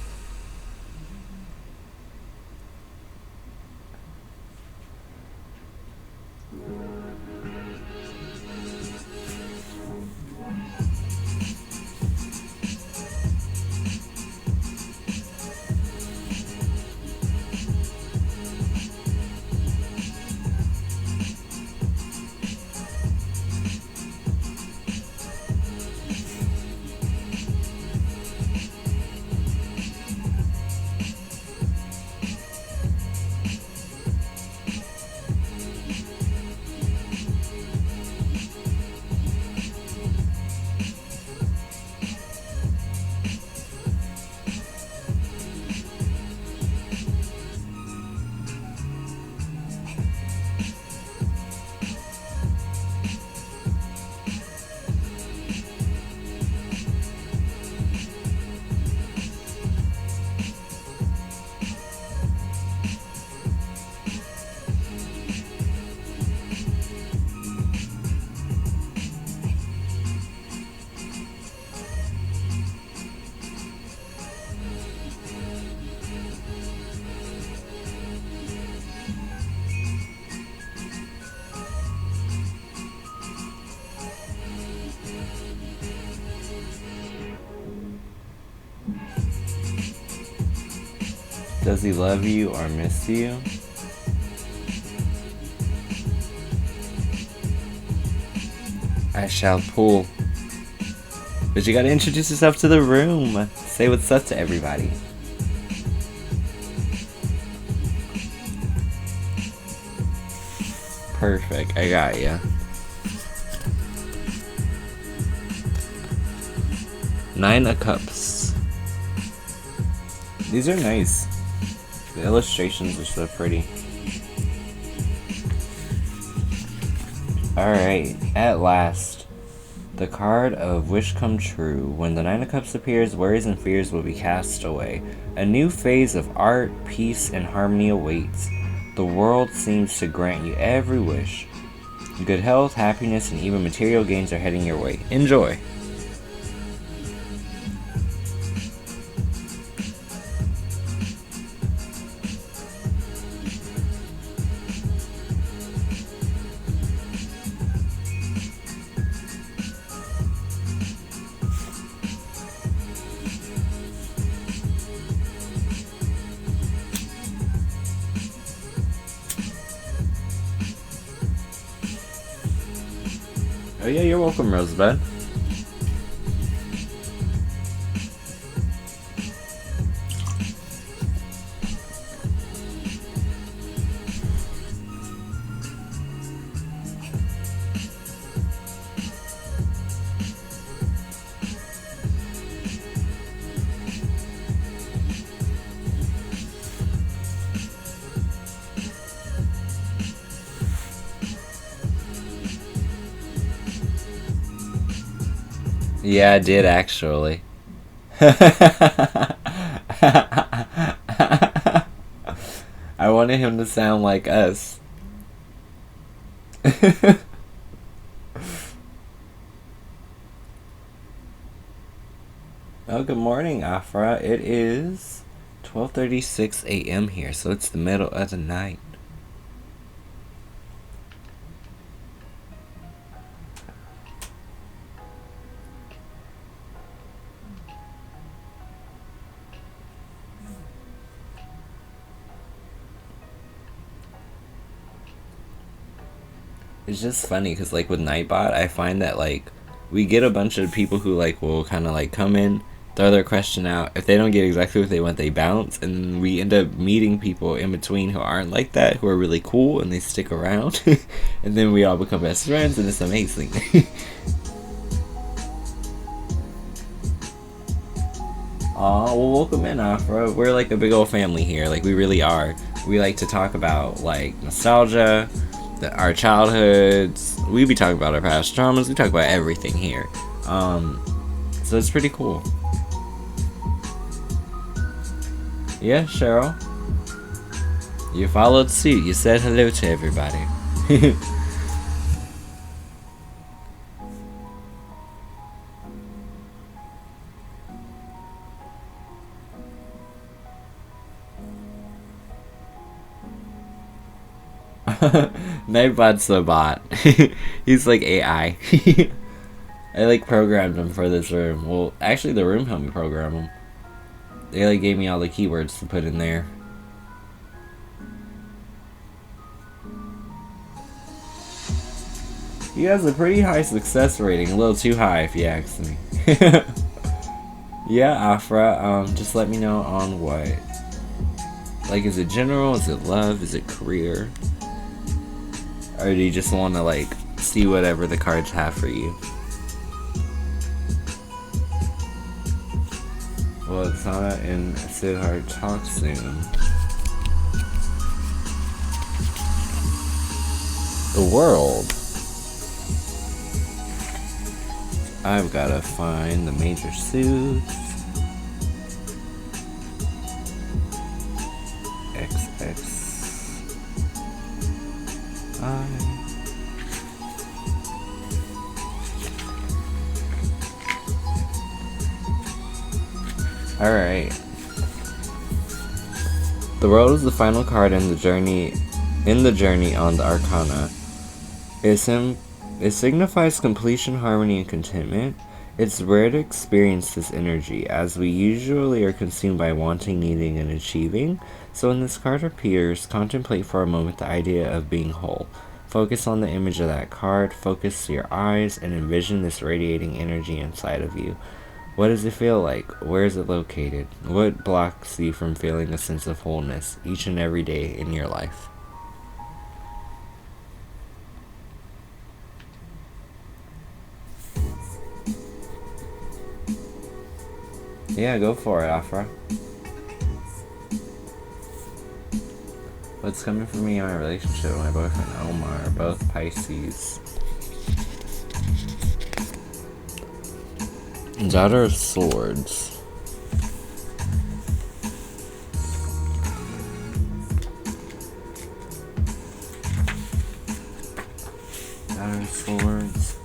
Does he love you or miss you? I shall pull. But you gotta introduce yourself to the room. Say what's up to everybody. Perfect, I got ya. Nine of Cups. These are nice. The illustrations are so pretty. Alright, at last. The card of Wish Come True. When the Nine of Cups appears, worries and fears will be cast away. A new phase of art, peace, and harmony awaits. The world seems to grant you every wish. Good health, happiness, and even material gains are heading your way. Enjoy! Oh yeah, you're welcome, Rosebud. Yeah, I did actually. I wanted him to sound like us. Oh, good morning, Afra. It is 12:36 a.m. here, so it's the middle of the night. It's just funny because, like, with Nightbot, I find that, like, we get a bunch of people who like will kind of like come in, throw their question out. If they don't get exactly what they want, they bounce, and we end up meeting people in between who aren't like that, who are really cool, and they stick around, and then we all become best friends, and it's amazing. Aw, well, welcome in, Afra. We're like a big old family here. Like, we really are. We like to talk about, like, nostalgia, our childhoods. We be talking about our past traumas. We talk about everything here. So it's pretty cool. Yeah, Cheryl. You followed suit. You said hello to everybody. Nightbot's a bot. He's like AI. I like programmed him for this room. Well, actually the room helped me program him. They like gave me all the keywords to put in there. He has a pretty high success rating, a little too high if you ask me. Yeah, Afra, just let me know on what. Like, is it general? Is it love? Is it career? Or do you just want to, like, see whatever the cards have for you? Well, Sana and Sidhar talk soon. The world. I've gotta find the major suits. Alright. The world is the final card in the journey on the Arcana. It signifies completion, harmony, and contentment. It's rare to experience this energy, as we usually are consumed by wanting, needing, and achieving. So when this card appears, contemplate for a moment the idea of being whole. Focus on the image of that card, focus your eyes, and envision this radiating energy inside of you. What does it feel like? Where is it located? What blocks you from feeling a sense of wholeness each and every day in your life? Yeah, go for it, Afra. What's coming for me in my relationship with my boyfriend Omar? Both Pisces. Daughter of Swords. Daughter of Swords.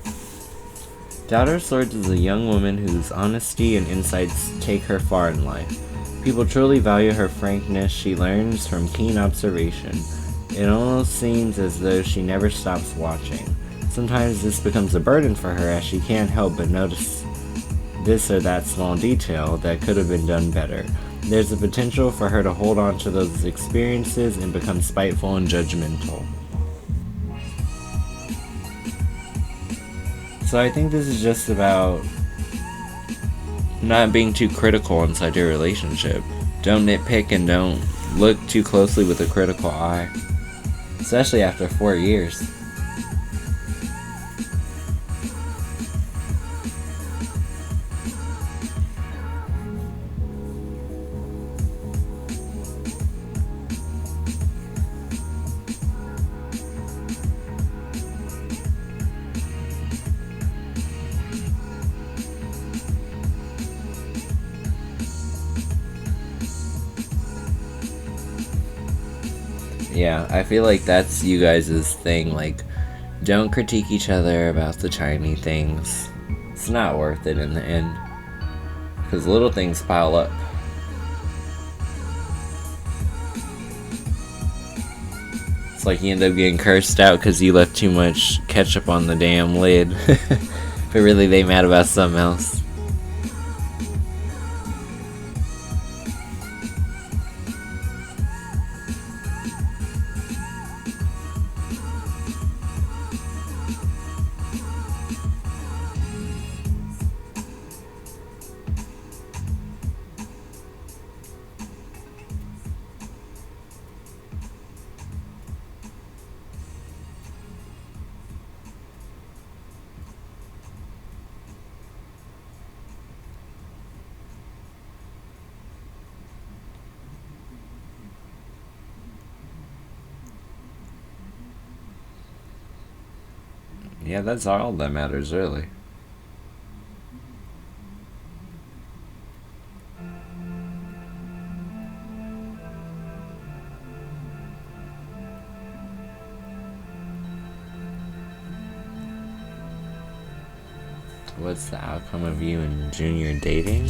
Daughter of Swords is a young woman whose honesty and insights take her far in life. People truly value her frankness. She learns from keen observation. It almost seems as though she never stops watching. Sometimes this becomes a burden for her, as she can't help but notice this or that small detail that could have been done better. There's a potential for her to hold on to those experiences and become spiteful and judgmental. So I think this is just about not being too critical inside your relationship. Don't nitpick and don't look too closely with a critical eye. Especially after 4 years. Yeah, I feel like that's you guys' thing, like, don't critique each other about the tiny things. It's not worth it in the end. Because little things pile up. It's like you end up getting cursed out because you left too much ketchup on the damn lid. But really they mad about something else. Yeah, that's all that matters, really. What's the outcome of you and Junior dating?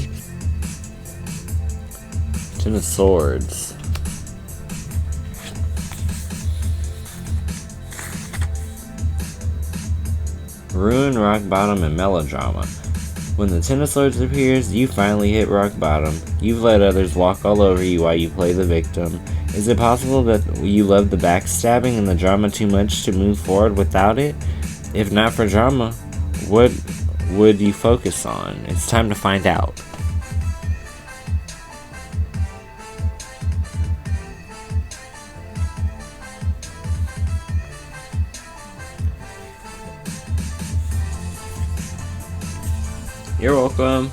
Ten of Swords. Ruin, rock bottom, and melodrama. When the Ten of Swords appears, you finally hit rock bottom. You've let others walk all over you while you play the victim. Is it possible that you love the backstabbing and the drama too much to move forward without it? If not for drama, what would you focus on? It's time to find out. You're welcome.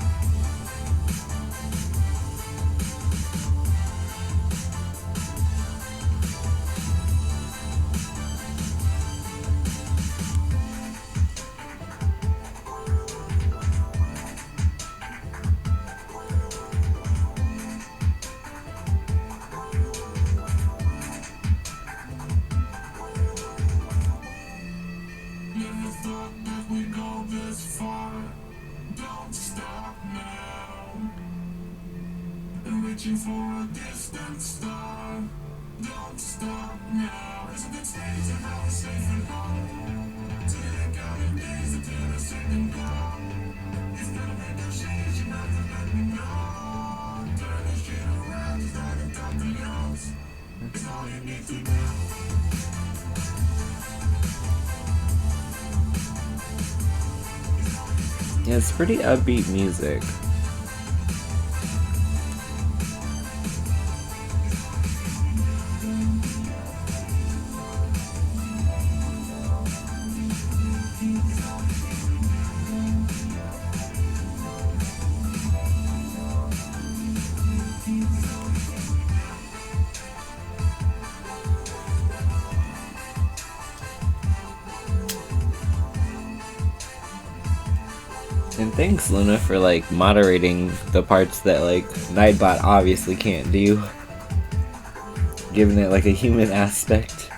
Yeah, it's pretty upbeat music. And thanks, Luna, for like moderating the parts that like Nightbot obviously can't do, giving it like a human aspect.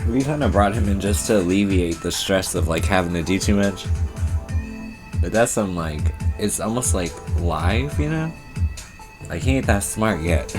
We kind of brought him in just to alleviate the stress of like having to do too much. But that's some like, it's almost like live, you know? Like he ain't that smart yet.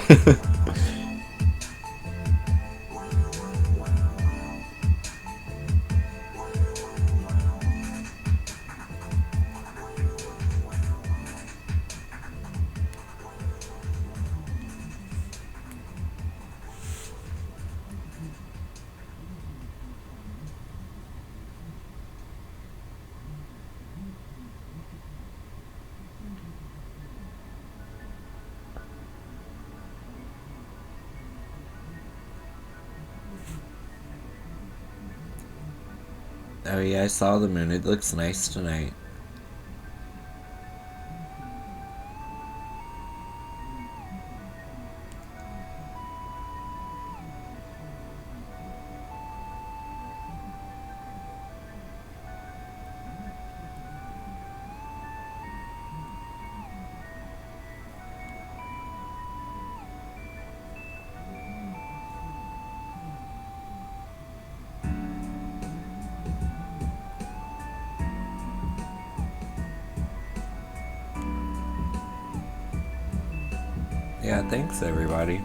Oh yeah, I saw the moon. It looks nice tonight. Yeah, thanks everybody.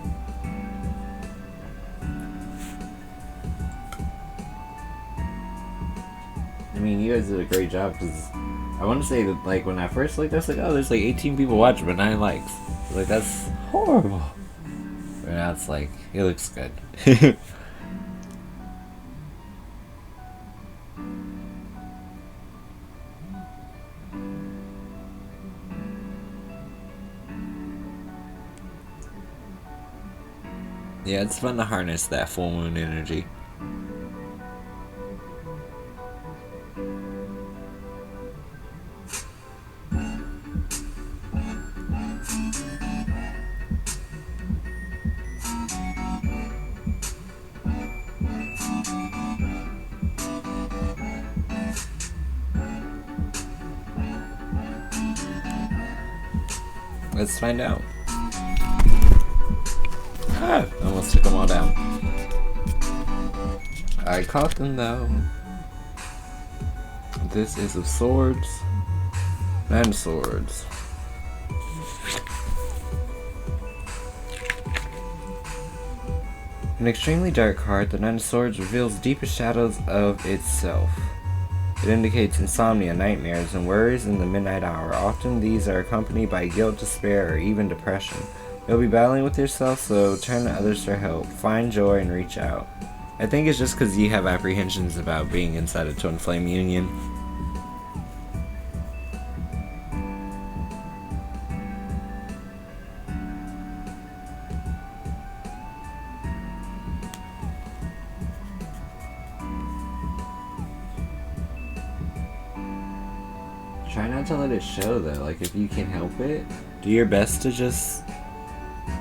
I mean, you guys did a great job because I want to say that like when I first looked, I was like, oh, there's like 18 people watching, but 9 likes. Like that's horrible. But now it's like it looks good. Yeah, it's fun to harness that full moon energy. Let's find out. Ah, almost took them all down. I caught them though. This is of swords. 9 swords. An extremely dark card, the 9 of Swords reveals deepest shadows of itself. It indicates insomnia, nightmares, and worries in the midnight hour. Often these are accompanied by guilt, despair, or even depression. You'll be battling with yourself, so turn to others for help. Find joy and reach out. I think it's just because you have apprehensions about being inside a twin flame union. Try not to let it show though, like if you can help it, do your best to just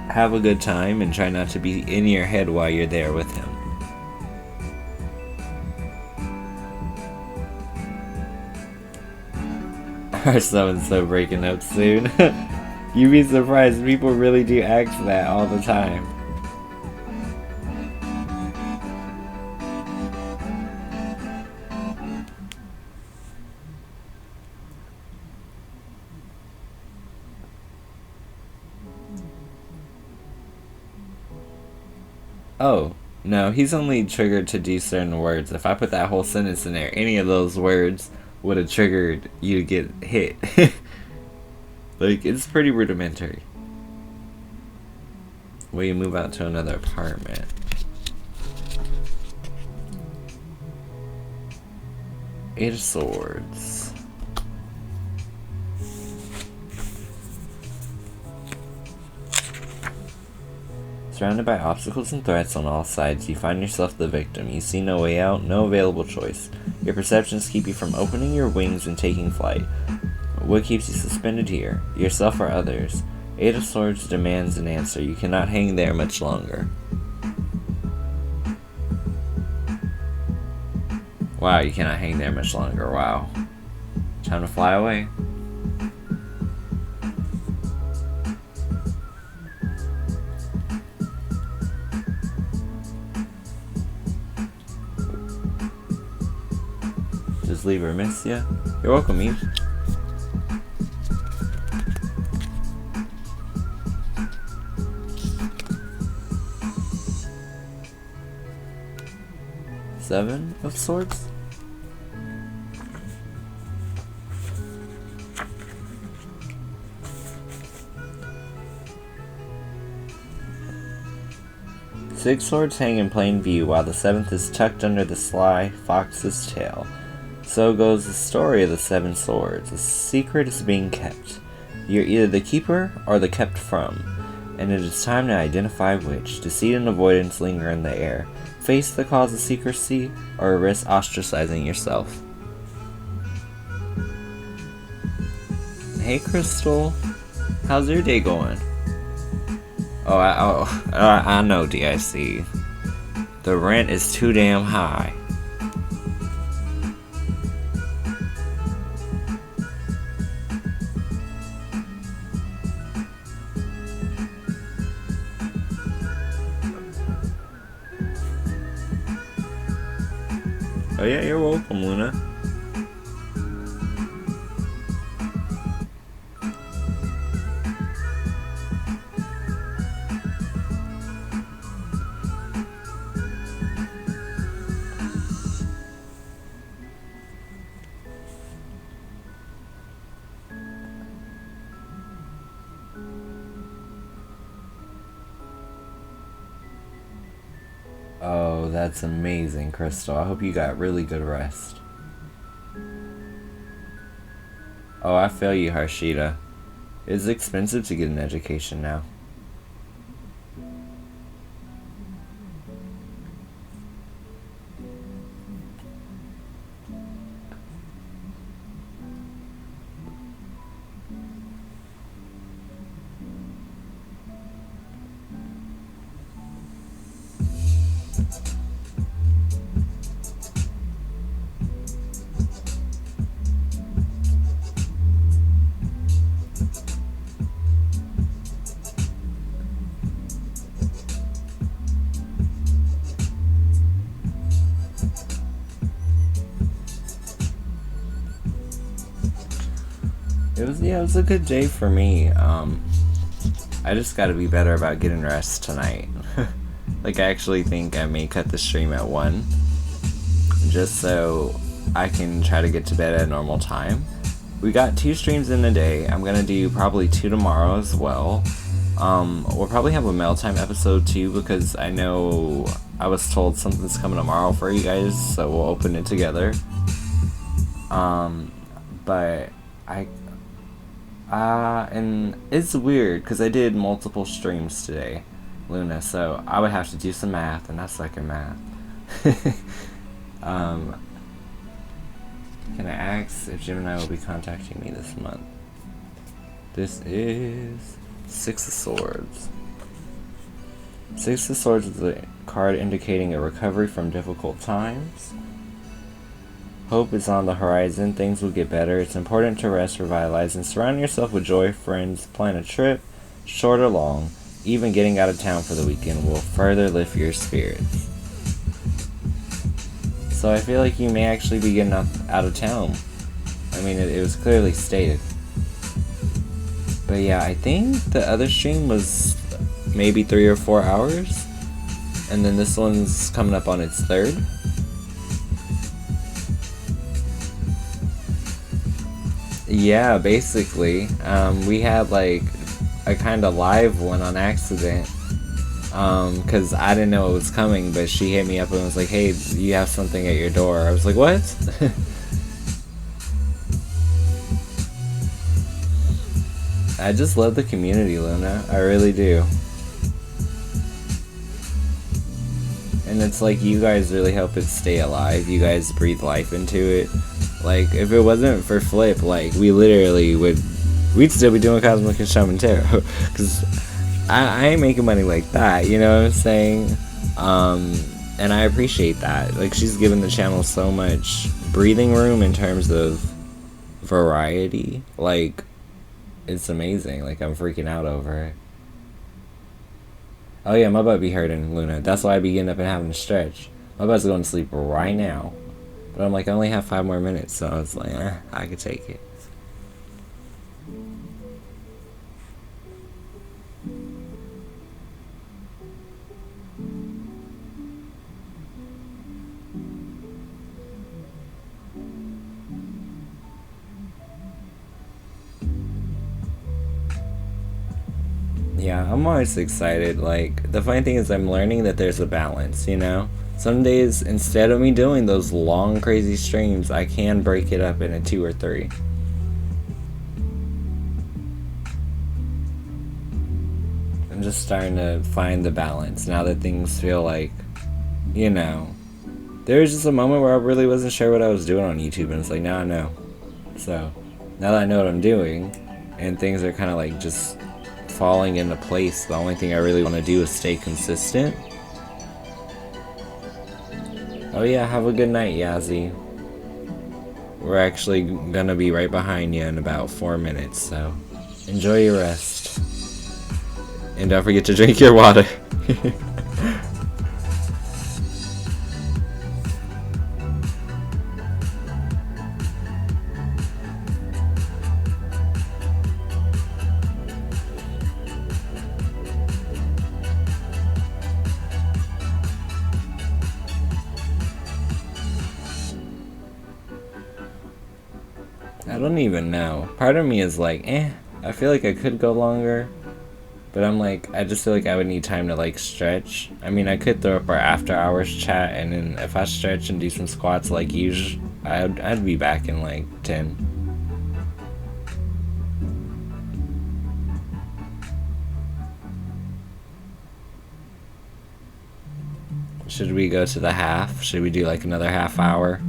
have a good time and try not to be in your head while you're there with him. Our so-and-so breaking up soon. You'd be surprised, people really do act that all the time. Oh, no, he's only triggered to do certain words. If I put that whole sentence in there, any of those words would have triggered you to get hit. Like, it's pretty rudimentary. We move out to another apartment. Eight of Swords. Surrounded by obstacles and threats on all sides, you find yourself the victim. You see no way out, no available choice. Your perceptions keep you from opening your wings and taking flight. What keeps you suspended here? Yourself or others? Eight of Swords demands an answer. You cannot hang there much longer. Wow, you cannot hang there much longer. Wow. Time to fly away. Just leave or miss ya. You're welcome, Eve. Seven of Swords. Six swords hang in plain view, while the seventh is tucked under the sly fox's tail. So goes the story of the 7 swords. A secret is being kept. You're either the keeper or the kept from, and it is time to identify which. Deceit and avoidance linger in the air. Face the cause of secrecy, or risk ostracizing yourself. Hey Crystal, how's your day going? Oh, I know, DIC. The rent is too damn high. Oh yeah, you're welcome, Luna. Oh, that's amazing, Crystal. I hope you got really good rest. Oh, I feel you, Harshita. It's expensive to get an education now. it was a good day for me. I just gotta be better about getting rest tonight. Like, I actually think I may cut the stream at 1, just so I can try to get to bed at a normal time. We got 2 streams in a day. I'm gonna do probably 2 tomorrow as well. We'll probably have a mail time episode too, because I know I was told something's coming tomorrow for you guys, so we'll open it together. But and it's weird because I did multiple streams today, Luna, so I would have to do some math, and I suck in math. Can I ask if Gemini will be contacting me this month? This is 6 of Swords. 6 of Swords is a card indicating a recovery from difficult times. Hope is on the horizon. Things will get better. It's important to rest, revitalize, and surround yourself with joy, friends. Plan a trip, short or long. Even getting out of town for the weekend will further lift your spirits. So I feel like you may actually be getting out of town. I mean, it was clearly stated. But yeah, I think the other stream was maybe 3 or 4 hours. And then this one's coming up on its 3rd. Yeah, basically. We had like a kind of live one on accident. Because I didn't know it was coming, but she hit me up and was like, hey, you have something at your door. I was like, what? I just love the community, Luna. I really do. And it's like you guys really help it stay alive. You guys breathe life into it. Like, if it wasn't for Flip, like, we literally we'd still be doing Cosmic and Shaman Tarot. Because I ain't making money like that, you know what I'm saying? And I appreciate that. Like, she's given the channel so much breathing room in terms of variety. Like, it's amazing. Like, I'm freaking out over it. Oh yeah, my butt be hurting, Luna. That's why I be getting up and having to stretch. My butt's going to sleep right now. But I'm like, I only have 5 more minutes, so I was like, I could take it. Yeah, I'm always excited. Like, the funny thing is I'm learning that there's a balance, you know? Some days, instead of me doing those long, crazy streams, I can break it up into 2 or 3. I'm just starting to find the balance now that things feel like, you know, there was just a moment where I really wasn't sure what I was doing on YouTube, and it's like, now I know. So, now that I know what I'm doing, and things are kind of like just falling into place, the only thing I really want to do is stay consistent. Oh yeah, have a good night, Yazzie. We're actually gonna be right behind you in about 4 minutes, so enjoy your rest. And don't forget to drink your water. I don't even know. Part of me is like, I feel like I could go longer. But I'm like, I just feel like I would need time to like stretch. I mean, I could throw up our after hours chat, and then if I stretch and do some squats like usual, I'd be back in like 10. Should we go to the half? Should we do like another half hour?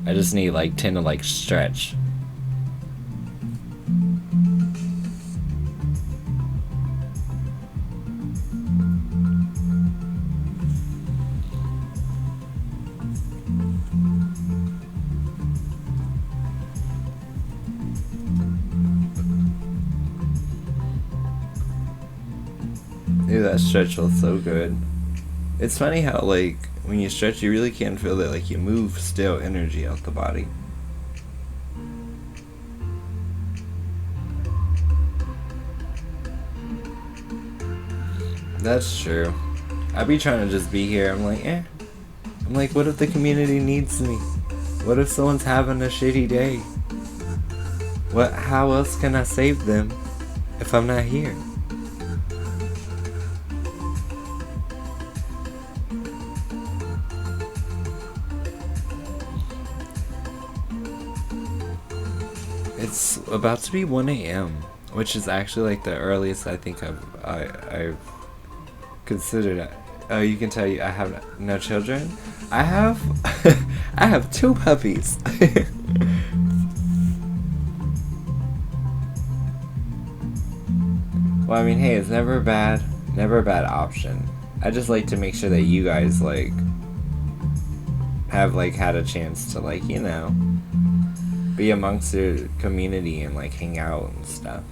I just need like 10 to like stretch. Dude, that stretch feels so good. It's funny how, like, when you stretch, you really can feel that, like, you move still energy out the body. That's true. I be trying to just be here. I'm like, I'm like, what if the community needs me? What if someone's having a shitty day? How else can I save them if I'm not here? It's about to be 1 a.m., which is actually like the earliest I think I've considered. Oh, you can tell I have no children. I have I have 2 puppies. Well, I mean, hey, it's never a bad option. I just like to make sure that you guys like have like had a chance to like, you know, be amongst your community and like hang out and stuff.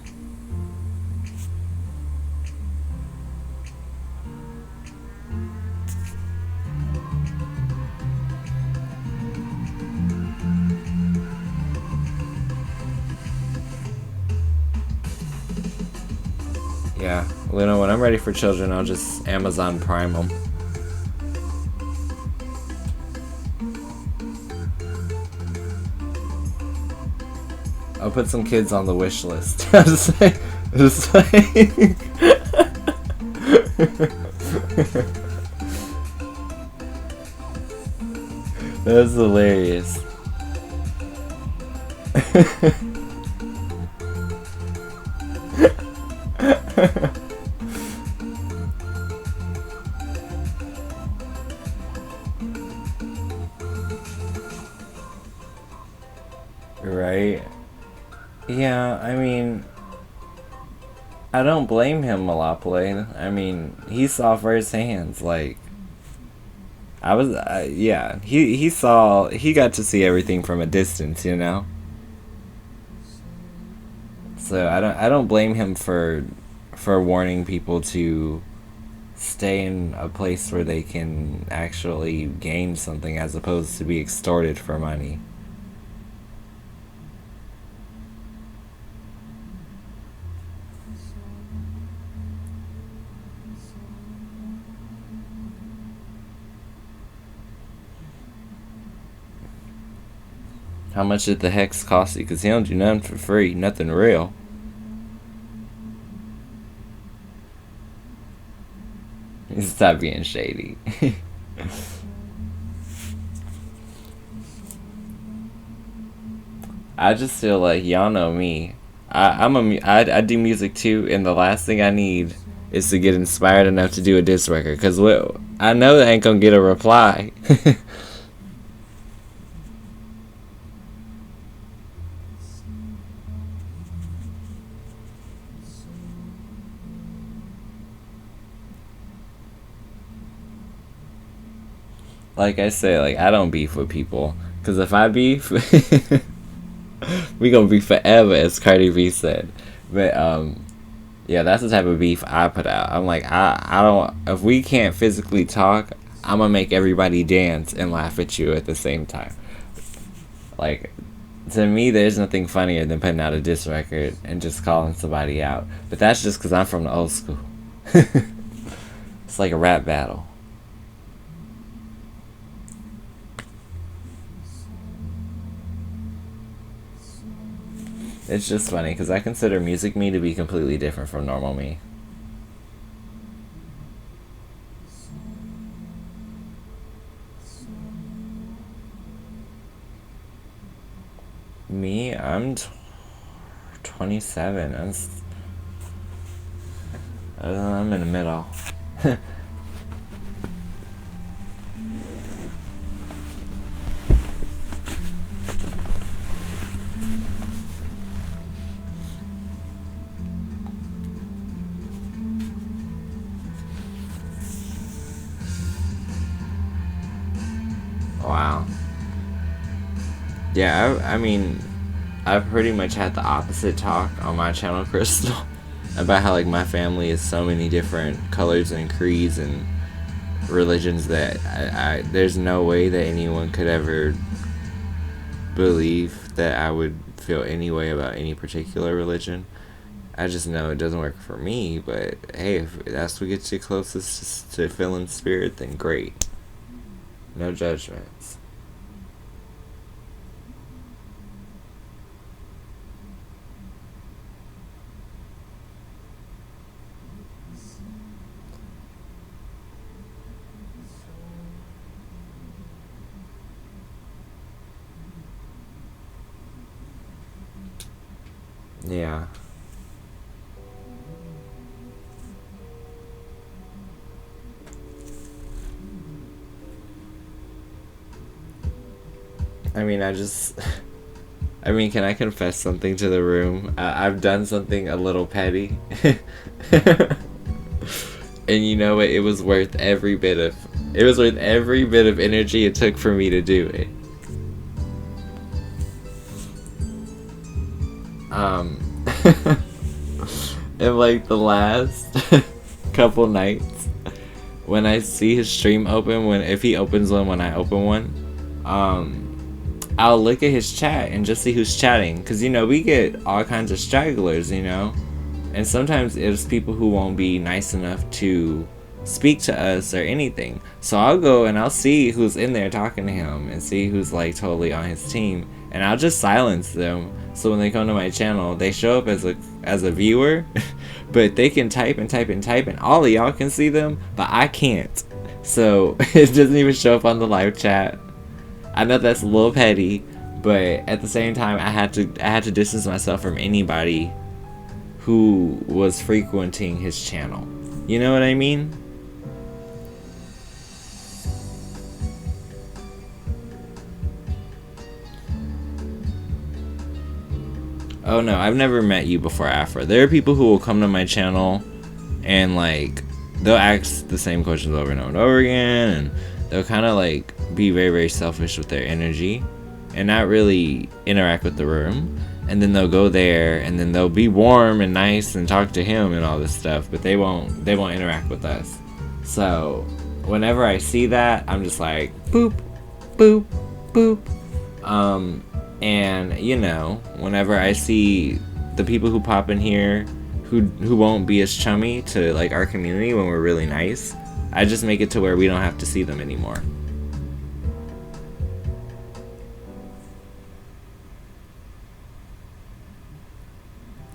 Yeah, well, you know, when I'm ready for children, I'll just Amazon Prime them. I'll put some kids on the wish list. just like That's hilarious. Right? Yeah, I mean, I don't blame him, Malapole. I mean, he saw firsthand, like, yeah, he got to see everything from a distance, you know? So I don't blame him for warning people to stay in a place where they can actually gain something as opposed to be extorted for money. How much did the hex cost you? Because he don't do nothing for free, nothing real. Stop being shady. I just feel like y'all know me. I do music too, and the last thing I need is to get inspired enough to do a diss record. Cause I know that I ain't gonna get a reply. Like I say, like I don't beef with people. Cause if I beef, we gonna be forever, as Cardi B said. But yeah, that's the type of beef I put out. I'm like, I don't. If we can't physically talk, I'm gonna make everybody dance and laugh at you at the same time. Like, to me, there's nothing funnier than putting out a diss record and just calling somebody out. But that's just because I'm from the old school. It's like a rap battle. It's just funny because I consider music me to be completely different from normal me. Me, I'm 27. I'm in the middle. Wow. Yeah, I mean, I pretty much had the opposite talk on my channel, Crystal, about how like my family is so many different colors and creeds and religions that there's no way that anyone could ever believe that I would feel any way about any particular religion. I just know it doesn't work for me, but hey, if that's what gets you closest to feeling spirit, then great. No judgments. Yeah. I mean, I mean, can I confess something to the room? I've done something a little petty. And you know what? It was worth every bit of energy it took for me to do it. In like the last couple nights, when I see his stream open, if he opens one when I open one, I'll look at his chat and just see who's chatting, because you know we get all kinds of stragglers, you know, and sometimes it's people who won't be nice enough to speak to us or anything. So I'll go and I'll see who's in there talking to him and see who's like totally on his team, and I'll just silence them. So when they come to my channel, they show up as a viewer, but they can type and type and type, and all of y'all can see them, but I can't. So it doesn't even show up on the live chat. I know that's a little petty, but at the same time, I had to distance myself from anybody who was frequenting his channel. You know what I mean? Oh no, I've never met you before, Afra. There are people who will come to my channel and like they'll ask the same questions over and over and over again, and they'll kind of like be very, very selfish with their energy and not really interact with the room. And then they'll go there and then they'll be warm and nice and talk to him and all this stuff, but they won't interact with us. So whenever I see that, I'm just like boop, boop, boop. And you know, whenever I see the people who pop in here who won't be as chummy to like our community when we're really nice, I just make it to where we don't have to see them anymore.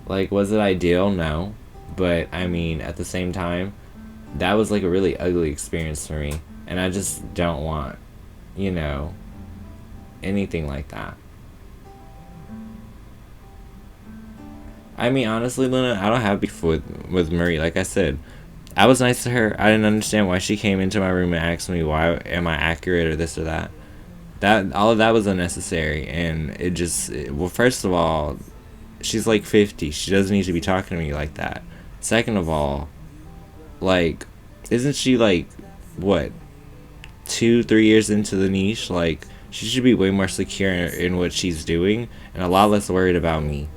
Like, was it ideal? No. But I mean, at the same time, that was like a really ugly experience for me, and I just don't want, you know, anything like that. I mean, honestly, Luna, I don't have beef with Marie. Like I said, I was nice to her. I didn't understand why she came into my room and asked me why am I accurate or this or that. All of that was unnecessary, and well, first of all, she's like 50. She doesn't need to be talking to me like that. Second of all, like, isn't she like what, 2-3 years into the niche? Like, she should be way more secure in what she's doing and a lot less worried about me.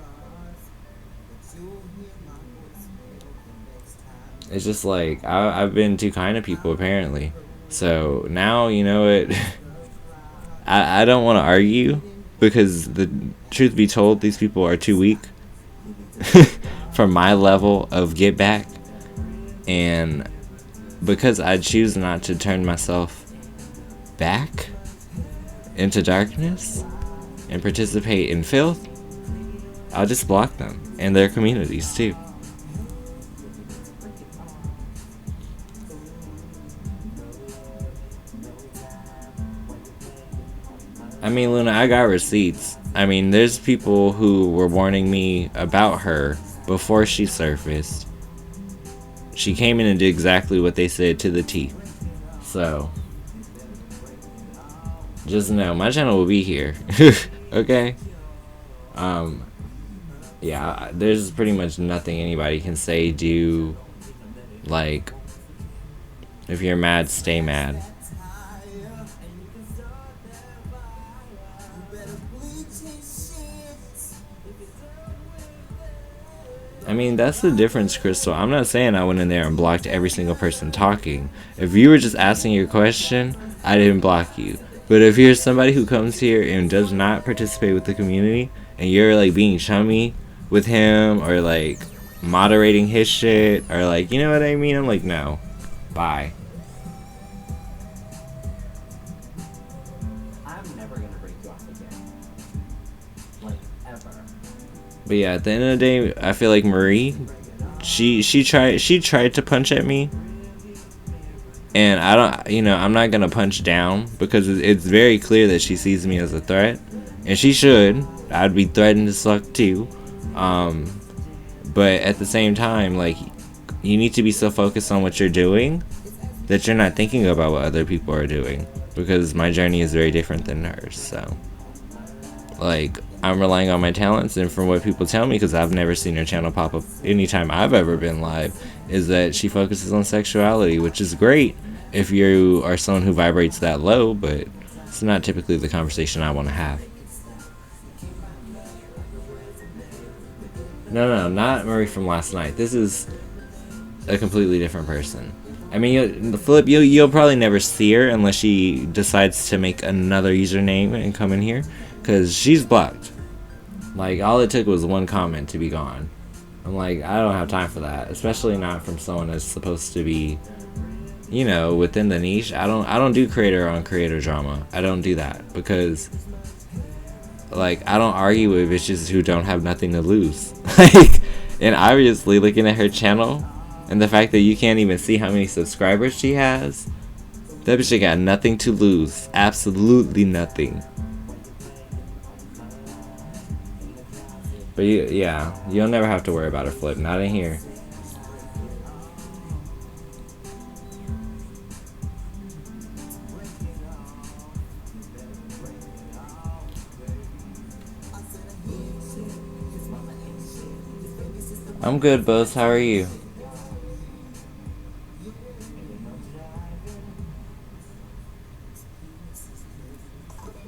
It's just like I've been too kind to people apparently. So now, you know what, I don't want to argue, because the truth be told, these people are too weak for my level of get back. And because I choose not to turn myself back into darkness and participate in filth, I'll just block them and their communities too. I mean, Luna, I got receipts. I mean, there's people who were warning me about her before she surfaced. She came in and did exactly what they said to the T. So, just know, my channel will be here. Okay? Yeah, there's pretty much nothing anybody can say, do. Like, if you're mad, stay mad. I mean, that's the difference, Crystal. I'm not saying I went in there and blocked every single person talking. If you were just asking your question, I didn't block you. But if you're somebody who comes here and does not participate with the community, and you're like being chummy with him, or like moderating his shit or like, you know what I mean? I'm like, no, bye. I'm never gonna break you off again. Like, ever. But yeah, at the end of the day, I feel like Marie, she tried to punch at me, and I don't, you know, I'm not gonna punch down because it's very clear that she sees me as a threat, and she should. I'd be threatened as fuck too. But at the same time, like, you need to be so focused on what you're doing that you're not thinking about what other people are doing, because my journey is very different than hers. So, like, I'm relying on my talents, and from what people tell me, because I've never seen her channel pop up anytime I've ever been live, is that she focuses on sexuality, which is great if you are someone who vibrates that low, but it's not typically the conversation I want to have. No, not Murray from last night. This is a completely different person. I mean, you'll probably never see her unless she decides to make another username and come in here, because she's blocked. Like, all it took was one comment to be gone. I'm like, I don't have time for that, especially not from someone that's supposed to be, you know, within the niche. I don't do creator on creator drama. I don't do that because, like, I don't argue with bitches who don't have nothing to lose. Like, and obviously looking at her channel and the fact that you can't even see how many subscribers she has, that bitch got nothing to lose. Absolutely nothing. But yeah, you'll never have to worry about her flip. Not in here. I'm good, boss. How are you?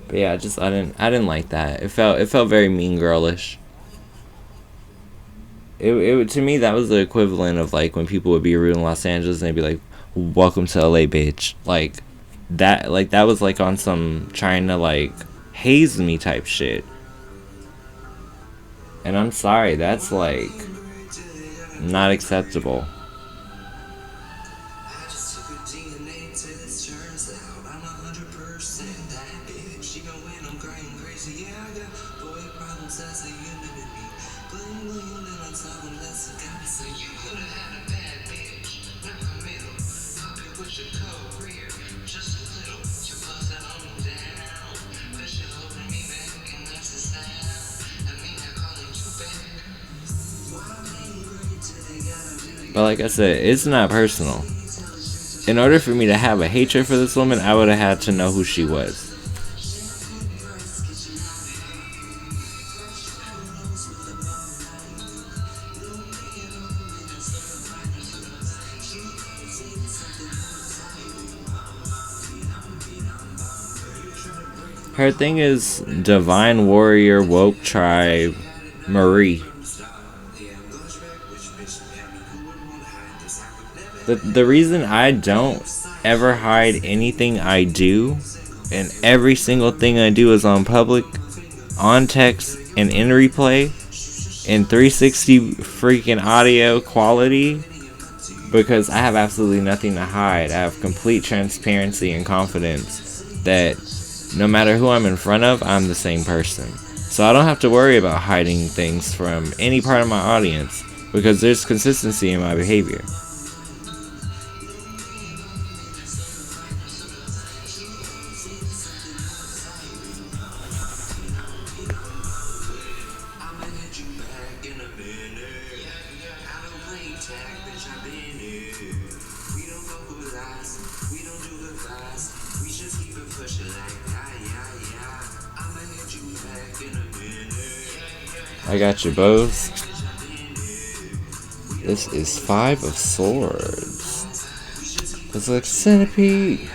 But yeah, just I didn't like that. It felt very mean girlish. It to me, that was the equivalent of like when people would be rude in Los Angeles and they'd be like, "Welcome to LA, bitch." Like that was like on some trying to like haze me type shit. And I'm sorry, that's like not acceptable. But like I said, it's not personal. In order for me to have a hatred for this woman, I would have had to know who she was. Her thing is Divine Warrior Woke Tribe Marie. The reason I don't ever hide anything I do, and every single thing I do is on public, on text, and in replay, in 360 freaking audio quality, because I have absolutely nothing to hide. I have complete transparency and confidence that no matter who I'm in front of, I'm the same person. So I don't have to worry about hiding things from any part of my audience, because there's consistency in my behavior. I got your bows. This is 5 of Swords. It's like centipede.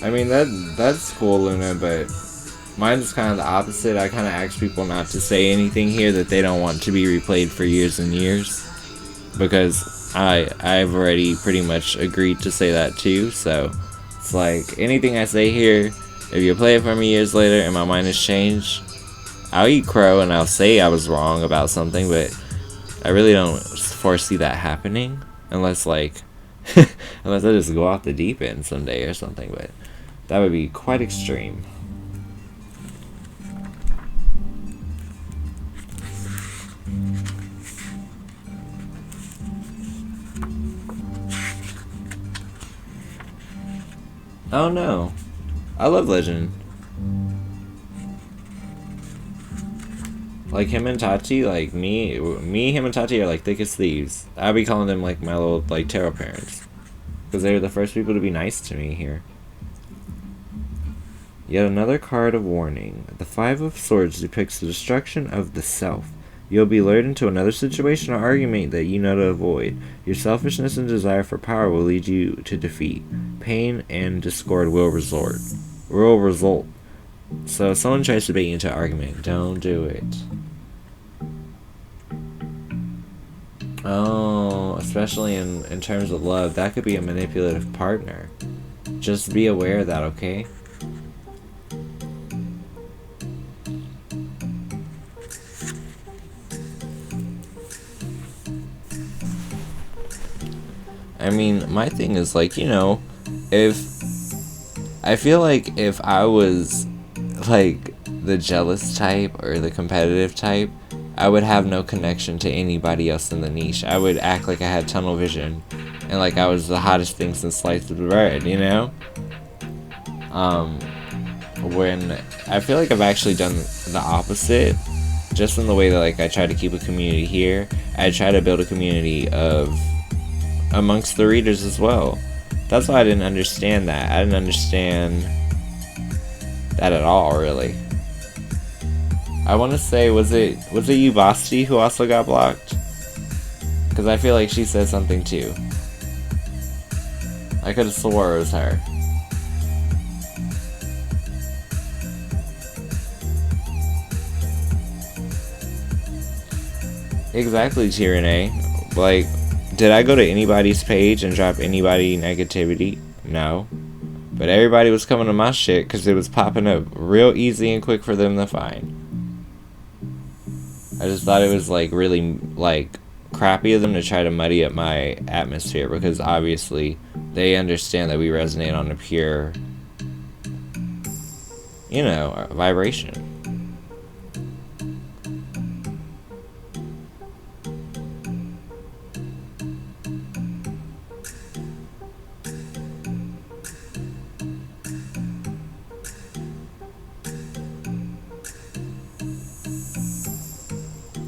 I mean, that's cool, Luna, but mine's kind of the opposite. I kind of ask people not to say anything here that they don't want to be replayed for years and years. Because I've already pretty much agreed to say that too. So it's like anything I say here, if you play it for me years later and my mind has changed, I'll eat crow and I'll say I was wrong about something, but I really don't foresee that happening unless like unless I just go off the deep end someday or something, but that would be quite extreme. Oh no. I love Legend. Like him and Tati, like me, him and Tati are like thick as thieves. I'll be calling them like my little like tarot parents, because they were the first people to be nice to me here. Yet another card of warning. The Five of Swords depicts the destruction of the self. You'll be lured into another situation or argument that you know to avoid. Your selfishness and desire for power will lead you to defeat. Pain and discord will result. So if someone tries to bait you into an argument, don't do it. Oh, especially in terms of love, that could be a manipulative partner. Just be aware of that, okay? I mean, my thing is like, you know, I feel like if I was like the jealous type or the competitive type, I would have no connection to anybody else in the niche. I would act like I had tunnel vision and like I was the hottest thing since sliced bread, you know? When I feel like I've actually done the opposite, just in the way that like I try to keep a community here. I try to build a community of amongst the readers as well. That's why I didn't understand that. I didn't understand that at all, really. I want to say, was it you, Basti, who also got blocked? Because I feel like she said something too. I could have swore it was her. Exactly, Tyranny. Like, did I go to anybody's page and drop anybody negativity? No. But everybody was coming to my shit because it was popping up real easy and quick for them to find. I just thought it was like really like crappy of them to try to muddy up my atmosphere, because obviously they understand that we resonate on a pure, you know, vibration.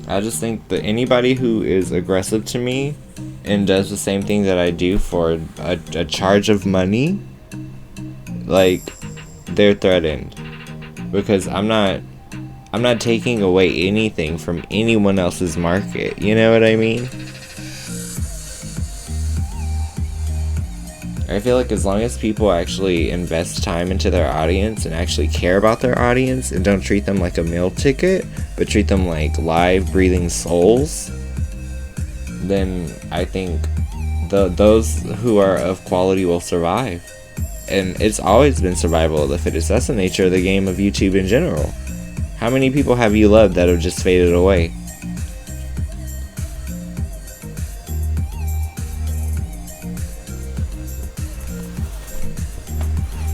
I just think that anybody who is aggressive to me and does the same thing that I do for a charge of money, like, they're threatened. Because I'm not taking away anything from anyone else's market. You know what I mean? I feel like as long as people actually invest time into their audience and actually care about their audience and don't treat them like a meal ticket, but treat them like live, breathing souls, then I think those who are of quality will survive. And it's always been survival of the fittest. That's the nature of the game of YouTube in general. How many people have you loved that have just faded away?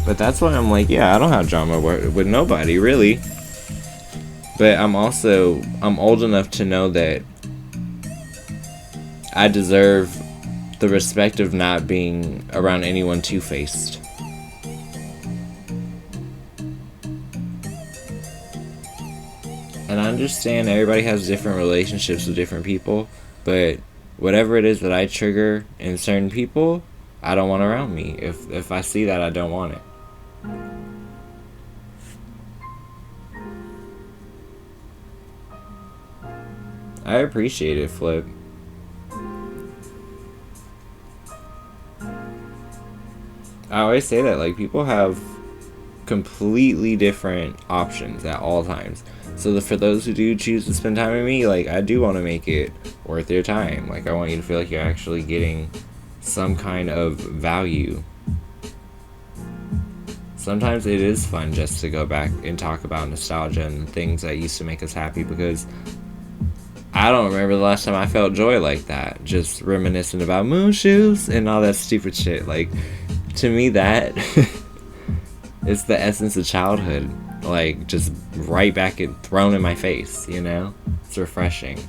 But that's why I'm like, yeah, I don't have drama with nobody, really. But I'm old enough to know that I deserve the respect of not being around anyone two-faced. And I understand everybody has different relationships with different people, but whatever it is that I trigger in certain people, I don't want around me. If I see that, I don't want it. I appreciate it, Flip. I always say that, like, people have completely different options at all times. So for those who do choose to spend time with me, like, I do want to make it worth your time. Like, I want you to feel like you're actually getting some kind of value. Sometimes it is fun just to go back and talk about nostalgia and things that used to make us happy, because I don't remember the last time I felt joy like that. Just reminiscing about moon shoes and all that stupid shit. Like, to me, that is the essence of childhood. Like, just right back and thrown in my face, you know? It's refreshing.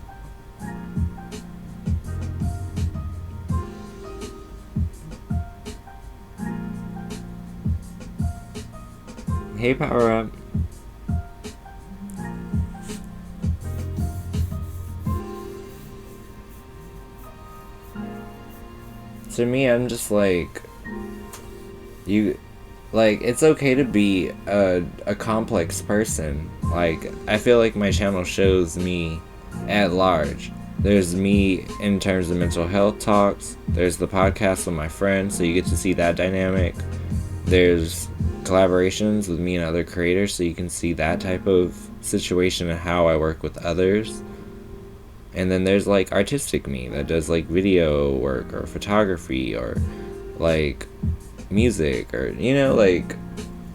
Hey, Power Up. To me, I'm just like, it's okay to be a complex person. Like, I feel like my channel shows me at large. There's me in terms of mental health talks. There's the podcast with my friends, so you get to see that dynamic. There's collaborations with me and other creators, so you can see that type of situation and how I work with others. And then there's like artistic me that does like video work or photography or like music, or, you know, like,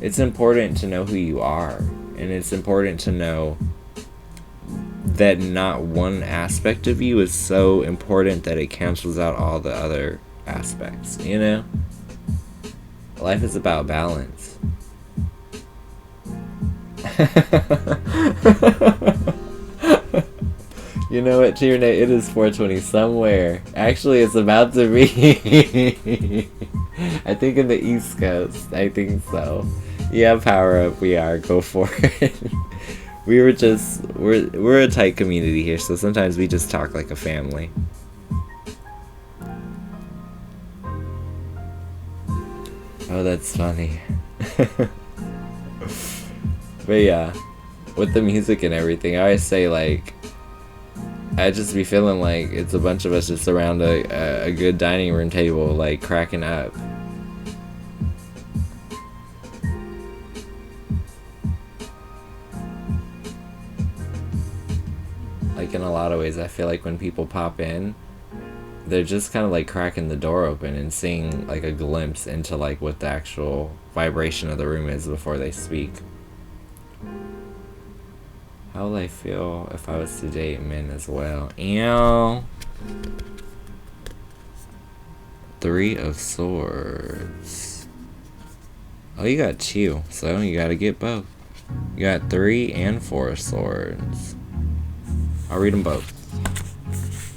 it's important to know who you are, and it's important to know that not one aspect of you is so important that it cancels out all the other aspects, you know? Life is about balance. You know what, Tierney? It is 4:20 somewhere. Actually, it's about to be. I think in the East Coast. I think so. Yeah, Power Up. We are. Go for it. We're a tight community here, so sometimes we just talk like a family. Oh, that's funny. But yeah, with the music and everything, I always say, like, I just be feeling like it's a bunch of us just around a good dining room table, like, cracking up. Like, in a lot of ways, I feel like when people pop in, they're just kind of like cracking the door open and seeing like a glimpse into like what the actual vibration of the room is before they speak. How will I feel if I was to date men as well? Ew. 3 of Swords. Oh, you got 2, so you gotta get both. You got 3 and 4 of Swords. I'll read them both.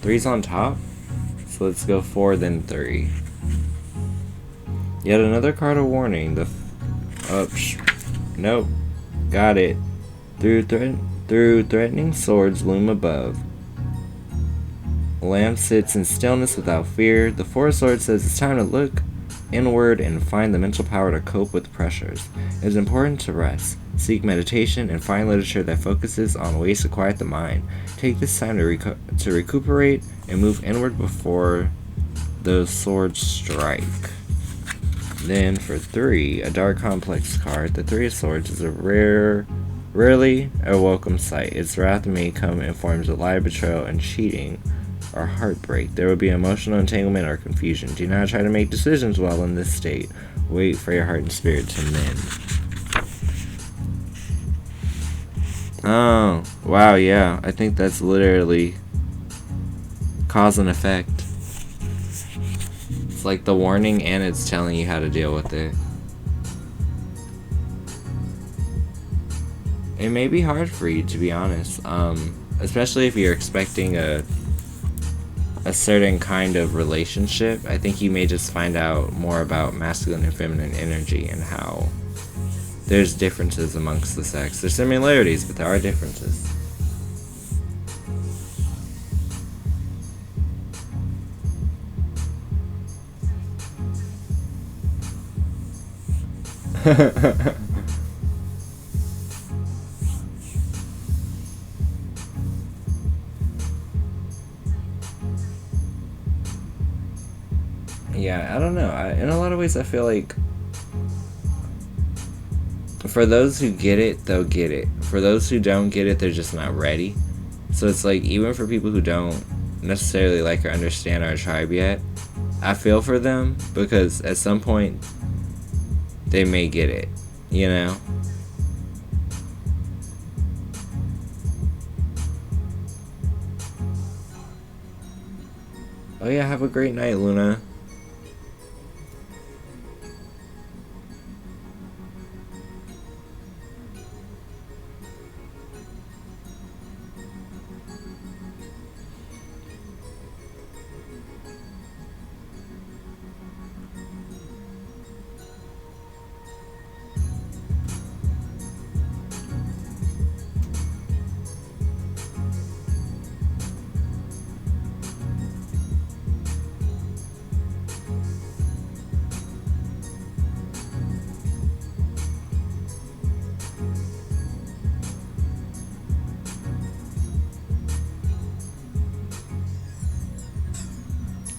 3's on top, so let's go 4 then 3. Yet another card of warning. Nope. Got it. Through threatening swords loom above. A lamb sits in stillness without fear. The 4 of Swords says it's time to look inward and find the mental power to cope with pressures. It is important to rest, seek meditation, and find literature that focuses on ways to quiet the mind. Take this time to recuperate and move inward before those swords strike. Then for 3, a dark complex card. The 3 of Swords is a rarely a welcome sight. Its wrath may come in forms of lie, betrayal, and cheating, or heartbreak. There will be emotional entanglement or confusion. Do not try to make decisions while in this state. Wait for your heart and spirit to mend. Oh, wow, yeah. I think that's literally cause and effect. It's like the warning and it's telling you how to deal with it. It may be hard for you, to be honest. Especially if you're expecting a certain kind of relationship. I think you may just find out more about masculine and feminine energy and how there's differences amongst the sex. There's similarities, but there are differences. Yeah, I don't know. In a lot of ways, I feel like for those who get it, they'll get it. for those who don't get it, they're just not ready. So it's like, even for people who don't necessarily like or understand our tribe yet, I feel for them, because at some point they may get it, you know? Oh yeah, have a great night, Luna.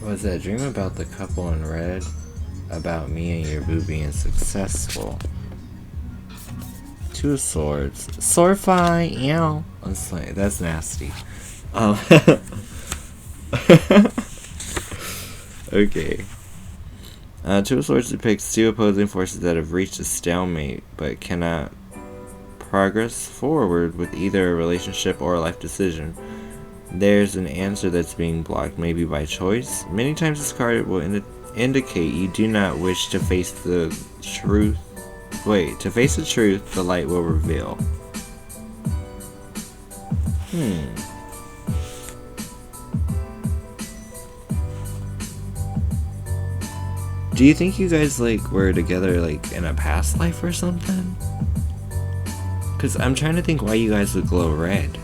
Was that dream about the couple in red? About me and your boo being successful? Two of Swords. Sword fight, ew. That's nasty. Okay. Two of Swords depicts two opposing forces that have reached a stalemate but cannot progress forward with either a relationship or a life decision. There's an answer that's being blocked, maybe by choice. Many times this card will indicate you do not wish to face the truth. Wait, to face the truth, the light will reveal. Do you think you guys like were together like in a past life or something? Cause I'm trying to think why you guys would glow red.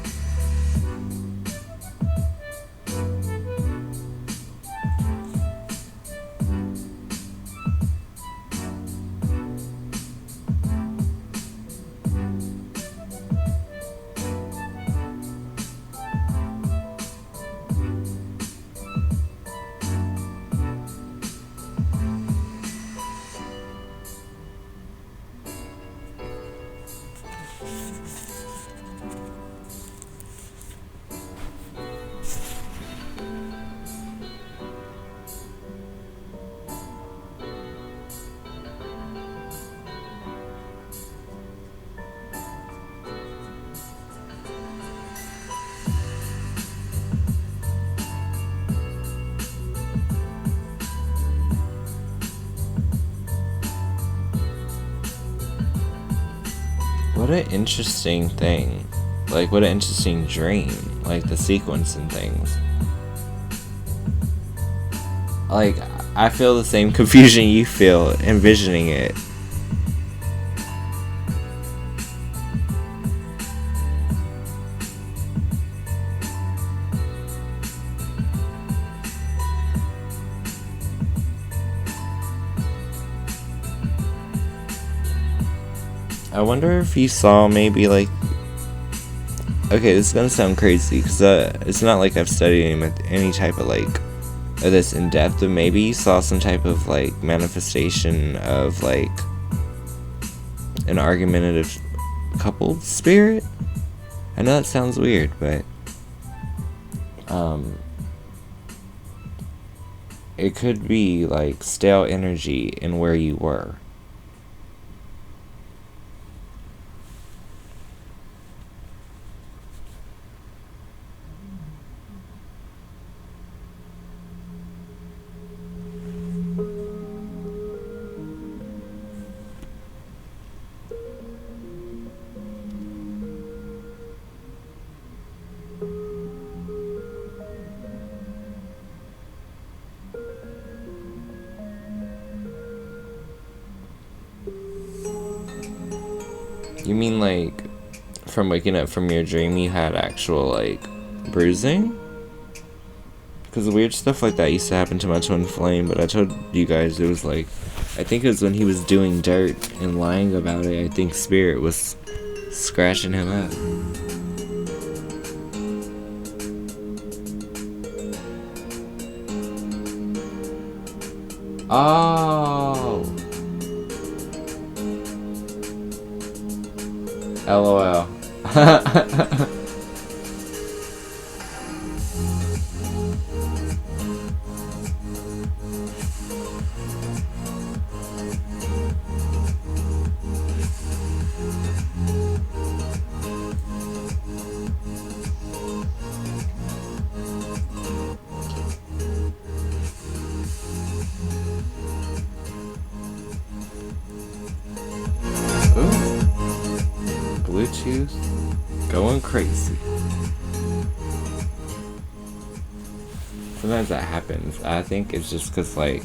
What an interesting thing. Like, what an interesting dream. Like, the sequence and things. Like, I feel the same confusion you feel envisioning it. I wonder if you saw maybe like, okay, this is gonna sound crazy because it's not like I've studied any type of like of this in depth, but maybe you saw some type of like manifestation of like an argumentative couple spirit. I know that sounds weird, but it could be like stale energy in where you were. You mean like from waking up from your dream you had actual like bruising? Because weird stuff like that used to happen to my twin flame, but I told you guys it was like, I think it was when he was doing dirt and lying about it. I think spirit was scratching him up. Oh. LOL. Bluetooth going crazy. Sometimes that happens. I think it's just because, like,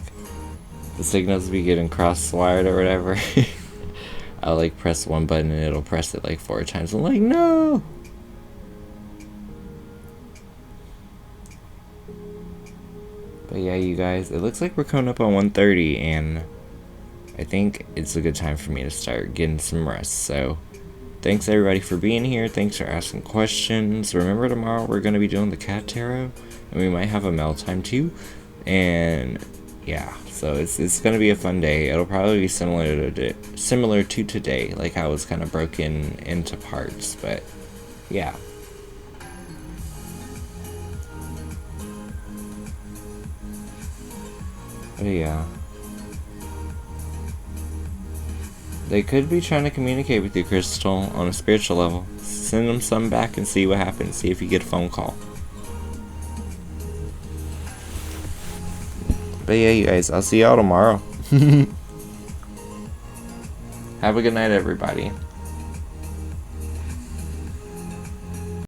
the signals be getting cross-wired or whatever. I'll, like, press one button and it'll press it, like, 4 times. I'm like, no! But yeah, you guys, it looks like we're coming up on 1:30, and I think it's a good time for me to start getting some rest. So, thanks everybody for being here. Thanks for asking questions. Remember, tomorrow we're going to be doing the cat tarot, and we might have a mail time too. And yeah, so it's going to be a fun day. It'll probably be similar to today, like how it was kind of broken into parts. But yeah. But yeah. They could be trying to communicate with you, Crystal, on a spiritual level. Send them some back and see what happens. See if you get a phone call. But yeah, you guys, I'll see y'all tomorrow. Have a good night, everybody.